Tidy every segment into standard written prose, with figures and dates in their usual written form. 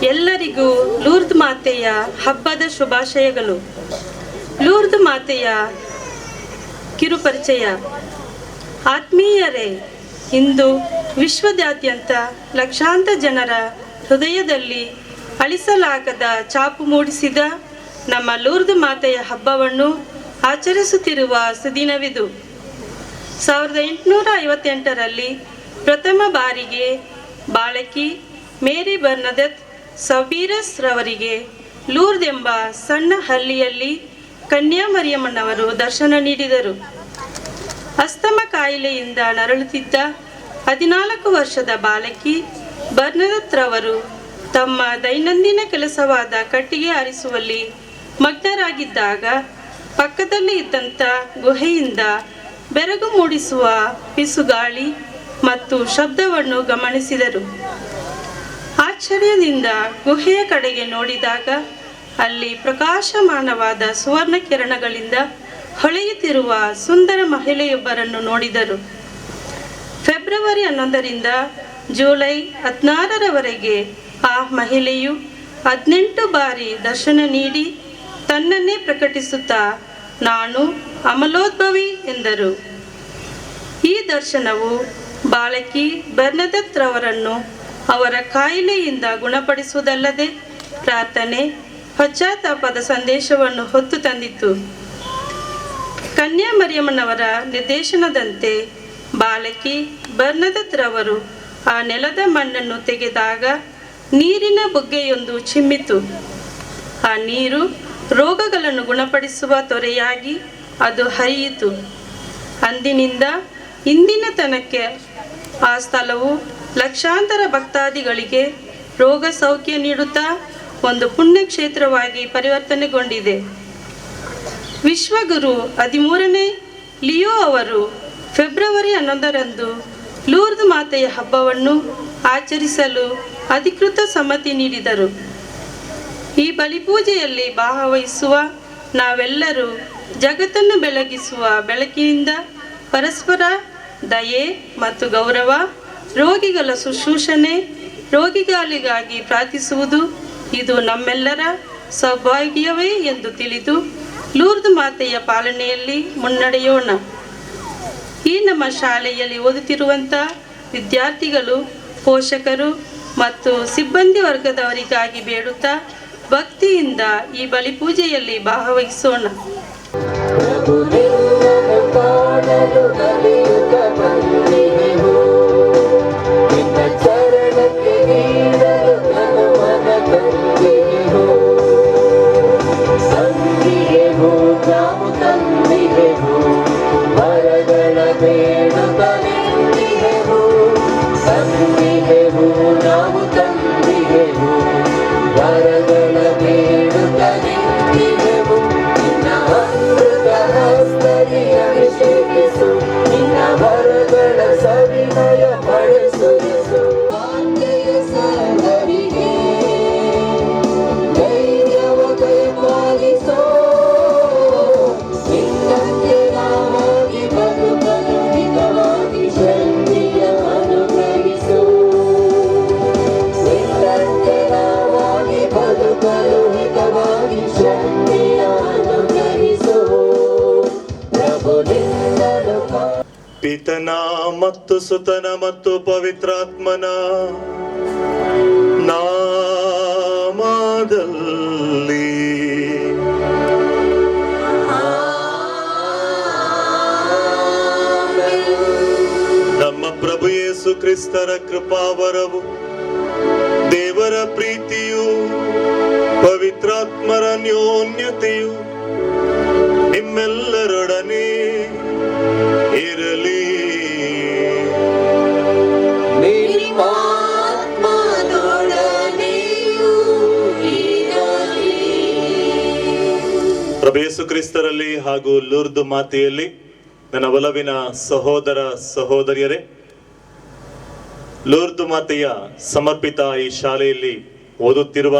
ಎಲ್ಲರಿಗೂ ಲೂರ್ದ್ ಮಾತೆಯ ಹಬ್ಬದ ಶುಭಾಶಯಗಳು. ಲೂರ್ದ್ ಮಾತೆಯ ಕಿರುಪರಿಚಯ. ಆತ್ಮೀಯರೇ, ಇಂದು ವಿಶ್ವದಾದ್ಯಂತ ಲಕ್ಷಾಂತರ ಜನರ ಹೃದಯದಲ್ಲಿ ಅಳಿಸಲಾಗದ ಛಾಪು ಮೂಡಿಸಿದ ನಮ್ಮ ಲೂರ್ದ್ ಮಾತೆಯ ಹಬ್ಬವನ್ನು ಆಚರಿಸುತ್ತಿರುವ ಸುದಿನವಿದು. 1858ರಲ್ಲಿ ಪ್ರಥಮ ಬಾರಿಗೆ ಬಾಲಕಿ ಮೇರಿ ಬರ್ನದೆತ್ ಸೌಬೀರಸ್ ರವರಿಗೆ ಲೂರ್ದ್ ಎಂಬ ಸಣ್ಣ ಹಳ್ಳಿಯಲ್ಲಿ ಕನ್ಯಾಮರಿಯಮ್ಮನವರು ದರ್ಶನ ನೀಡಿದರು. ಅಸ್ತಮ ಕಾಯಿಲೆಯಿಂದ ನರಳುತ್ತಿದ್ದ 14 ವರ್ಷದ ಬಾಲಕಿ ಬರ್ನದೆತ್ ರವರು ತಮ್ಮ ದೈನಂದಿನ ಕೆಲಸವಾದ ಕಟ್ಟಿಗೆ ಆರಿಸುವಲ್ಲಿ ಮಗ್ನರಾಗಿದ್ದಾಗ ಪಕ್ಕದಲ್ಲಿ ಇದ್ದಂಥ ಗುಹೆಯಿಂದ ಬೆರಗು ಮೂಡಿಸುವ ಪಿಸುಗಾಳಿ ಮತ್ತು ಶಬ್ದವನ್ನು ಗಮನಿಸಿದರು. ಆಶ್ಚರ್ಯದಿಂದ ಗುಹೆಯ ಕಡೆಗೆ ನೋಡಿದಾಗ ಅಲ್ಲಿ ಪ್ರಕಾಶಮಾನವಾದ ಸುವರ್ಣ ಕಿರಣಗಳಿಂದ ಹೊಳೆಯುತ್ತಿರುವ ಸುಂದರ ಮಹಿಳೆಯೊಬ್ಬರನ್ನು ನೋಡಿದರು. ಫೆಬ್ರವರಿ 11ರಿಂದ ಜುಲೈ 16ರವರೆಗೆ ಆ ಮಹಿಳೆಯು 18 ಬಾರಿ ದರ್ಶನ ನೀಡಿ ತನ್ನನ್ನೇ ಪ್ರಕಟಿಸುತ್ತಾ ನಾನು ಅಮಲೋದ್ಭವಿ ಎಂದರು. ಈ ದರ್ಶನವು ಬಾಲಕಿ ಬರ್ನದೆತ್ ರವರನ್ನು ಅವರ ಕಾಯಿಲೆಯಿಂದ ಗುಣಪಡಿಸುವುದಲ್ಲದೆ ಪ್ರಾರ್ಥನೆ, ಪಶ್ಚಾತ್ತಾಪದ ಸಂದೇಶವನ್ನು ಹೊತ್ತು ತಂದಿತು. ಕನ್ಯಾಮರಿಯಮ್ಮನವರ ನಿರ್ದೇಶನದಂತೆ ಬಾಲಕಿ ಬರ್ನದೆತ್ ರವರು ಆ ನೆಲದ ಮಣ್ಣನ್ನು ತೆಗೆದಾಗ ನೀರಿನ ಬುಗ್ಗೆಯೊಂದು ಚಿಮ್ಮಿತು. ಆ ನೀರು ರೋಗಗಳನ್ನು ಗುಣಪಡಿಸುವ ತೊರೆಯಾಗಿ ಅದು ಹರಿಯಿತು. ಅಂದಿನಿಂದ ಇಂದಿನ ತನಕ ಆ ಸ್ಥಳವು ಲಕ್ಷಾಂತರ ಭಕ್ತಾದಿಗಳಿಗೆ ರೋಗ ಸೌಖ್ಯ ನೀಡುತ್ತಾ ಒಂದು ಪುಣ್ಯಕ್ಷೇತ್ರವಾಗಿ ಪರಿವರ್ತನೆಗೊಂಡಿದೆ. ವಿಶ್ವಗುರು 13ನೇ ಲಿಯೋ ಅವರು ಫೆಬ್ರವರಿ 11ರಂದು ಲೂರ್ದ್ ಮಾತೆಯ ಹಬ್ಬವನ್ನು ಆಚರಿಸಲು ಅಧಿಕೃತ ಸಮ್ಮತಿ ನೀಡಿದರು. ಈ ಬಲಿಪೂಜೆಯಲ್ಲಿ ಭಾಗವಹಿಸುವ ನಾವೆಲ್ಲರೂ ಜಗತ್ತನ್ನು ಬೆಳಗಿಸುವ ಬೆಳಕಿನಿಂದ ಪರಸ್ಪರ ದಯೆ ಮತ್ತು ಗೌರವ, ರೋಗಿಗಳ ಶುಶ್ರೂಷಣೆ, ರೋಗಿಗಳಿಗಾಗಿ ಪ್ರಾರ್ಥಿಸುವುದು ಇದು ನಮ್ಮೆಲ್ಲರ ಸೌಭಾಗ್ಯವೇ ಎಂದು ತಿಳಿದು ಲೂರ್ದ್ ಮಾತೆಯ ಪಾಲನೆಯಲ್ಲಿ ಮುನ್ನಡೆಯೋಣ. ಈ ನಮ್ಮ ಶಾಲೆಯಲ್ಲಿ ಓದುತ್ತಿರುವಂಥ ವಿದ್ಯಾರ್ಥಿಗಳು, ಪೋಷಕರು ಮತ್ತು ಸಿಬ್ಬಂದಿ ವರ್ಗದವರಿಗಾಗಿ ಬೇಡುತ್ತಾ ಭಕ್ತಿಯಿಂದ ಈ ಬಲಿಪೂಜೆಯಲ್ಲಿ ಭಾಗವಹಿಸೋಣ. ಪಿತನ ಮತ್ತು ಸುತನ ಮತ್ತು ಪವಿತ್ರಾತ್ಮನ ನಾಮದಲ್ಲಿ ನಮ್ಮ ಪ್ರಭು ಯೇಸು ಕ್ರಿಸ್ತರ ಕೃಪಾವರವು, ದೇವರ ಪ್ರೀತಿಯು, ಪವಿತ್ರಾತ್ಮರ ಅನ್ಯೋನ್ಯತೆಯು ನಿಮ್ಮೆಲ್ಲರೊಡನೆ ಇರಲಿ. ಪ್ರಭು ಯೇಸು ಕ್ರಿಸ್ತರಲ್ಲಿ ಹಾಗೂ ಲೂರ್ದ್ ಮಾತೆಯಲ್ಲಿ ನನ್ನ ಒಲವಿನ ಸಹೋದರ ಸಹೋದರಿಯರೇ, ಲೂರ್ದ್ ಮಾತೆಯ ಸಮರ್ಪಿತ ಈ ಶಾಲೆಯಲ್ಲಿ ಓದುತ್ತಿರುವ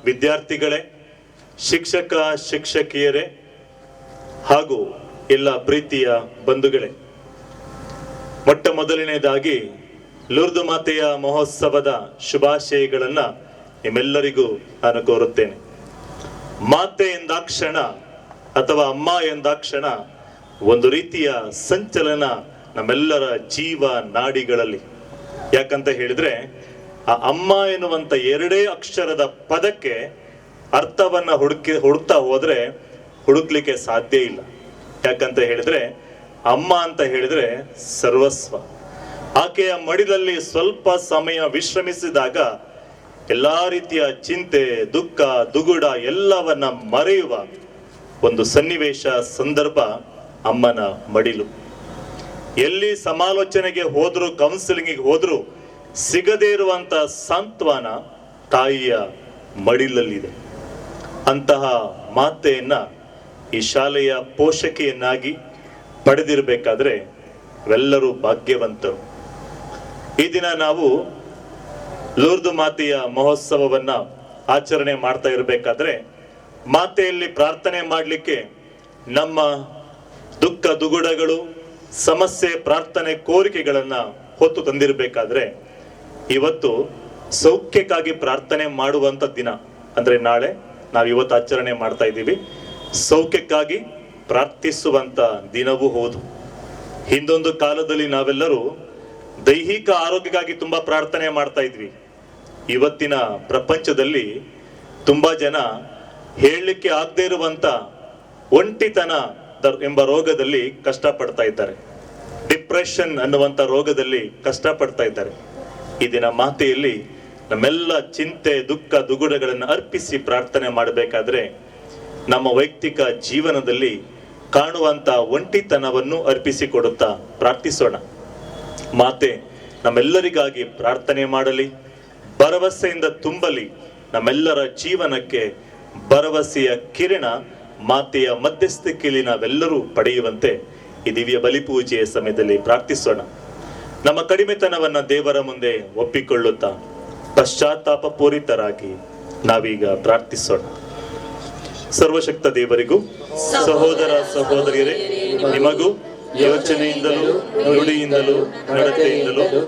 ವಿದ್ಯಾರ್ಥಿಗಳೇ, ಶಿಕ್ಷಕ ಶಿಕ್ಷಕಿಯರೇ ಹಾಗೂ ಎಲ್ಲ ಪ್ರೀತಿಯ ಬಂಧುಗಳೇ, ಮೊಟ್ಟ ಮೊದಲನೇದಾಗಿ ಲೂರ್ದ್ ಮಾತೆಯ ಮಹೋತ್ಸವದ ಶುಭಾಶಯಗಳನ್ನು ನಿಮ್ಮೆಲ್ಲರಿಗೂ ನಾನು ಕೋರುತ್ತೇನೆ. ಮಾತೆ ಎಂದಾಕ್ಷಣ ಅಥವಾ ಅಮ್ಮ ಎಂದಾಕ್ಷಣ ಒಂದು ರೀತಿಯ ಸಂಚಲನ ನಮ್ಮೆಲ್ಲರ ಜೀವ ನಾಡಿಗಳಲ್ಲಿ. ಯಾಕಂತ ಹೇಳಿದ್ರೆ ಆ ಅಮ್ಮ ಎನ್ನುವಂತ ಎರಡೇ ಅಕ್ಷರದ ಪದಕ್ಕೆ ಅರ್ಥವನ್ನ ಹುಡುಕ್ತಾ ಹೋದ್ರೆ ಹುಡುಕ್ಲಿಕ್ಕೆ ಸಾಧ್ಯ ಇಲ್ಲ. ಯಾಕಂತ ಹೇಳಿದ್ರೆ ಅಮ್ಮ ಅಂತ ಹೇಳಿದ್ರೆ ಸರ್ವಸ್ವ. ಆಕೆಯ ಮಡಿಲಲ್ಲಿ ಸ್ವಲ್ಪ ಸಮಯ ವಿಶ್ರಮಿಸಿದಾಗ ಎಲ್ಲಾ ರೀತಿಯ ಚಿಂತೆ, ದುಃಖ, ದುಗುಡ ಎಲ್ಲವನ್ನ ಮರೆಯುವ ಒಂದು ಸನ್ನಿವೇಶ, ಸಂದರ್ಭ ಅಮ್ಮನ ಮಡಿಲು. ಎಲ್ಲಿ ಸಮಾಲೋಚನೆಗೆ ಹೋದ್ರು, ಕೌನ್ಸಿಲಿಂಗಿಗೆ ಹೋದ್ರು ಸಿಗದೇ ಇರುವಂತ ಸಾಂತ್ವನ ತಾಯಿಯ ಮಡಿಲಲ್ಲಿದೆ. ಅಂತಹ ಮಾತೆಯನ್ನ ಈ ಶಾಲೆಯ ಪೋಷಕಿಯನ್ನಾಗಿ ಪಡೆದಿರಬೇಕಾದ್ರೆ ಇವೆಲ್ಲರೂ ಭಾಗ್ಯವಂತರು. ಈ ದಿನ ನಾವು ಲೂರ್ದು ಮಾತೆಯ ಮಹೋತ್ಸವವನ್ನ ಆಚರಣೆ ಮಾಡ್ತಾ ಇರಬೇಕಾದ್ರೆ ಮಾತೆಯಲ್ಲಿ ಪ್ರಾರ್ಥನೆ ಮಾಡಲಿಕ್ಕೆ ನಮ್ಮ ದುಃಖ ದುಗುಡಗಳು, ಸಮಸ್ಯೆ, ಪ್ರಾರ್ಥನೆ, ಕೋರಿಕೆಗಳನ್ನ ಹೊತ್ತು ತಂದಿರಬೇಕಾದ್ರೆ ಇವತ್ತು ಸೌಖ್ಯಕ್ಕಾಗಿ ಪ್ರಾರ್ಥನೆ ಮಾಡುವಂತ ದಿನ. ಅಂದ್ರೆ ನಾಳೆ ನಾವು ಇವತ್ತು ಆಚರಣೆ ಮಾಡ್ತಾ ಇದ್ದೀವಿ, ಸೌಖ್ಯಕ್ಕಾಗಿ ಪ್ರಾರ್ಥಿಸುವಂತ ದಿನವೂ ಹೌದು. ಹಿಂದೊಂದು ಕಾಲದಲ್ಲಿ ನಾವೆಲ್ಲರೂ ದೈಹಿಕ ಆರೋಗ್ಯಕ್ಕಾಗಿ ತುಂಬಾ ಪ್ರಾರ್ಥನೆ ಮಾಡ್ತಾ ಇದ್ವಿ. ಇವತ್ತಿನ ಪ್ರಪಂಚದಲ್ಲಿ ತುಂಬಾ ಜನ ಹೇಳಲಿಕ್ಕೆ ಆಗದೆ ಇರುವಂತ ಒಂಟಿತನ ಎಂಬ ರೋಗದಲ್ಲಿ ಕಷ್ಟಪಡ್ತಾ ಇದ್ದಾರೆ. ಡಿಪ್ರೆಷನ್ ಅನ್ನುವಂತ ರೋಗದಲ್ಲಿ ಕಷ್ಟಪಡ್ತಾ ಇದ್ದಾರೆ. ಈ ದಿನ ಮಾತೆಯಲ್ಲಿ ನಮ್ಮೆಲ್ಲ ಚಿಂತೆ, ದುಃಖ, ದುಗುಡಗಳನ್ನು ಅರ್ಪಿಸಿ ಪ್ರಾರ್ಥನೆ ಮಾಡಬೇಕಾದ್ರೆ ನಮ್ಮ ವೈಯಕ್ತಿಕ ಜೀವನದಲ್ಲಿ ಕಾಣುವಂತ ಒಂಟಿತನವನ್ನು ಅರ್ಪಿಸಿಕೊಡುತ್ತಾ ಪ್ರಾರ್ಥಿಸೋಣ. ಮಾತೆ ನಮ್ಮೆಲ್ಲರಿಗಾಗಿ ಪ್ರಾರ್ಥನೆ ಮಾಡಲಿ, ಭರವಸೆಯಿಂದ ತುಂಬಲಿ. ನಮ್ಮೆಲ್ಲರ ಜೀವನಕ್ಕೆ ಭರವಸೆಯ ಕಿರಣ ಮಾತೆಯ ಮಧ್ಯಸ್ಥಿಕೆಯಲ್ಲಿ ನಾವೆಲ್ಲರೂ ಪಡೆಯುವಂತೆ ಈ ದಿವ್ಯ ಬಲಿಪೂಜೆಯ ಸಮಯದಲ್ಲಿ ಪ್ರಾರ್ಥಿಸೋಣ. ನಮ್ಮ ಕಡಿಮೆತನವನ್ನ ದೇವರ ಮುಂದೆ ಒಪ್ಪಿಕೊಳ್ಳುತ್ತಾ ಪಶ್ಚಾತ್ತಾಪ ಪೂರಿತರಾಗಿ ನಾವೀಗ ಪ್ರಾರ್ಥಿಸೋಣ. ಸರ್ವಶಕ್ತ ದೇವರಿಗೂ, ಸಹೋದರ ಸಹೋದರಿಯರೇ, ನಿಮಗೂ ಯೋಚನೆಯಿಂದಲೂ, ನುಡಿಯಿಂದಲೂ, ನಡತೆಯಿಂದಲೂ,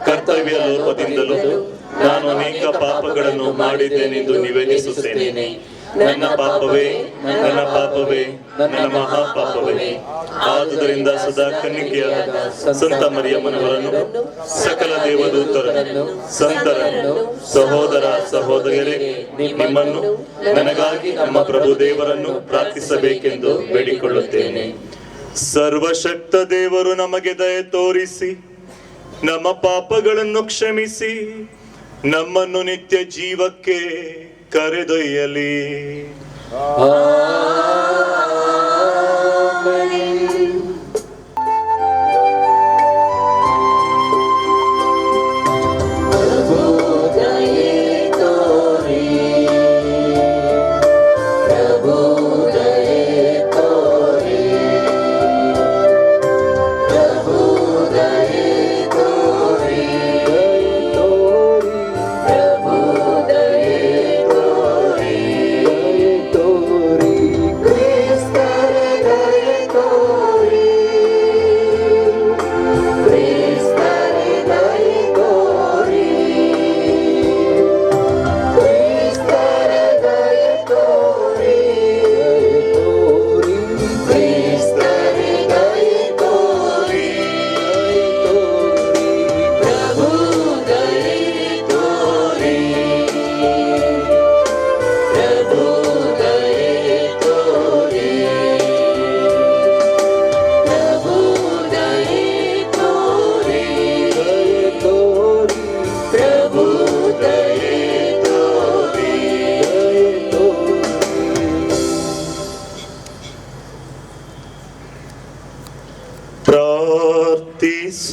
ಕರ್ತವ್ಯ ಲೋಪದಿಂದಲೂ ನಾನು ಅನೇಕ ಪಾಪಗಳನ್ನು ಮಾಡಿದ್ದೇನೆಂದು ನಿವೇದಿಸುತ್ತೇನೆ. ನನ್ನ ಪಾಪವೇ, ನನ್ನ ಪಾಪವೇ, ನನ್ನ ಮಹಾಪಾಪವೇ. ಆದುದರಿಂದ ಸದಾ ಕನ್ನಿಕೆಯಾದ ಸಂತ ಮರಿಯಮ್ಮನವರನ್ನು, ಸಕಲ ದೇವದೂತರನ್ನು, ಸಂತರನ್ನು, ಸಹೋದರ ಸಹೋದರಿಯರೇ, ನಿಮ್ಮನ್ನು, ನನಗಾಗಿ ನಮ್ಮ ಪ್ರಭು ದೇವರನ್ನು ಪ್ರಾರ್ಥಿಸಬೇಕೆಂದು ಬೇಡಿಕೊಳ್ಳುತ್ತೇನೆ. ಸರ್ವಶಕ್ತ ದೇವರು ನಮಗೆ ದಯೆ ತೋರಿಸಿ ನಮ್ಮ ಪಾಪಗಳನ್ನು ಕ್ಷಮಿಸಿ ನಮ್ಮನ್ನು ನಿತ್ಯ ಜೀವಕ್ಕೆ ಕರೆದೊಯ್ಯಲಿ.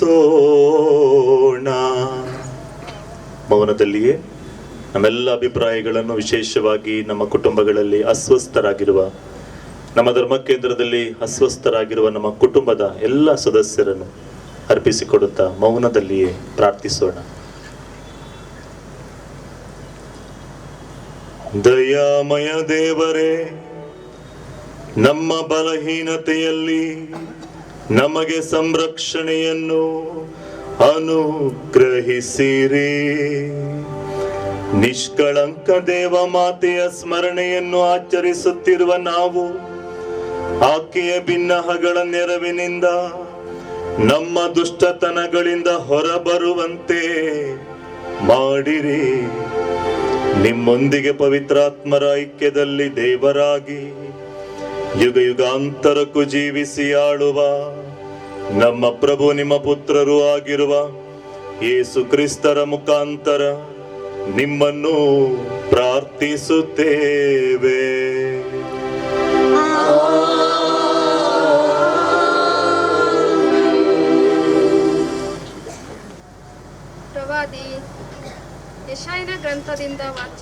ಪ್ರಾರ್ಥಿಸೋಣ. ಮೌನದಲ್ಲಿಯೇ ನಮ್ಮೆಲ್ಲ ಅಭಿಪ್ರಾಯಗಳನ್ನು, ವಿಶೇಷವಾಗಿ ನಮ್ಮ ಕುಟುಂಬಗಳಲ್ಲಿ ಅಸ್ವಸ್ಥರಾಗಿರುವ, ನಮ್ಮ ಧರ್ಮ ಕೇಂದ್ರದಲ್ಲಿ ಅಸ್ವಸ್ಥರಾಗಿರುವ ನಮ್ಮ ಕುಟುಂಬದ ಎಲ್ಲ ಸದಸ್ಯರನ್ನು ಅರ್ಪಿಸಿಕೊಡುತ್ತಾ ಮೌನದಲ್ಲಿಯೇ ಪ್ರಾರ್ಥಿಸೋಣ. ದಯಾಮಯ ದೇವರೇ, ನಮ್ಮ ಬಲಹೀನತೆಯಲ್ಲಿ ನಮಗೆ ಸಂರಕ್ಷಣೆಯನ್ನು ಅನುಗ್ರಹಿಸಿರಿ. ನಿಷ್ಕಳಂಕ ದೇವ ಮಾತೆಯ ಸ್ಮರಣೆಯನ್ನು ಆಚರಿಸುತ್ತಿರುವ ನಾವು ಆಕೆಯ ಭಿನ್ನಹಗಳ ನೆರವಿನಿಂದ ನಮ್ಮ ದುಷ್ಟತನಗಳಿಂದ ಹೊರಬರುವಂತೆ ಮಾಡಿರಿ. ನಿಮ್ಮೊಂದಿಗೆ ಪವಿತ್ರಾತ್ಮರ ಐಕ್ಯದಲ್ಲಿ ದೇವರಾಗಿ ಯುಗ ಯುಗಾಂತರಕ್ಕೂ ಜೀವಿಸಿ ಆಳುವ ನಮ್ಮ ಪ್ರಭು ನಿಮ್ಮ ಪುತ್ರರೂ ಆಗಿರುವ ಯೇಸು ಕ್ರಿಸ್ತರ ಮುಖಾಂತರ ನಿಮ್ಮನ್ನು ಪ್ರಾರ್ಥಿಸುತ್ತೇವೆ. ಪ್ರವಾದಿ ಯೆಶಾಯನ ಗ್ರಂಥದಿಂದ ವಾಚ.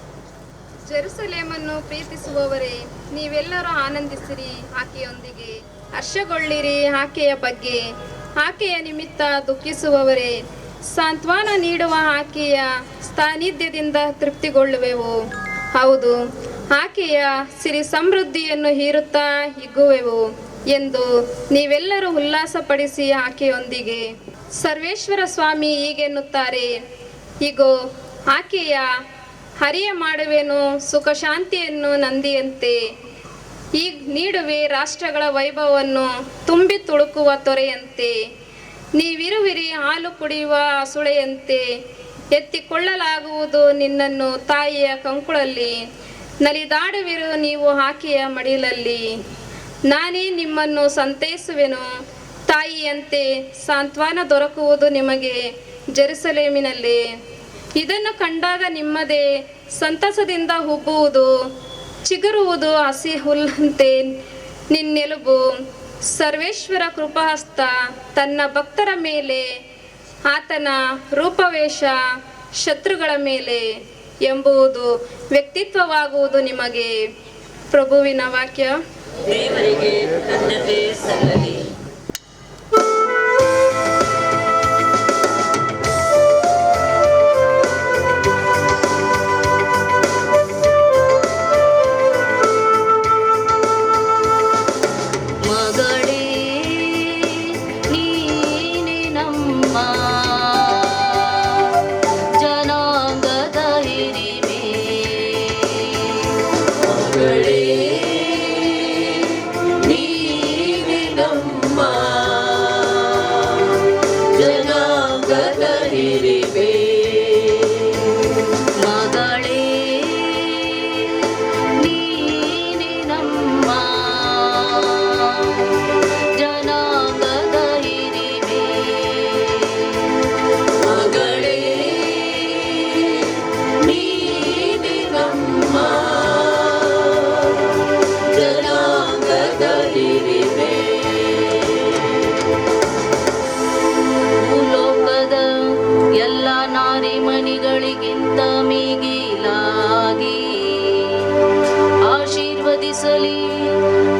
ಜೆರುಸಲೇಮನ್ನು ಪ್ರೀತಿಸುವವರೇ, ನೀವೆಲ್ಲರೂ ಆನಂದಿಸಿರಿ, ಆಕೆಯೊಂದಿಗೆ ಹರ್ಷಗೊಳ್ಳಿರಿ. ಆಕೆಯ ಬಗ್ಗೆ, ಆಕೆಯ ನಿಮಿತ್ತ ದುಃಖಿಸುವವರೇ, ಸಾಂತ್ವನ ನೀಡುವ ಆಕೆಯ ಸಾನ್ನಿಧ್ಯದಿಂದ ತೃಪ್ತಿಗೊಳ್ಳುವೆವು. ಹೌದು, ಆಕೆಯ ಸಿರಿ ಸಮೃದ್ಧಿಯನ್ನು ಹೀರುತ್ತಾ ಹಿಗ್ಗುವೆವು ಎಂದು ನೀವೆಲ್ಲರೂ ಉಲ್ಲಾಸಪಡಿಸಿ ಆಕೆಯೊಂದಿಗೆ. ಸರ್ವೇಶ್ವರ ಸ್ವಾಮಿ ಹೀಗೆನ್ನುತ್ತಾರೆ, ಇಗೋ ಆಕೆಯ ಹರಿಯ ಮಾಡುವೆನು ಸುಖ ಶಾಂತಿಯನ್ನು ನಂದಿಯಂತೆ. ಈಗ ನೀಡುವೆ ರಾಷ್ಟ್ರಗಳ ವೈಭವವನ್ನು ತುಂಬಿ ತುಳುಕುವ ತೊರೆಯಂತೆ. ನೀವಿರುವಿರಿ ಹಾಲು ಕುಡಿಯುವ ಹಸುಳೆಯಂತೆ. ಎತ್ತಿಕೊಳ್ಳಲಾಗುವುದು ನಿನ್ನನ್ನು ತಾಯಿಯ ಕಂಕುಳಲ್ಲಿ, ನಲಿದಾಡುವಿರು ನೀವು ಆಕೆಯ ಮಡಿಲಲ್ಲಿ. ನಾನೇ ನಿಮ್ಮನ್ನು ಸಂತೈಸುವೆನು, ತಾಯಿಯಂತೆ ಸಾಂತ್ವನ ದೊರಕುವುದು ನಿಮಗೆ ಜೆರುಸಲೇಮಿನಲ್ಲಿ. ಇದನ್ನು ಕಂಡಾಗ ನಿಮ್ಮದೇ ಸಂತಸದಿಂದ ಉಬ್ಬುವುದು, ಚಿಗುರುವುದು ಹಸಿ ಹುಲ್ಲಂತೆ ನಿನ್ನೆಲುಬು. ಸರ್ವೇಶ್ವರ ಕೃಪಾಹಸ್ತ ತನ್ನ ಭಕ್ತರ ಮೇಲೆ, ಆತನ ರೂಪವೇಶ ಶತ್ರುಗಳ ಮೇಲೆ ಎಂಬುದು ವ್ಯಕ್ತಿತ್ವವಾಗುವುದು ನಿಮಗೆ. ಪ್ರಭುವಿನ ವಾಕ್ಯ. ದೇವರಿಗೆ ಧನ್ಯತೆ ಸಲ್ಲಲಿ.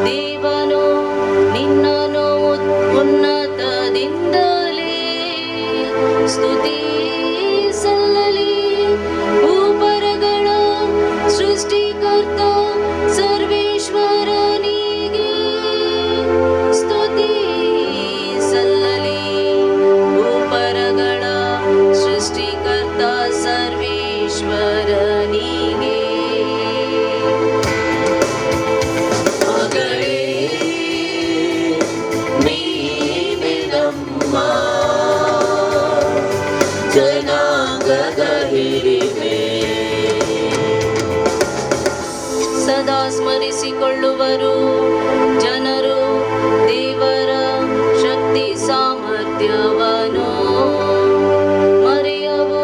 ದೇವನು ನಿನ್ನನು ಉನ್ನತದಿಂದಲೇ ಸ್ತುತಿ ಸಲ್ಲಲಿ. ಭೂಪರಗಳ ಸೃಷ್ಟಿಕರ್ತ ಸರ್ವೇಶ್ವರನಿಗೆ ಸ್ತುತಿ ಸಲ್ಲಲಿ. ಭೂಪರಗಳ ಸೃಷ್ಟಿಕರ್ತ ಸರ್ವೇಶ್ವರನಿಗೆ. ಸದಾ ಸ್ಮರಿಸಿಕೊಳ್ಳುವರು ಜನರು ದೇವರ ಶಕ್ತಿ ಸಾಮರ್ಥ್ಯವನು. ಮರೆಯವು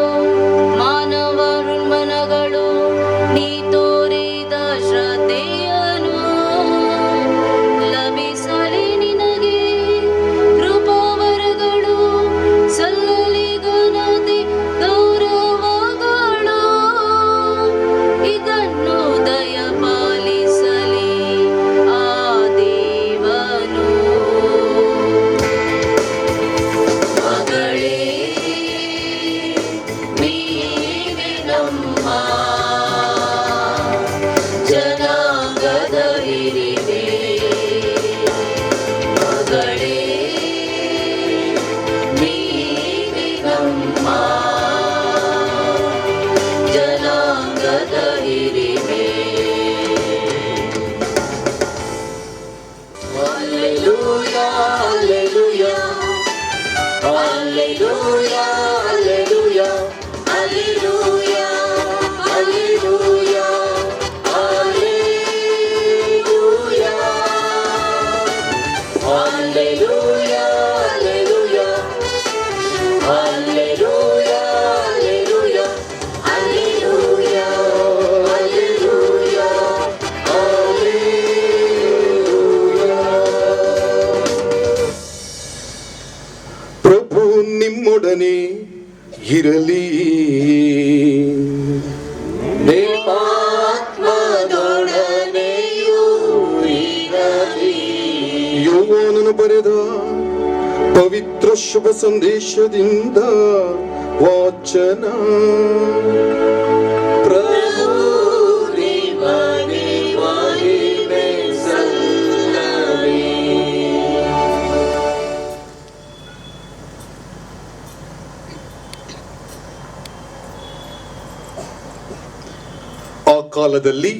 ಮಾನವರುನ್ಮನಗಳು ನೀ ತೋರಿದ ಶ್ರದ್ಧೆಯನು. ಲಭಿಸಲಿ ನಿನಗೆ ಕೃಪಾವರಗಳು, ಸಲ್ಲಲಿ ಘನತೆ ಗೌರವಗಳು. ಇದನ್ನು ದಯಪಾಲಿಸಲಿ ಆ ದೇವನು. ಮಗಳೇ ಇರಿವೆ. Alleluia, alleluia, alleluia, alleluia, alleluia, alleluia, alleluia, alleluia, alleluia, alleluia, alleluia, alleluia, alleluia, ಪ್ರಭು ನಿಮ್ಮೊಡನೆ ಇರಲಿ. ನಿಮ್ಮಾತ್ಮದೊಡನೆಯೂ ಇರಲಿ. ಯೋಹಾನನು ಬರೆದ ಪವಿತ್ರ ಶುಭ ಸಂದೇಶದಿಂದ ವಾಚನ. ಪ್ರಭು ನಿಮಗೆ ಮಹಿಮೆ ಸಲ್ಲಲಿ. ಆ ಕಾಲದಲ್ಲಿ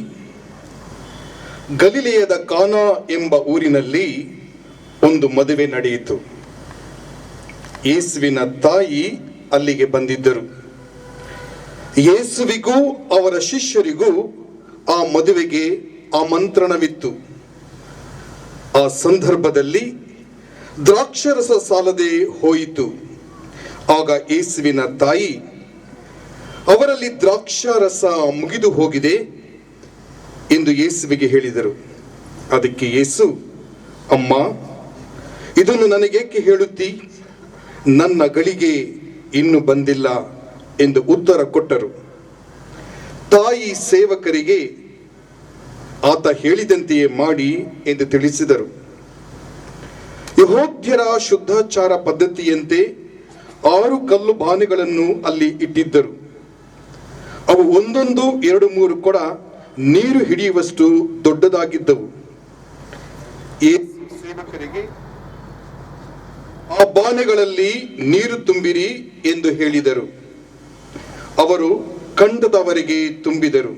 ಗಲಿಲೆಯದ ಕಾನಾ ಎಂಬ ಊರಿನಲ್ಲಿ ಒಂದು ಮದುವೆ ನಡೆಯಿತು. ಯೇಸುವಿನ ತಾಯಿ ಅಲ್ಲಿಗೆ ಬಂದಿದ್ದರು. ಯೇಸುವಿಗೂ ಅವರ ಶಿಷ್ಯರಿಗೂ ಆ ಮದುವೆಗೆ ಆಮಂತ್ರಣವಿತ್ತು. ಆ ಸಂದರ್ಭದಲ್ಲಿ ದ್ರಾಕ್ಷರಸ ಸಾಲದೆ ಹೋಯಿತು. ಆಗ ಯೇಸುವಿನ ತಾಯಿ, ಅವರಲ್ಲಿ ದ್ರಾಕ್ಷಾರಸ ಮುಗಿದು ಹೋಗಿದೆ ಎಂದು ಯೇಸುವಿಗೆ ಹೇಳಿದರು. ಅದಕ್ಕೆ ಯೇಸು, ಅಮ್ಮ, ಇದನ್ನು ನನಗೇಕೆ ಹೇಳುತ್ತೀ? ನನ್ನ ಗಳಿಗೆ ಇನ್ನೂ ಬಂದಿಲ್ಲ ಎಂದು ಉತ್ತರ ಕೊಟ್ಟರು. ತಾಯಿ ಸೇವಕರಿಗೆ ಆತ ಹೇಳಿದಂತೆಯೇ ಮಾಡಿ ಎಂದು ತಿಳಿಸಿದರು. ಯೆಹೂದ್ಯರ ಶುದ್ಧಾಚಾರ ಪದ್ಧತಿಯಂತೆ 6 ಕಲ್ಲು ಬಾನೆಗಳನ್ನು ಅಲ್ಲಿ ಇಟ್ಟಿದ್ದರು. ಅವು ಒಂದೊಂದು 2-3 ಕೊಡ ನೀರು ಹಿಡಿಯುವಷ್ಟು ದೊಡ್ಡದಾಗಿದ್ದವು. ಸೇವಕರಿಗೆ ಆ ಬಾನೆಗಳಲ್ಲಿ ನೀರು ತುಂಬಿರಿ ಎಂದು ಹೇಳಿದರು. ಅವರು ಕಂಡದವರೆಗೆ ತುಂಬಿದರು.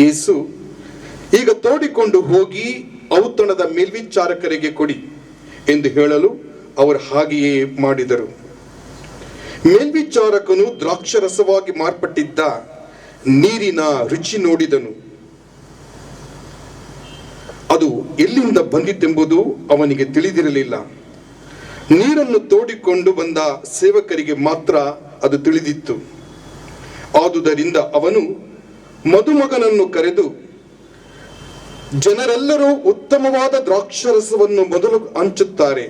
ಯೇಸು, ಈಗ ತೋಡಿಕೊಂಡು ಹೋಗಿ ಔತಣದ ಮೇಲ್ವಿಚಾರಕರಿಗೆ ಕೊಡಿ ಎಂದು ಹೇಳಲು ಅವರು ಹಾಗೆಯೇ ಮಾಡಿದರು. ಮೇಲ್ವಿಚಾರಕನು ದ್ರಾಕ್ಷರಸವಾಗಿ ಮಾರ್ಪಟ್ಟಿದ್ದ ನೀರಿನ ರುಚಿ ನೋಡಿದನು. ಅದು ಎಲ್ಲಿಂದ ಬಂದಿತೆಂಬುದು ಅವನಿಗೆ ತಿಳಿದಿರಲಿಲ್ಲ. ನೀರನ್ನು ತೋಡಿಕೊಂಡು ಬಂದ ಸೇವಕರಿಗೆ ಮಾತ್ರ ಅದು ತಿಳಿದಿತ್ತು. ಆದುದರಿಂದ ಅವನು ಮದುಮಗನನ್ನು ಕರೆದು, ಜನರೆಲ್ಲರೂ ಉತ್ತಮವಾದ ದ್ರಾಕ್ಷರಸವನ್ನು ಮೊದಲು ಹಂಚುತ್ತಾರೆ.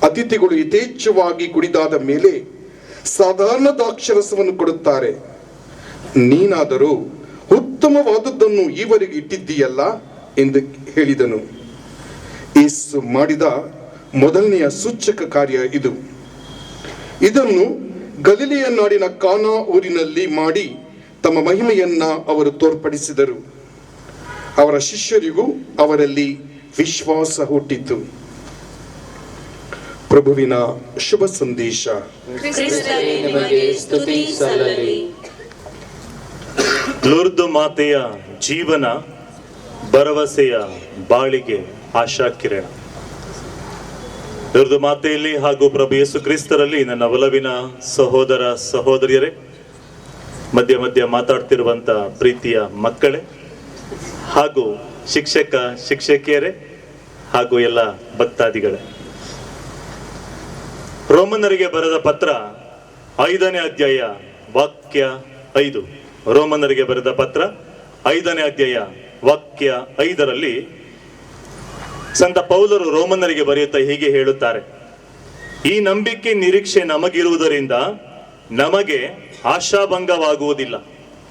ಅತಿಥಿಗಳು ಯಥೇಚ್ಛವಾಗಿ ಕುಡಿದಾದ ಮೇಲೆ ಸಾಧಾರಣ ದ್ರಾಕ್ಷರಸವನ್ನು ಕೊಡುತ್ತಾರೆ. ನೀನಾದರೂ ಉತ್ತಮವಾದದ್ದನ್ನು ಈವರೆಗೆ ಇಟ್ಟಿದ್ದೀಯಲ್ಲ ಎಂದು ಹೇಳಿದನು. ಯೇಸು ಮಾಡಿದ ಮೊದಲನೆಯ ಸೂಚಕ ಕಾರ್ಯ ಇದು. ಇದನ್ನು ಗಲಿಲೆಯ ನಾಡಿನ ಕಾನಾ ಊರಿನಲ್ಲಿ ಮಾಡಿ ತಮ್ಮ ಮಹಿಮೆಯನ್ನ ಅವರು ತೋರ್ಪಡಿಸಿದರು. ಅವರ ಶಿಷ್ಯರಿಗೂ ಅವರಲ್ಲಿ ವಿಶ್ವಾಸ ಹುಟ್ಟಿತು. ಪ್ರಭುವಿನ ಶುಭ ಸಂದೇಶ. ಕ್ರಿಸ್ತನೇ ನಿಮಗೆ ಸ್ತುತಿ ಸಲ್ಲಲಿ. ಲೂರ್ದು ಮಾತೆಯ ಜೀವನ, ಭರವಸೆಯ ಬಾಳಿಗೆ ಆಶಾ ಕಿರಣ. ಲೂರ್ದು ಮಾತೆಯಲ್ಲಿ ಹಾಗೂ ಪ್ರಭು ಯೇಸು ಕ್ರಿಸ್ತರಲ್ಲಿ ನನ್ನ ಒಲವಿನ ಸಹೋದರ ಸಹೋದರಿಯರೇ, ಮಧ್ಯ ಮಧ್ಯ ಮಾತಾಡ್ತಿರುವಂತ ಪ್ರೀತಿಯ ಮಕ್ಕಳೇ, ಹಾಗೂ ಶಿಕ್ಷಕ ಶಿಕ್ಷಕಿಯರೇ, ಹಾಗೂ ಎಲ್ಲ ಭಕ್ತಾದಿಗಳೇ, ರೋಮನ್ನರಿಗೆ ಬರೆದ ಪತ್ರ 5ನೇ ಅಧ್ಯಾಯ ವಾಕ್ಯ 5. ರೋಮನ್ನರಿಗೆ ಬರೆದ ಪತ್ರ 5ನೇ ಅಧ್ಯಾಯ ವಾಕ್ಯ 5ರಲ್ಲಿ ಸಂತ ಪೌಲರು ರೋಮನ್ನರಿಗೆ ಬರೆಯುತ್ತಾ ಹೀಗೆ ಹೇಳುತ್ತಾರೆ: ಈ ನಂಬಿಕೆ ನಿರೀಕ್ಷೆ ನಮಗಿರುವುದರಿಂದ ನಮಗೆ ಆಶಾಭಂಗವಾಗುವುದಿಲ್ಲ.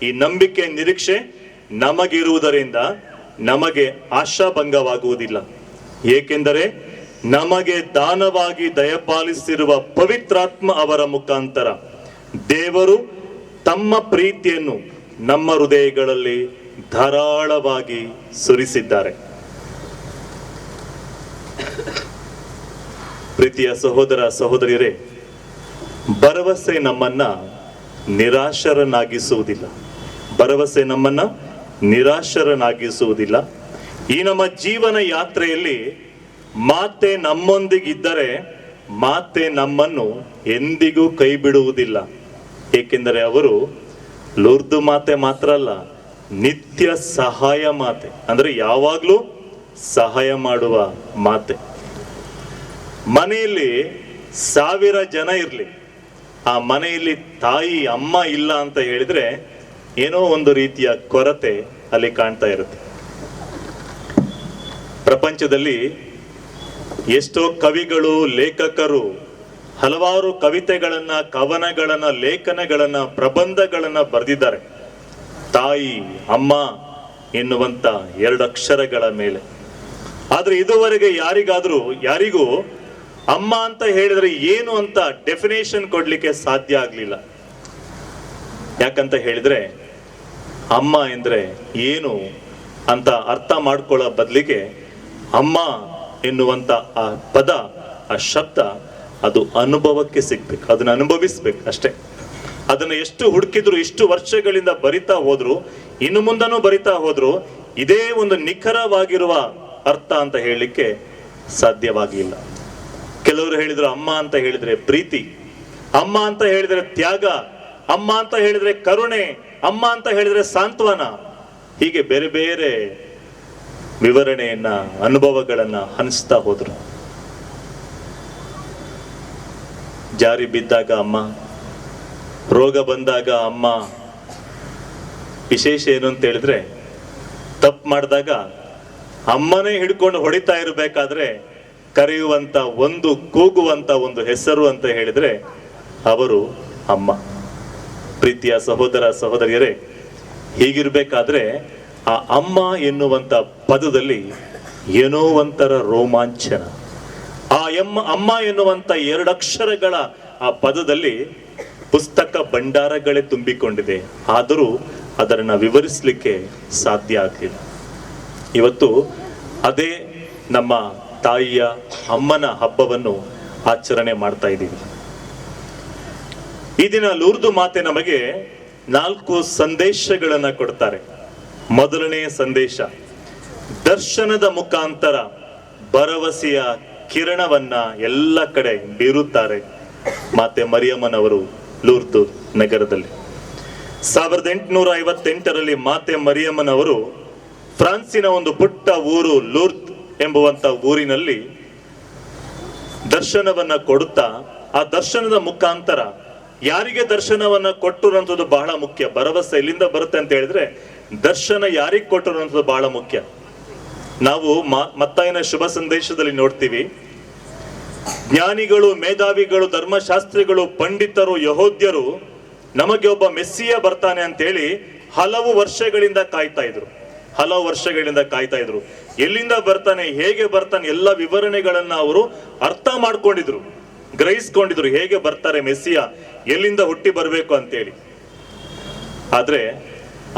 ಈ ನಂಬಿಕೆ ನಿರೀಕ್ಷೆ ನಮಗಿರುವುದರಿಂದ ನಮಗೆ ಆಶಾಭಂಗವಾಗುವುದಿಲ್ಲ. ಏಕೆಂದರೆ ನಮಗೆ ದಾನವಾಗಿ ದಯಪಾಲಿಸಿರುವ ಪವಿತ್ರಾತ್ಮ ಅವರ ಮುಖಾಂತರ ದೇವರು ತಮ್ಮ ಪ್ರೀತಿಯನ್ನು ನಮ್ಮ ಹೃದಯಗಳಲ್ಲಿ ಧಾರಾಳವಾಗಿ ಸುರಿಸಿದ್ದಾರೆ. ಪ್ರೀತಿಯ ಸಹೋದರ ಸಹೋದರಿಯರೇ, ಭರವಸೆ ನಮ್ಮನ್ನ ನಿರಾಶರನ್ನಾಗಿಸುವುದಿಲ್ಲ. ಭರವಸೆ ನಮ್ಮನ್ನ ನಿರಾಶರನ್ನಾಗಿಸುವುದಿಲ್ಲ. ಈ ನಮ್ಮ ಜೀವನ ಯಾತ್ರೆಯಲ್ಲಿ ಮಾತೆ ನಮ್ಮೊಂದಿಗಿದ್ದರೆ ಮಾತೆ ನಮ್ಮನ್ನು ಎಂದಿಗೂ ಕೈ ಬಿಡುವುದಿಲ್ಲ. ಏಕೆಂದರೆ ಅವರು ಲೂರ್ದು ಮಾತೆ ಮಾತ್ರ ಅಲ್ಲ, ನಿತ್ಯ ಸಹಾಯ ಮಾತೆ, ಅಂದ್ರೆ ಯಾವಾಗ್ಲೂ ಸಹಾಯ ಮಾಡುವ ಮಾತೆ. ಮನೆಯಲ್ಲಿ 1000 ಜನ ಇರ್ಲಿ, ಆ ಮನೆಯಲ್ಲಿ ತಾಯಿ ಅಮ್ಮ ಇಲ್ಲ ಅಂತ ಹೇಳಿದ್ರೆ ಏನೋ ಒಂದು ರೀತಿಯ ಕೊರತೆ ಅಲ್ಲಿ ಕಾಣ್ತಾ ಇರುತ್ತೆ. ಪ್ರಪಂಚದಲ್ಲಿ ಎಷ್ಟೋ ಕವಿಗಳು, ಲೇಖಕರು ಹಲವಾರು ಕವಿತೆಗಳನ್ನ, ಕವನಗಳನ್ನ, ಲೇಖನಗಳನ್ನ, ಪ್ರಬಂಧಗಳನ್ನ ಬರೆದಿದ್ದಾರೆ ತಾಯಿ ಅಮ್ಮ ಎನ್ನುವಂತ 2 ಅಕ್ಷರಗಳ ಮೇಲೆ. ಆದ್ರೆ ಇದುವರೆಗೆ ಯಾರಿಗೂ ಅಮ್ಮ ಅಂತ ಹೇಳಿದ್ರೆ ಏನು ಅಂತ ಡೆಫಿನೇಷನ್ ಕೊಡ್ಲಿಕ್ಕೆ ಸಾಧ್ಯ ಆಗ್ಲಿಲ್ಲ. ಯಾಕಂತ ಹೇಳಿದ್ರೆ ಅಮ್ಮ ಎಂದ್ರೆ ಏನು ಅಂತ ಅರ್ಥ ಮಾಡ್ಕೊಳ್ಳೋ ಬದಲಿಗೆ ಅಮ್ಮ ಎನ್ನುವಂತ ಆ ಪದ, ಆ ಶಬ್ದ ಅದು ಅನುಭವಕ್ಕೆ ಸಿಗ್ಬೇಕು, ಅದನ್ನ ಅನುಭವಿಸ್ಬೇಕು ಅಷ್ಟೇ. ಅದನ್ನ ಎಷ್ಟು ಹುಡುಕಿದ್ರು, ಇಷ್ಟು ವರ್ಷಗಳಿಂದ ಬರಿತಾ ಹೋದ್ರು, ಇನ್ನು ಮುಂದನೂ ಬರಿತಾ ಹೋದ್ರು, ಇದೇ ಒಂದು ನಿಖರವಾಗಿರುವ ಅರ್ಥ ಅಂತ ಹೇಳಲಿಕ್ಕೆ ಸಾಧ್ಯವಾಗಿಲ್ಲ. ಕೆಲವರು ಹೇಳಿದ್ರು ಅಮ್ಮ ಅಂತ ಹೇಳಿದ್ರೆ ಪ್ರೀತಿ, ಅಮ್ಮ ಅಂತ ಹೇಳಿದ್ರೆ ತ್ಯಾಗ, ಅಮ್ಮ ಅಂತ ಹೇಳಿದ್ರೆ ಕರುಣೆ, ಅಮ್ಮ ಅಂತ ಹೇಳಿದ್ರೆ ಸಾಂತ್ವನ. ಹೀಗೆ ಬೇರೆ ಬೇರೆ ವಿವರಣೆಯನ್ನ, ಅನುಭವಗಳನ್ನ ಹಂಚ್ತಾ ಹೋದ್ರು. ಜಾರಿ ಬಿದ್ದಾಗ ಅಮ್ಮ, ರೋಗ ಬಂದಾಗ ಅಮ್ಮ. ವಿಶೇಷ ಏನು ಅಂತ ಹೇಳಿದ್ರೆ ತಪ್ಪು ಮಾಡಿದಾಗ ಅಮ್ಮನೇ ಹಿಡ್ಕೊಂಡು ಹೊಡಿತಾ ಇರಬೇಕಾದ್ರೆ ಕರೆಯುವಂತ ಒಂದು, ಕೂಗುವಂತ ಒಂದು ಹೆಸರು ಅಂತ ಹೇಳಿದ್ರೆ ಅವರು ಅಮ್ಮ. ಪ್ರೀತಿಯ ಸಹೋದರ ಸಹೋದರಿಯರೇ, ಹೀಗಿರ್ಬೇಕಾದ್ರೆ ಆ ಅಮ್ಮ ಎನ್ನುವಂತ ಪದದಲ್ಲಿ ಏನೋ ಒಂಥರ ರೋಮಾಂಚನ. ಆ ಅಮ್ಮ ಎನ್ನುವಂತ 2 ಅಕ್ಷರಗಳ ಆ ಪದದಲ್ಲಿ ಪುಸ್ತಕ ಭಂಡಾರಗಳೇ ತುಂಬಿಕೊಂಡಿದೆ. ಆದರೂ ಅದನ್ನ ವಿವರಿಸಲಿಕ್ಕೆ ಸಾಧ್ಯ ಆಗಲಿಲ್ಲ. ಇವತ್ತು ಅದೇ ನಮ್ಮ ತಾಯಿಯ ಅಮ್ಮನ ಹಬ್ಬವನ್ನು ಆಚರಣೆ ಮಾಡ್ತಾ ಇದ್ದೀವಿ. ಈ ದಿನ ಲೂರ್ದು ಮಾತೆ ನಮಗೆ 4 ಸಂದೇಶಗಳನ್ನ ಕೊಡ್ತಾರೆ. ಮೊದಲನೆಯ ಸಂದೇಶ, ದರ್ಶನದ ಮುಖಾಂತರ ಭರವಸೆಯ ಕಿರಣವನ್ನ ಎಲ್ಲ ಕಡೆ ಬೀರುತ್ತಾರೆ ಮಾತೆ ಮರಿಯಮ್ಮನವರು ಲೂರ್ದು ನಗರದಲ್ಲಿ. 1858ರಲ್ಲಿ ಮಾತೆ ಮರಿಯಮ್ಮನವರು ಫ್ರಾನ್ಸಿನ ಒಂದು ಪುಟ್ಟ ಊರು ಲೂರ್ದ್ ಎಂಬುವಂತ ಊರಿನಲ್ಲಿ ದರ್ಶನವನ್ನ ಕೊಡುತ್ತಾ, ಆ ದರ್ಶನದ ಮುಖಾಂತರ ಯಾರಿಗೆ ದರ್ಶನವನ್ನ ಕೊಟ್ಟರು ಅನ್ನೋದು ಬಹಳ ಮುಖ್ಯ. ಭರವಸೆ ಎಲ್ಲಿಂದ ಬರುತ್ತೆ ಅಂತ ಹೇಳಿದ್ರೆ ದರ್ಶನ ಯಾರಿಗೆ ಕೊಟ್ಟರು ಅನ್ನೋದು ಬಹಳ ಮುಖ್ಯ. ನಾವು ಮತ್ತಾಯನ ಶುಭ ಸಂದೇಶದಲ್ಲಿ ನೋಡ್ತೀವಿ, ಜ್ಞಾನಿಗಳು, ಮೇಧಾವಿಗಳು, ಧರ್ಮಶಾಸ್ತ್ರಿಗಳು, ಪಂಡಿತರು, ಯಹೋದ್ಯರು ನಮಗೆ ಒಬ್ಬ ಮೆಸ್ಸಿಯ ಬರ್ತಾನೆ ಅಂತ ಹೇಳಿ ಹಲವು ವರ್ಷಗಳಿಂದ ಕಾಯ್ತಾ ಇದ್ರು. ಎಲ್ಲಿಂದ ಬರ್ತಾನೆ, ಹೇಗೆ ಬರ್ತಾನೆ, ಎಲ್ಲ ವಿವರಣೆಗಳನ್ನ ಅವರು ಅರ್ಥ ಮಾಡ್ಕೊಂಡಿದ್ರು, ಗ್ರಹಿಸ್ಕೊಂಡಿದ್ರು. ಹೇಗೆ ಬರ್ತಾರೆ ಮೆಸ್ಸಿಯ, ಎಲ್ಲಿಂದ ಹುಟ್ಟಿ ಬರಬೇಕು ಅಂತೇಳಿ. ಆದ್ರೆ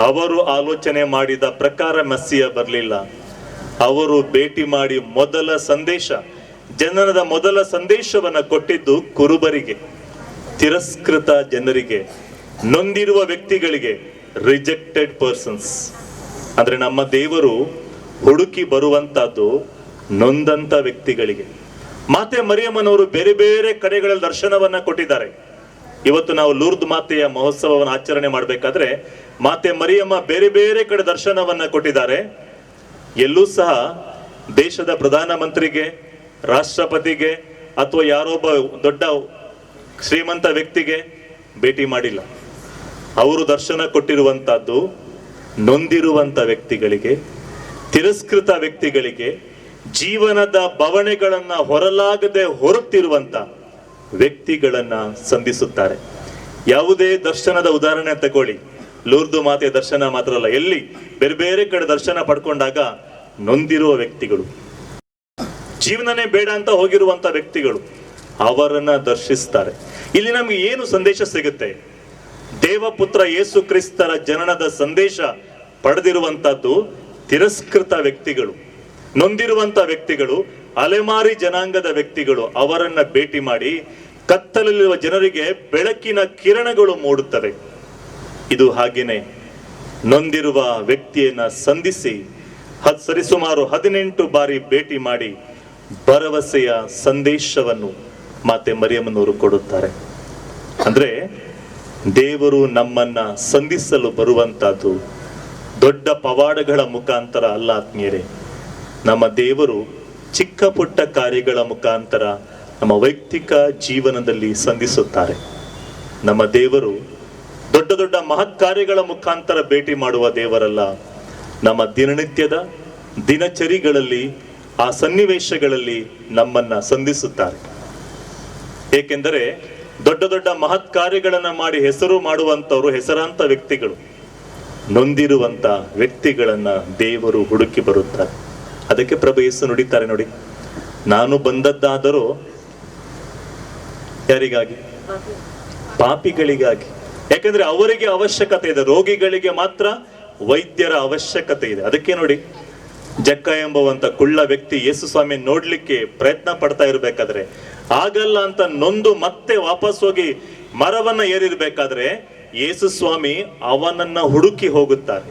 ಅವರು ಆಲೋಚನೆ ಮಾಡಿದ ಪ್ರಕಾರ ಮೆಸ್ಸಿಯ ಬರಲಿಲ್ಲ. ಅವರು ಭೇಟಿ ಮಾಡಿ ಜನನದ ಮೊದಲ ಸಂದೇಶವನ್ನ ಕೊಟ್ಟಿದ್ದು ಕುರುಬರಿಗೆ, ತಿರಸ್ಕೃತ ಜನರಿಗೆ, ನೊಂದಿರುವ ವ್ಯಕ್ತಿಗಳಿಗೆ, ರಿಜೆಕ್ಟೆಡ್ ಪರ್ಸನ್ಸ್. ಅಂದ್ರೆ ನಮ್ಮ ದೇವರು ಹುಡುಕಿ ಬರುವಂತಹದ್ದು ನೊಂದಂತ ವ್ಯಕ್ತಿಗಳಿಗೆ. ಮಾತೆ ಮರಿಯಮ್ಮನವರು ಬೇರೆ ಬೇರೆ ಕಡೆಗಳಲ್ಲಿ ದರ್ಶನವನ್ನ ಕೊಟ್ಟಿದ್ದಾರೆ. ಇವತ್ತು ನಾವು ಲೂರ್ದ್ ಮಾತೆಯ ಮಹೋತ್ಸವವನ್ನು ಆಚರಣೆ ಮಾಡಬೇಕಾದ್ರೆ ಮಾತೆ ಮರಿಯಮ್ಮ ಬೇರೆ ಬೇರೆ ಕಡೆ ದರ್ಶನವನ್ನ ಕೊಟ್ಟಿದ್ದಾರೆ. ಎಲ್ಲೂ ಸಹ ದೇಶದ ಪ್ರಧಾನಮಂತ್ರಿಗೆ, ರಾಷ್ಟ್ರಪತಿಗೆ ಅಥವಾ ಯಾರೊಬ್ಬ ದೊಡ್ಡ ಶ್ರೀಮಂತ ವ್ಯಕ್ತಿಗೆ ಭೇಟಿ ಮಾಡಿಲ್ಲ. ಅವರು ದರ್ಶನ ಕೊಟ್ಟಿರುವಂತಹದ್ದು ನೊಂದಿರುವಂತ ವ್ಯಕ್ತಿಗಳಿಗೆ, ತಿರಸ್ಕೃತ ವ್ಯಕ್ತಿಗಳಿಗೆ, ಜೀವನದ ಬವಣೆಗಳನ್ನ ಹೊರಲಾಗದೆ ಹೊರತಿರುವಂತ ವ್ಯಕ್ತಿಗಳನ್ನ ಸಂಧಿಸುತ್ತಾರೆ. ಯಾವುದೇ ದರ್ಶನದ ಉದಾಹರಣೆ ತಗೊಳ್ಳಿ, ಲೂರ್ದು ಮಾತೆಯ ದರ್ಶನ ಮಾತ್ರ ಅಲ್ಲ, ಎಲ್ಲಿ ಬೇರೆ ಬೇರೆ ಕಡೆ ದರ್ಶನ ಪಡ್ಕೊಂಡಾಗ ನೊಂದಿರುವ ವ್ಯಕ್ತಿಗಳು, ಜೀವನನೇ ಬೇಡ ಅಂತ ಹೋಗಿರುವಂತ ವ್ಯಕ್ತಿಗಳು, ಅವರನ್ನ ದರ್ಶಿಸ್ತಾರೆ. ಇಲ್ಲಿ ನಮ್ಗೆ ಏನು ಸಂದೇಶ ಸಿಗುತ್ತೆ? ದೇವಪುತ್ರ ಯೇಸು ಕ್ರಿಸ್ತರ ಜನನದ ಸಂದೇಶ ಪಡೆದಿರುವಂತದ್ದು ತಿರಸ್ಕೃತ ವ್ಯಕ್ತಿಗಳು, ನೊಂದಿರುವಂತ ವ್ಯಕ್ತಿಗಳು, ಅಲೆಮಾರಿ ಜನಾಂಗದ ವ್ಯಕ್ತಿಗಳು. ಅವರನ್ನ ಭೇಟಿ ಮಾಡಿ ಕತ್ತಲಲ್ಲಿರುವ ಜನರಿಗೆ ಬೆಳಕಿನ ಕಿರಣಗಳು ಮೂಡುತ್ತವೆ. ಇದು ಹಾಗೇನೆ ನೊಂದಿರುವ ವ್ಯಕ್ತಿಯನ್ನ ಸಂಧಿಸಿ ಸರಿಸುಮಾರು 18 ಬಾರಿ ಭೇಟಿ ಮಾಡಿ ಭರವಸೆಯ ಸಂದೇಶವನ್ನು ಮಾತೆ ಮರಿಯಮ್ಮನವರು ಕೊಡುತ್ತಾರೆ. ಅಂದ್ರೆ ದೇವರು ನಮ್ಮನ್ನ ಸಂಧಿಸಲು ಬರುವಂತಹದ್ದು ದೊಡ್ಡ ಪವಾಡಗಳ ಮುಖಾಂತರ ಅಲ್ಲ ಆತ್ಮೀಯರೇ. ನಮ್ಮ ದೇವರು ಚಿಕ್ಕ ಪುಟ್ಟ ಕಾರ್ಯಗಳ ಮುಖಾಂತರ ನಮ್ಮ ವೈಯಕ್ತಿಕ ಜೀವನದಲ್ಲಿ ಸಂಧಿಸುತ್ತಾರೆ. ನಮ್ಮ ದೇವರು ದೊಡ್ಡ ದೊಡ್ಡ ಮಹತ್ ಕಾರ್ಯಗಳ ಮುಖಾಂತರ ಭೇಟಿ ಮಾಡುವ ದೇವರಲ್ಲ. ನಮ್ಮ ದಿನನಿತ್ಯದ ದಿನಚರಿಗಳಲ್ಲಿ ಆ ಸನ್ನಿವೇಶಗಳಲ್ಲಿ ನಮ್ಮನ್ನ ಸಂಧಿಸುತ್ತಾರೆ. ಏಕೆಂದರೆ ದೊಡ್ಡ ದೊಡ್ಡ ಮಹತ್ ಕಾರ್ಯಗಳನ್ನ ಮಾಡಿ ಹೆಸರು ಮಾಡುವಂತವರು ಹೆಸರಾಂತ ವ್ಯಕ್ತಿಗಳು. ನೊಂದಿರುವಂತ ವ್ಯಕ್ತಿಗಳನ್ನ ದೇವರು ಹುಡುಕಿ ಬರುತ್ತಾರೆ. ಅದಕ್ಕೆ ಪ್ರಭು ಯೇಸು ನುಡಿತಾರೆ ನೋಡಿ, ನಾನು ಬಂದದ್ದಾದರೂ ಯಾರಿಗಾಗಿ? ಪಾಪಿಗಳಿಗಾಗಿ. ಯಾಕಂದ್ರೆ ಅವರಿಗೆ ಅವಶ್ಯಕತೆ ಇದೆ, ರೋಗಿಗಳಿಗೆ ಮಾತ್ರ ವೈದ್ಯರ ಅವಶ್ಯಕತೆ ಇದೆ. ಅದಕ್ಕೆ ನೋಡಿ, ಜಕ್ಕ ಎಂಬುವಂತ ಕುಳ್ಳ ವ್ಯಕ್ತಿ ಯೇಸು ಸ್ವಾಮಿ ನೋಡ್ಲಿಕ್ಕೆ ಪ್ರಯತ್ನ ಪಡ್ತಾ ಇರ್ಬೇಕಾದ್ರೆ ಆಗಲ್ಲ ಅಂತ ನೊಂದು ಮತ್ತೆ ವಾಪಸ್ ಹೋಗಿ ಮರವನ್ನ ಏರಿರ್ಬೇಕಾದ್ರೆ ಯೇಸು ಸ್ವಾಮಿ ಅವನನ್ನ ಹುಡುಕಿ ಹೋಗುತ್ತಾರೆ.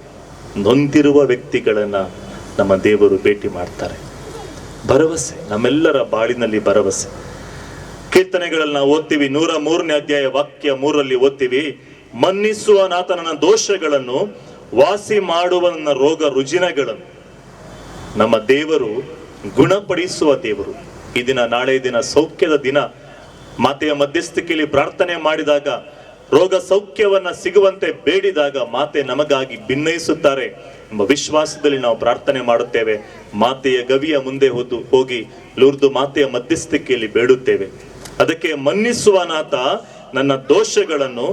ನೊಂದಿರುವ ವ್ಯಕ್ತಿಗಳನ್ನ ನಮ್ಮ ದೇವರು ಭೇಟಿ ಮಾಡ್ತಾರೆ. ಭರವಸೆ, ನಮ್ಮೆಲ್ಲರ ಬಾಳಿನಲ್ಲಿ ಭರವಸೆ. ಕೀರ್ತನೆಗಳಲ್ಲಿ ನಾವು ಓದ್ತೀವಿ, 103ನೇ ಅಧ್ಯಾಯ ವಾಕ್ಯ 3ರಲ್ಲಿ ಓದ್ತೀವಿ, ಮನ್ನಿಸುವನಾತನ ದೋಷಗಳನ್ನು ವಾಸಿ ಮಾಡುವನ ರೋಗ ರುಜಿನಗಳನ್ನು. ನಮ್ಮ ದೇವರು ಗುಣಪಡಿಸುವ ದೇವರು. ಈ ದಿನ, ನಾಳೆ ದಿನ ಸೌಖ್ಯದ ದಿನ. ಮಾತೆಯ ಮಧ್ಯಸ್ಥಿಕೆಯಲ್ಲಿ ಪ್ರಾರ್ಥನೆ ಮಾಡಿದಾಗ, ರೋಗ ಸೌಖ್ಯವನ್ನ ಸಿಗುವಂತೆ ಬೇಡಿದಾಗ ಮಾತೆ ನಮಗಾಗಿ ಭಿನ್ನಯಿಸುತ್ತಾರೆ ಎಂಬ ವಿಶ್ವಾಸದಲ್ಲಿ ನಾವು ಪ್ರಾರ್ಥನೆ ಮಾಡುತ್ತೇವೆ. ಮಾತೆಯ ಗವಿಯ ಮುಂದೆ ಹೋಗಿ ಲೂರ್ದು ಮಾತೆಯ ಮಧ್ಯಸ್ಥಿಕೆಯಲ್ಲಿ ಬೇಡುತ್ತೇವೆ. ಅದಕ್ಕೆ ಮನ್ನಿಸುವನಾತ ನನ್ನ ದೋಷಗಳನ್ನು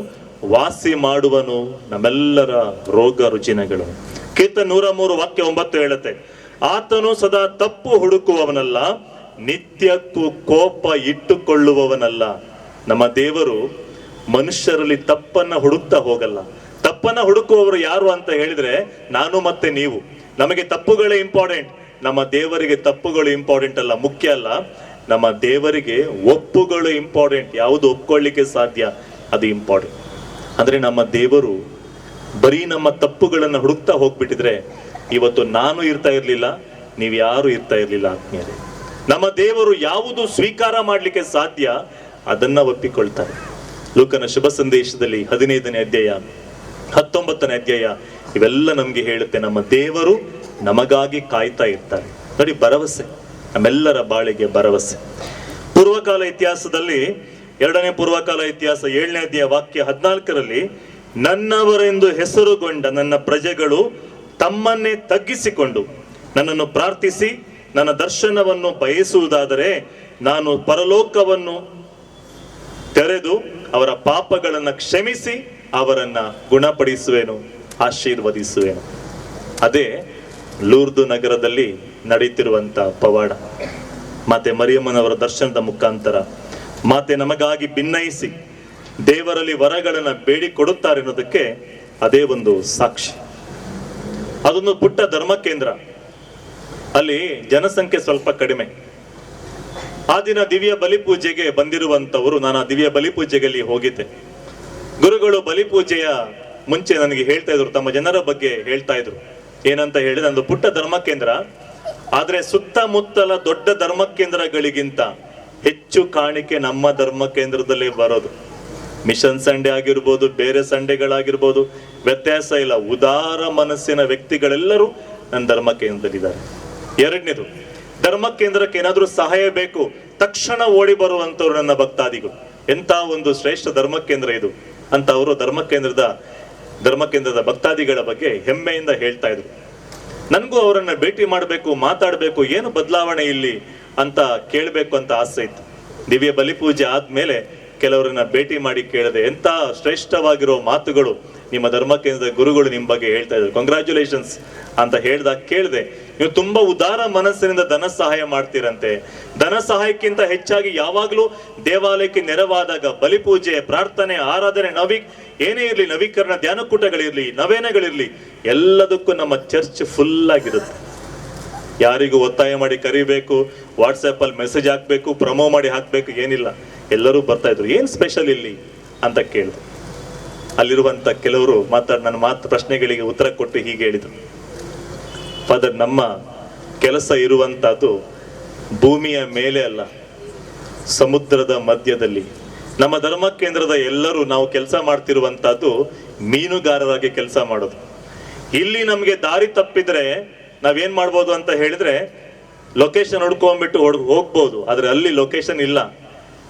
ವಾಸಿ ಮಾಡುವನು ನಮ್ಮೆಲ್ಲರ ರೋಗ ರುಜಿನಗಳು. ಕೀರ್ತನೆ 103 ವಾಕ್ಯ 9 ಹೇಳುತ್ತೆ, ಆತನು ಸದಾ ತಪ್ಪು ಹುಡುಕುವವನಲ್ಲ, ನಿತ್ಯಕ್ಕೂ ಕೋಪ ಇಟ್ಟುಕೊಳ್ಳುವವನಲ್ಲ. ನಮ್ಮ ದೇವರು ಮನುಷ್ಯರಲ್ಲಿ ತಪ್ಪನ್ನ ಹುಡುಕ್ತಾ ಹೋಗಲ್ಲ. ತಪ್ಪನ್ನ ಹುಡುಕುವವರು ಯಾರು ಅಂತ ಹೇಳಿದ್ರೆ ನಾನು ಮತ್ತೆ ನೀವು. ನಮಗೆ ತಪ್ಪುಗಳೇ ಇಂಪಾರ್ಟೆಂಟ್, ನಮ್ಮ ದೇವರಿಗೆ ತಪ್ಪುಗಳು ಇಂಪಾರ್ಟೆಂಟ್ ಅಲ್ಲ, ಮುಖ್ಯ ಅಲ್ಲ. ನಮ್ಮ ದೇವರಿಗೆ ಒಪ್ಪುಗಳು ಇಂಪಾರ್ಟೆಂಟ್. ಯಾವುದು ಒಪ್ಕೊಳ್ಳಿಕ್ಕೆ ಸಾಧ್ಯ ಅದು ಇಂಪಾರ್ಟೆಂಟ್. ಅಂದ್ರೆ ನಮ್ಮ ದೇವರು ಬರೀ ನಮ್ಮ ತಪ್ಪುಗಳನ್ನು ಹುಡುಕ್ತಾ ಹೋಗ್ಬಿಟ್ಟಿದ್ರೆ ಇವತ್ತು ನಾನು ಇರ್ತಾ ಇರ್ಲಿಲ್ಲ, ನೀವು ಯಾರು ಇರ್ತಾ ಇರ್ಲಿಲ್ಲ ಆತ್ಮೀಯರೇ. ನಮ್ಮ ದೇವರು ಯಾವುದು ಸ್ವೀಕಾರ ಮಾಡ್ಲಿಕ್ಕೆ ಸಾಧ್ಯ ಅದನ್ನ ಒಪ್ಪಿಕೊಳ್ತಾರೆ. ಲೂಕನ ಶುಭ ಸಂದೇಶದಲ್ಲಿ 15ನೇ ಅಧ್ಯಾಯ 19ನೇ ಅಧ್ಯಾಯ ಇವೆಲ್ಲ ನಮ್ಗೆ ಹೇಳುತ್ತೆ, ನಮ್ಮ ದೇವರು ನಮಗಾಗಿ ಕಾಯ್ತಾ ಇರ್ತಾರೆ. ನೋಡಿ, ಭರವಸೆ, ನಮ್ಮೆಲ್ಲರ ಬಾಳಿಗೆ ಭರವಸೆ. ಪೂರ್ವಕಾಲ ಇತಿಹಾಸದಲ್ಲಿ 2ನೇ ಪೂರ್ವಕಾಲ ಇತಿಹಾಸ 7ನೇ ಅಧ್ಯಾಯ ವಾಕ್ಯ 14ರಲ್ಲಿ, ನನ್ನವರೆಂದು ಹೆಸರುಗೊಂಡ ನನ್ನ ಪ್ರಜೆಗಳು ತಮ್ಮನ್ನೇ ತಗ್ಗಿಸಿಕೊಂಡು ನನ್ನನ್ನು ಪ್ರಾರ್ಥಿಸಿ ನನ್ನ ದರ್ಶನವನ್ನು ಬಯಸುವುದಾದರೆ ನಾನು ಪರಲೋಕವನ್ನು ತೆರೆದು ಅವರ ಪಾಪಗಳನ್ನು ಕ್ಷಮಿಸಿ ಅವರನ್ನ ಗುಣಪಡಿಸುವೆನು, ಆಶೀರ್ವದಿಸುವೆನು. ಅದೇ ಲೂರ್ದು ನಗರದಲ್ಲಿ ನಡೀತಿರುವಂತ ಪವಾಡ. ಮಾತೆ ಮರಿಯಮ್ಮನವರ ದರ್ಶನದ ಮುಖಾಂತರ ಮಾತೆ ನಮಗಾಗಿ ಭಿನ್ನಯಿಸಿ ದೇವರಲ್ಲಿ ವರಗಳನ್ನ ಬೇಡಿಕೊಡುತ್ತಾರೆ ಅನ್ನೋದಕ್ಕೆ ಅದೇ ಒಂದು ಸಾಕ್ಷಿ. ಅದೊಂದು ಪುಟ್ಟ ಧರ್ಮ ಕೇಂದ್ರ. ಅಲ್ಲಿ ಜನಸಂಖ್ಯೆ ಸ್ವಲ್ಪ ಕಡಿಮೆ. ಆ ದಿನ ದಿವ್ಯ ಬಲಿಪೂಜೆಗೆ ಬಂದಿರುವಂತವರು, ನಾನು ಆ ದಿವ್ಯ ಬಲಿಪೂಜೆಗೆ ಅಲ್ಲಿ ಹೋಗಿದ್ದೆ. ಗುರುಗಳು ಬಲಿಪೂಜೆಯ ಮುಂಚೆ ನನಗೆ ಹೇಳ್ತಾ ಇದ್ರು, ತಮ್ಮ ಜನರ ಬಗ್ಗೆ ಹೇಳ್ತಾ ಇದ್ರು. ಏನಂತ ಹೇಳಿದ್ರೆ, ನಂದು ಪುಟ್ಟ ಧರ್ಮ ಕೇಂದ್ರ, ಆದ್ರೆ ಸುತ್ತಮುತ್ತಲ ದೊಡ್ಡ ಧರ್ಮ ಕೇಂದ್ರಗಳಿಗಿಂತ ಹೆಚ್ಚು ಕಾಣಿಕೆ ನಮ್ಮ ಧರ್ಮ ಕೇಂದ್ರದಲ್ಲೇ ಬರೋದು. ಮಿಷನ್ ಸಂಡೆ ಆಗಿರ್ಬೋದು, ಬೇರೆ ಸಂಡೆಗಳಾಗಿರ್ಬೋದು, ವ್ಯತ್ಯಾಸ ಇಲ್ಲ. ಉದಾರ ಮನಸ್ಸಿನ ವ್ಯಕ್ತಿಗಳೆಲ್ಲರೂ ನನ್ನ ಧರ್ಮ ಕೇಂದ್ರದಲ್ಲಿದ್ದಾರೆ. ಎರಡನೇದು, ಧರ್ಮ ಕೇಂದ್ರಕ್ಕೆ ಏನಾದ್ರೂ ಸಹಾಯ ಬೇಕು ತಕ್ಷಣ ಓಡಿ ಬರುವಂತವ್ರು ನನ್ನ ಭಕ್ತಾದಿಗಳು. ಎಂತ ಒಂದು ಶ್ರೇಷ್ಠ ಧರ್ಮ ಕೇಂದ್ರ ಇದು ಅಂತ ಅವರು ಧರ್ಮ ಕೇಂದ್ರದ ಭಕ್ತಾದಿಗಳ ಬಗ್ಗೆ ಹೆಮ್ಮೆಯಿಂದ ಹೇಳ್ತಾ ಇದ್ರು. ನನಗೂ ಅವರನ್ನ ಭೇಟಿ ಮಾಡಬೇಕು, ಮಾತಾಡಬೇಕು, ಏನು ಬದಲಾವಣೆ ಇಲ್ಲಿ ಅಂತ ಕೇಳಬೇಕು ಅಂತ ಆಸೆ ಇತ್ತು. ದಿವ್ಯ ಬಲಿಪೂಜೆ ಆದ್ಮೇಲೆ ಕೆಲವರನ್ನ ಭೇಟಿ ಮಾಡಿ ಕೇಳಿದೆ, ಎಂತ ಶ್ರೇಷ್ಠವಾಗಿರೋ ಮಾತುಗಳು ನಿಮ್ಮ ಧರ್ಮ ಕೇಂದ್ರದ ಗುರುಗಳು ನಿಮ್ಮ ಬಗ್ಗೆ ಹೇಳ್ತಾ ಇದ್ರು, ಕಂಗ್ರಾಚುಲೇಷನ್ಸ್ ಅಂತ ಹೇಳ್ದಾಗ ಕೇಳಿದೆ, ನೀವು ತುಂಬಾ ಉದಾರ ಮನಸ್ಸಿನಿಂದ ಧನ ಸಹಾಯ ಮಾಡ್ತೀರಂತೆ. ಧನ ಸಹಾಯಕ್ಕಿಂತ ಹೆಚ್ಚಾಗಿ ಯಾವಾಗ್ಲೂ ದೇವಾಲಯಕ್ಕೆ ನೆರವಾದಾಗ ಬಲಿಪೂಜೆ, ಪ್ರಾರ್ಥನೆ, ಆರಾಧನೆ, ಏನೇ ಇರ್ಲಿ, ನವೀಕರಣ, ಧ್ಯಾನಕೂಟಗಳಿರ್ಲಿ, ನವೇನಗಳಿರ್ಲಿ, ಎಲ್ಲದಕ್ಕೂ ನಮ್ಮ ಚರ್ಚ್ ಫುಲ್ ಆಗಿರುತ್ತೆ. ಯಾರಿಗೂ ಒತ್ತಾಯ ಮಾಡಿ ಕರಿಬೇಕು, ವಾಟ್ಸಪ್ ಅಲ್ಲಿ ಮೆಸೇಜ್ ಹಾಕ್ಬೇಕು, ಪ್ರಮೋ ಮಾಡಿ ಹಾಕ್ಬೇಕು, ಏನಿಲ್ಲ, ಎಲ್ಲರೂ ಬರ್ತಾ ಇದ್ರು. ಏನ್ ಸ್ಪೆಷಲ್ ಇಲ್ಲಿ ಅಂತ ಕೇಳಿದೆ. ಅಲ್ಲಿರುವಂತ ಕೆಲವರು ನನ್ನ ಪ್ರಶ್ನೆಗಳಿಗೆ ಉತ್ತರ ಕೊಟ್ಟು ಹೀಗೆ ಹೇಳಿದರು, ಫಾದರ್, ನಮ್ಮ ಕೆಲಸ ಇರುವಂತಹದ್ದು ಭೂಮಿಯ ಮೇಲೆ ಅಲ್ಲ, ಸಮುದ್ರದ ಮಧ್ಯದಲ್ಲಿ. ನಮ್ಮ ಧರ್ಮ ಕೇಂದ್ರದ ಎಲ್ಲರೂ ನಾವು ಕೆಲಸ ಮಾಡ್ತಿರುವಂತಹದ್ದು ಮೀನುಗಾರರಾಗಿ ಕೆಲಸ ಮಾಡೋದು. ಇಲ್ಲಿ ನಮ್ಗೆ ದಾರಿ ತಪ್ಪಿದ್ರೆ ನಾವೇನ್ ಮಾಡ್ಬೋದು ಅಂತ ಹೇಳಿದ್ರೆ ಲೊಕೇಶನ್ ಹುಡ್ಕೊಂಡ್ಬಿಟ್ಟು ಹೋಗ್ಬೋದು, ಆದ್ರೆ ಅಲ್ಲಿ ಲೊಕೇಶನ್ ಇಲ್ಲ.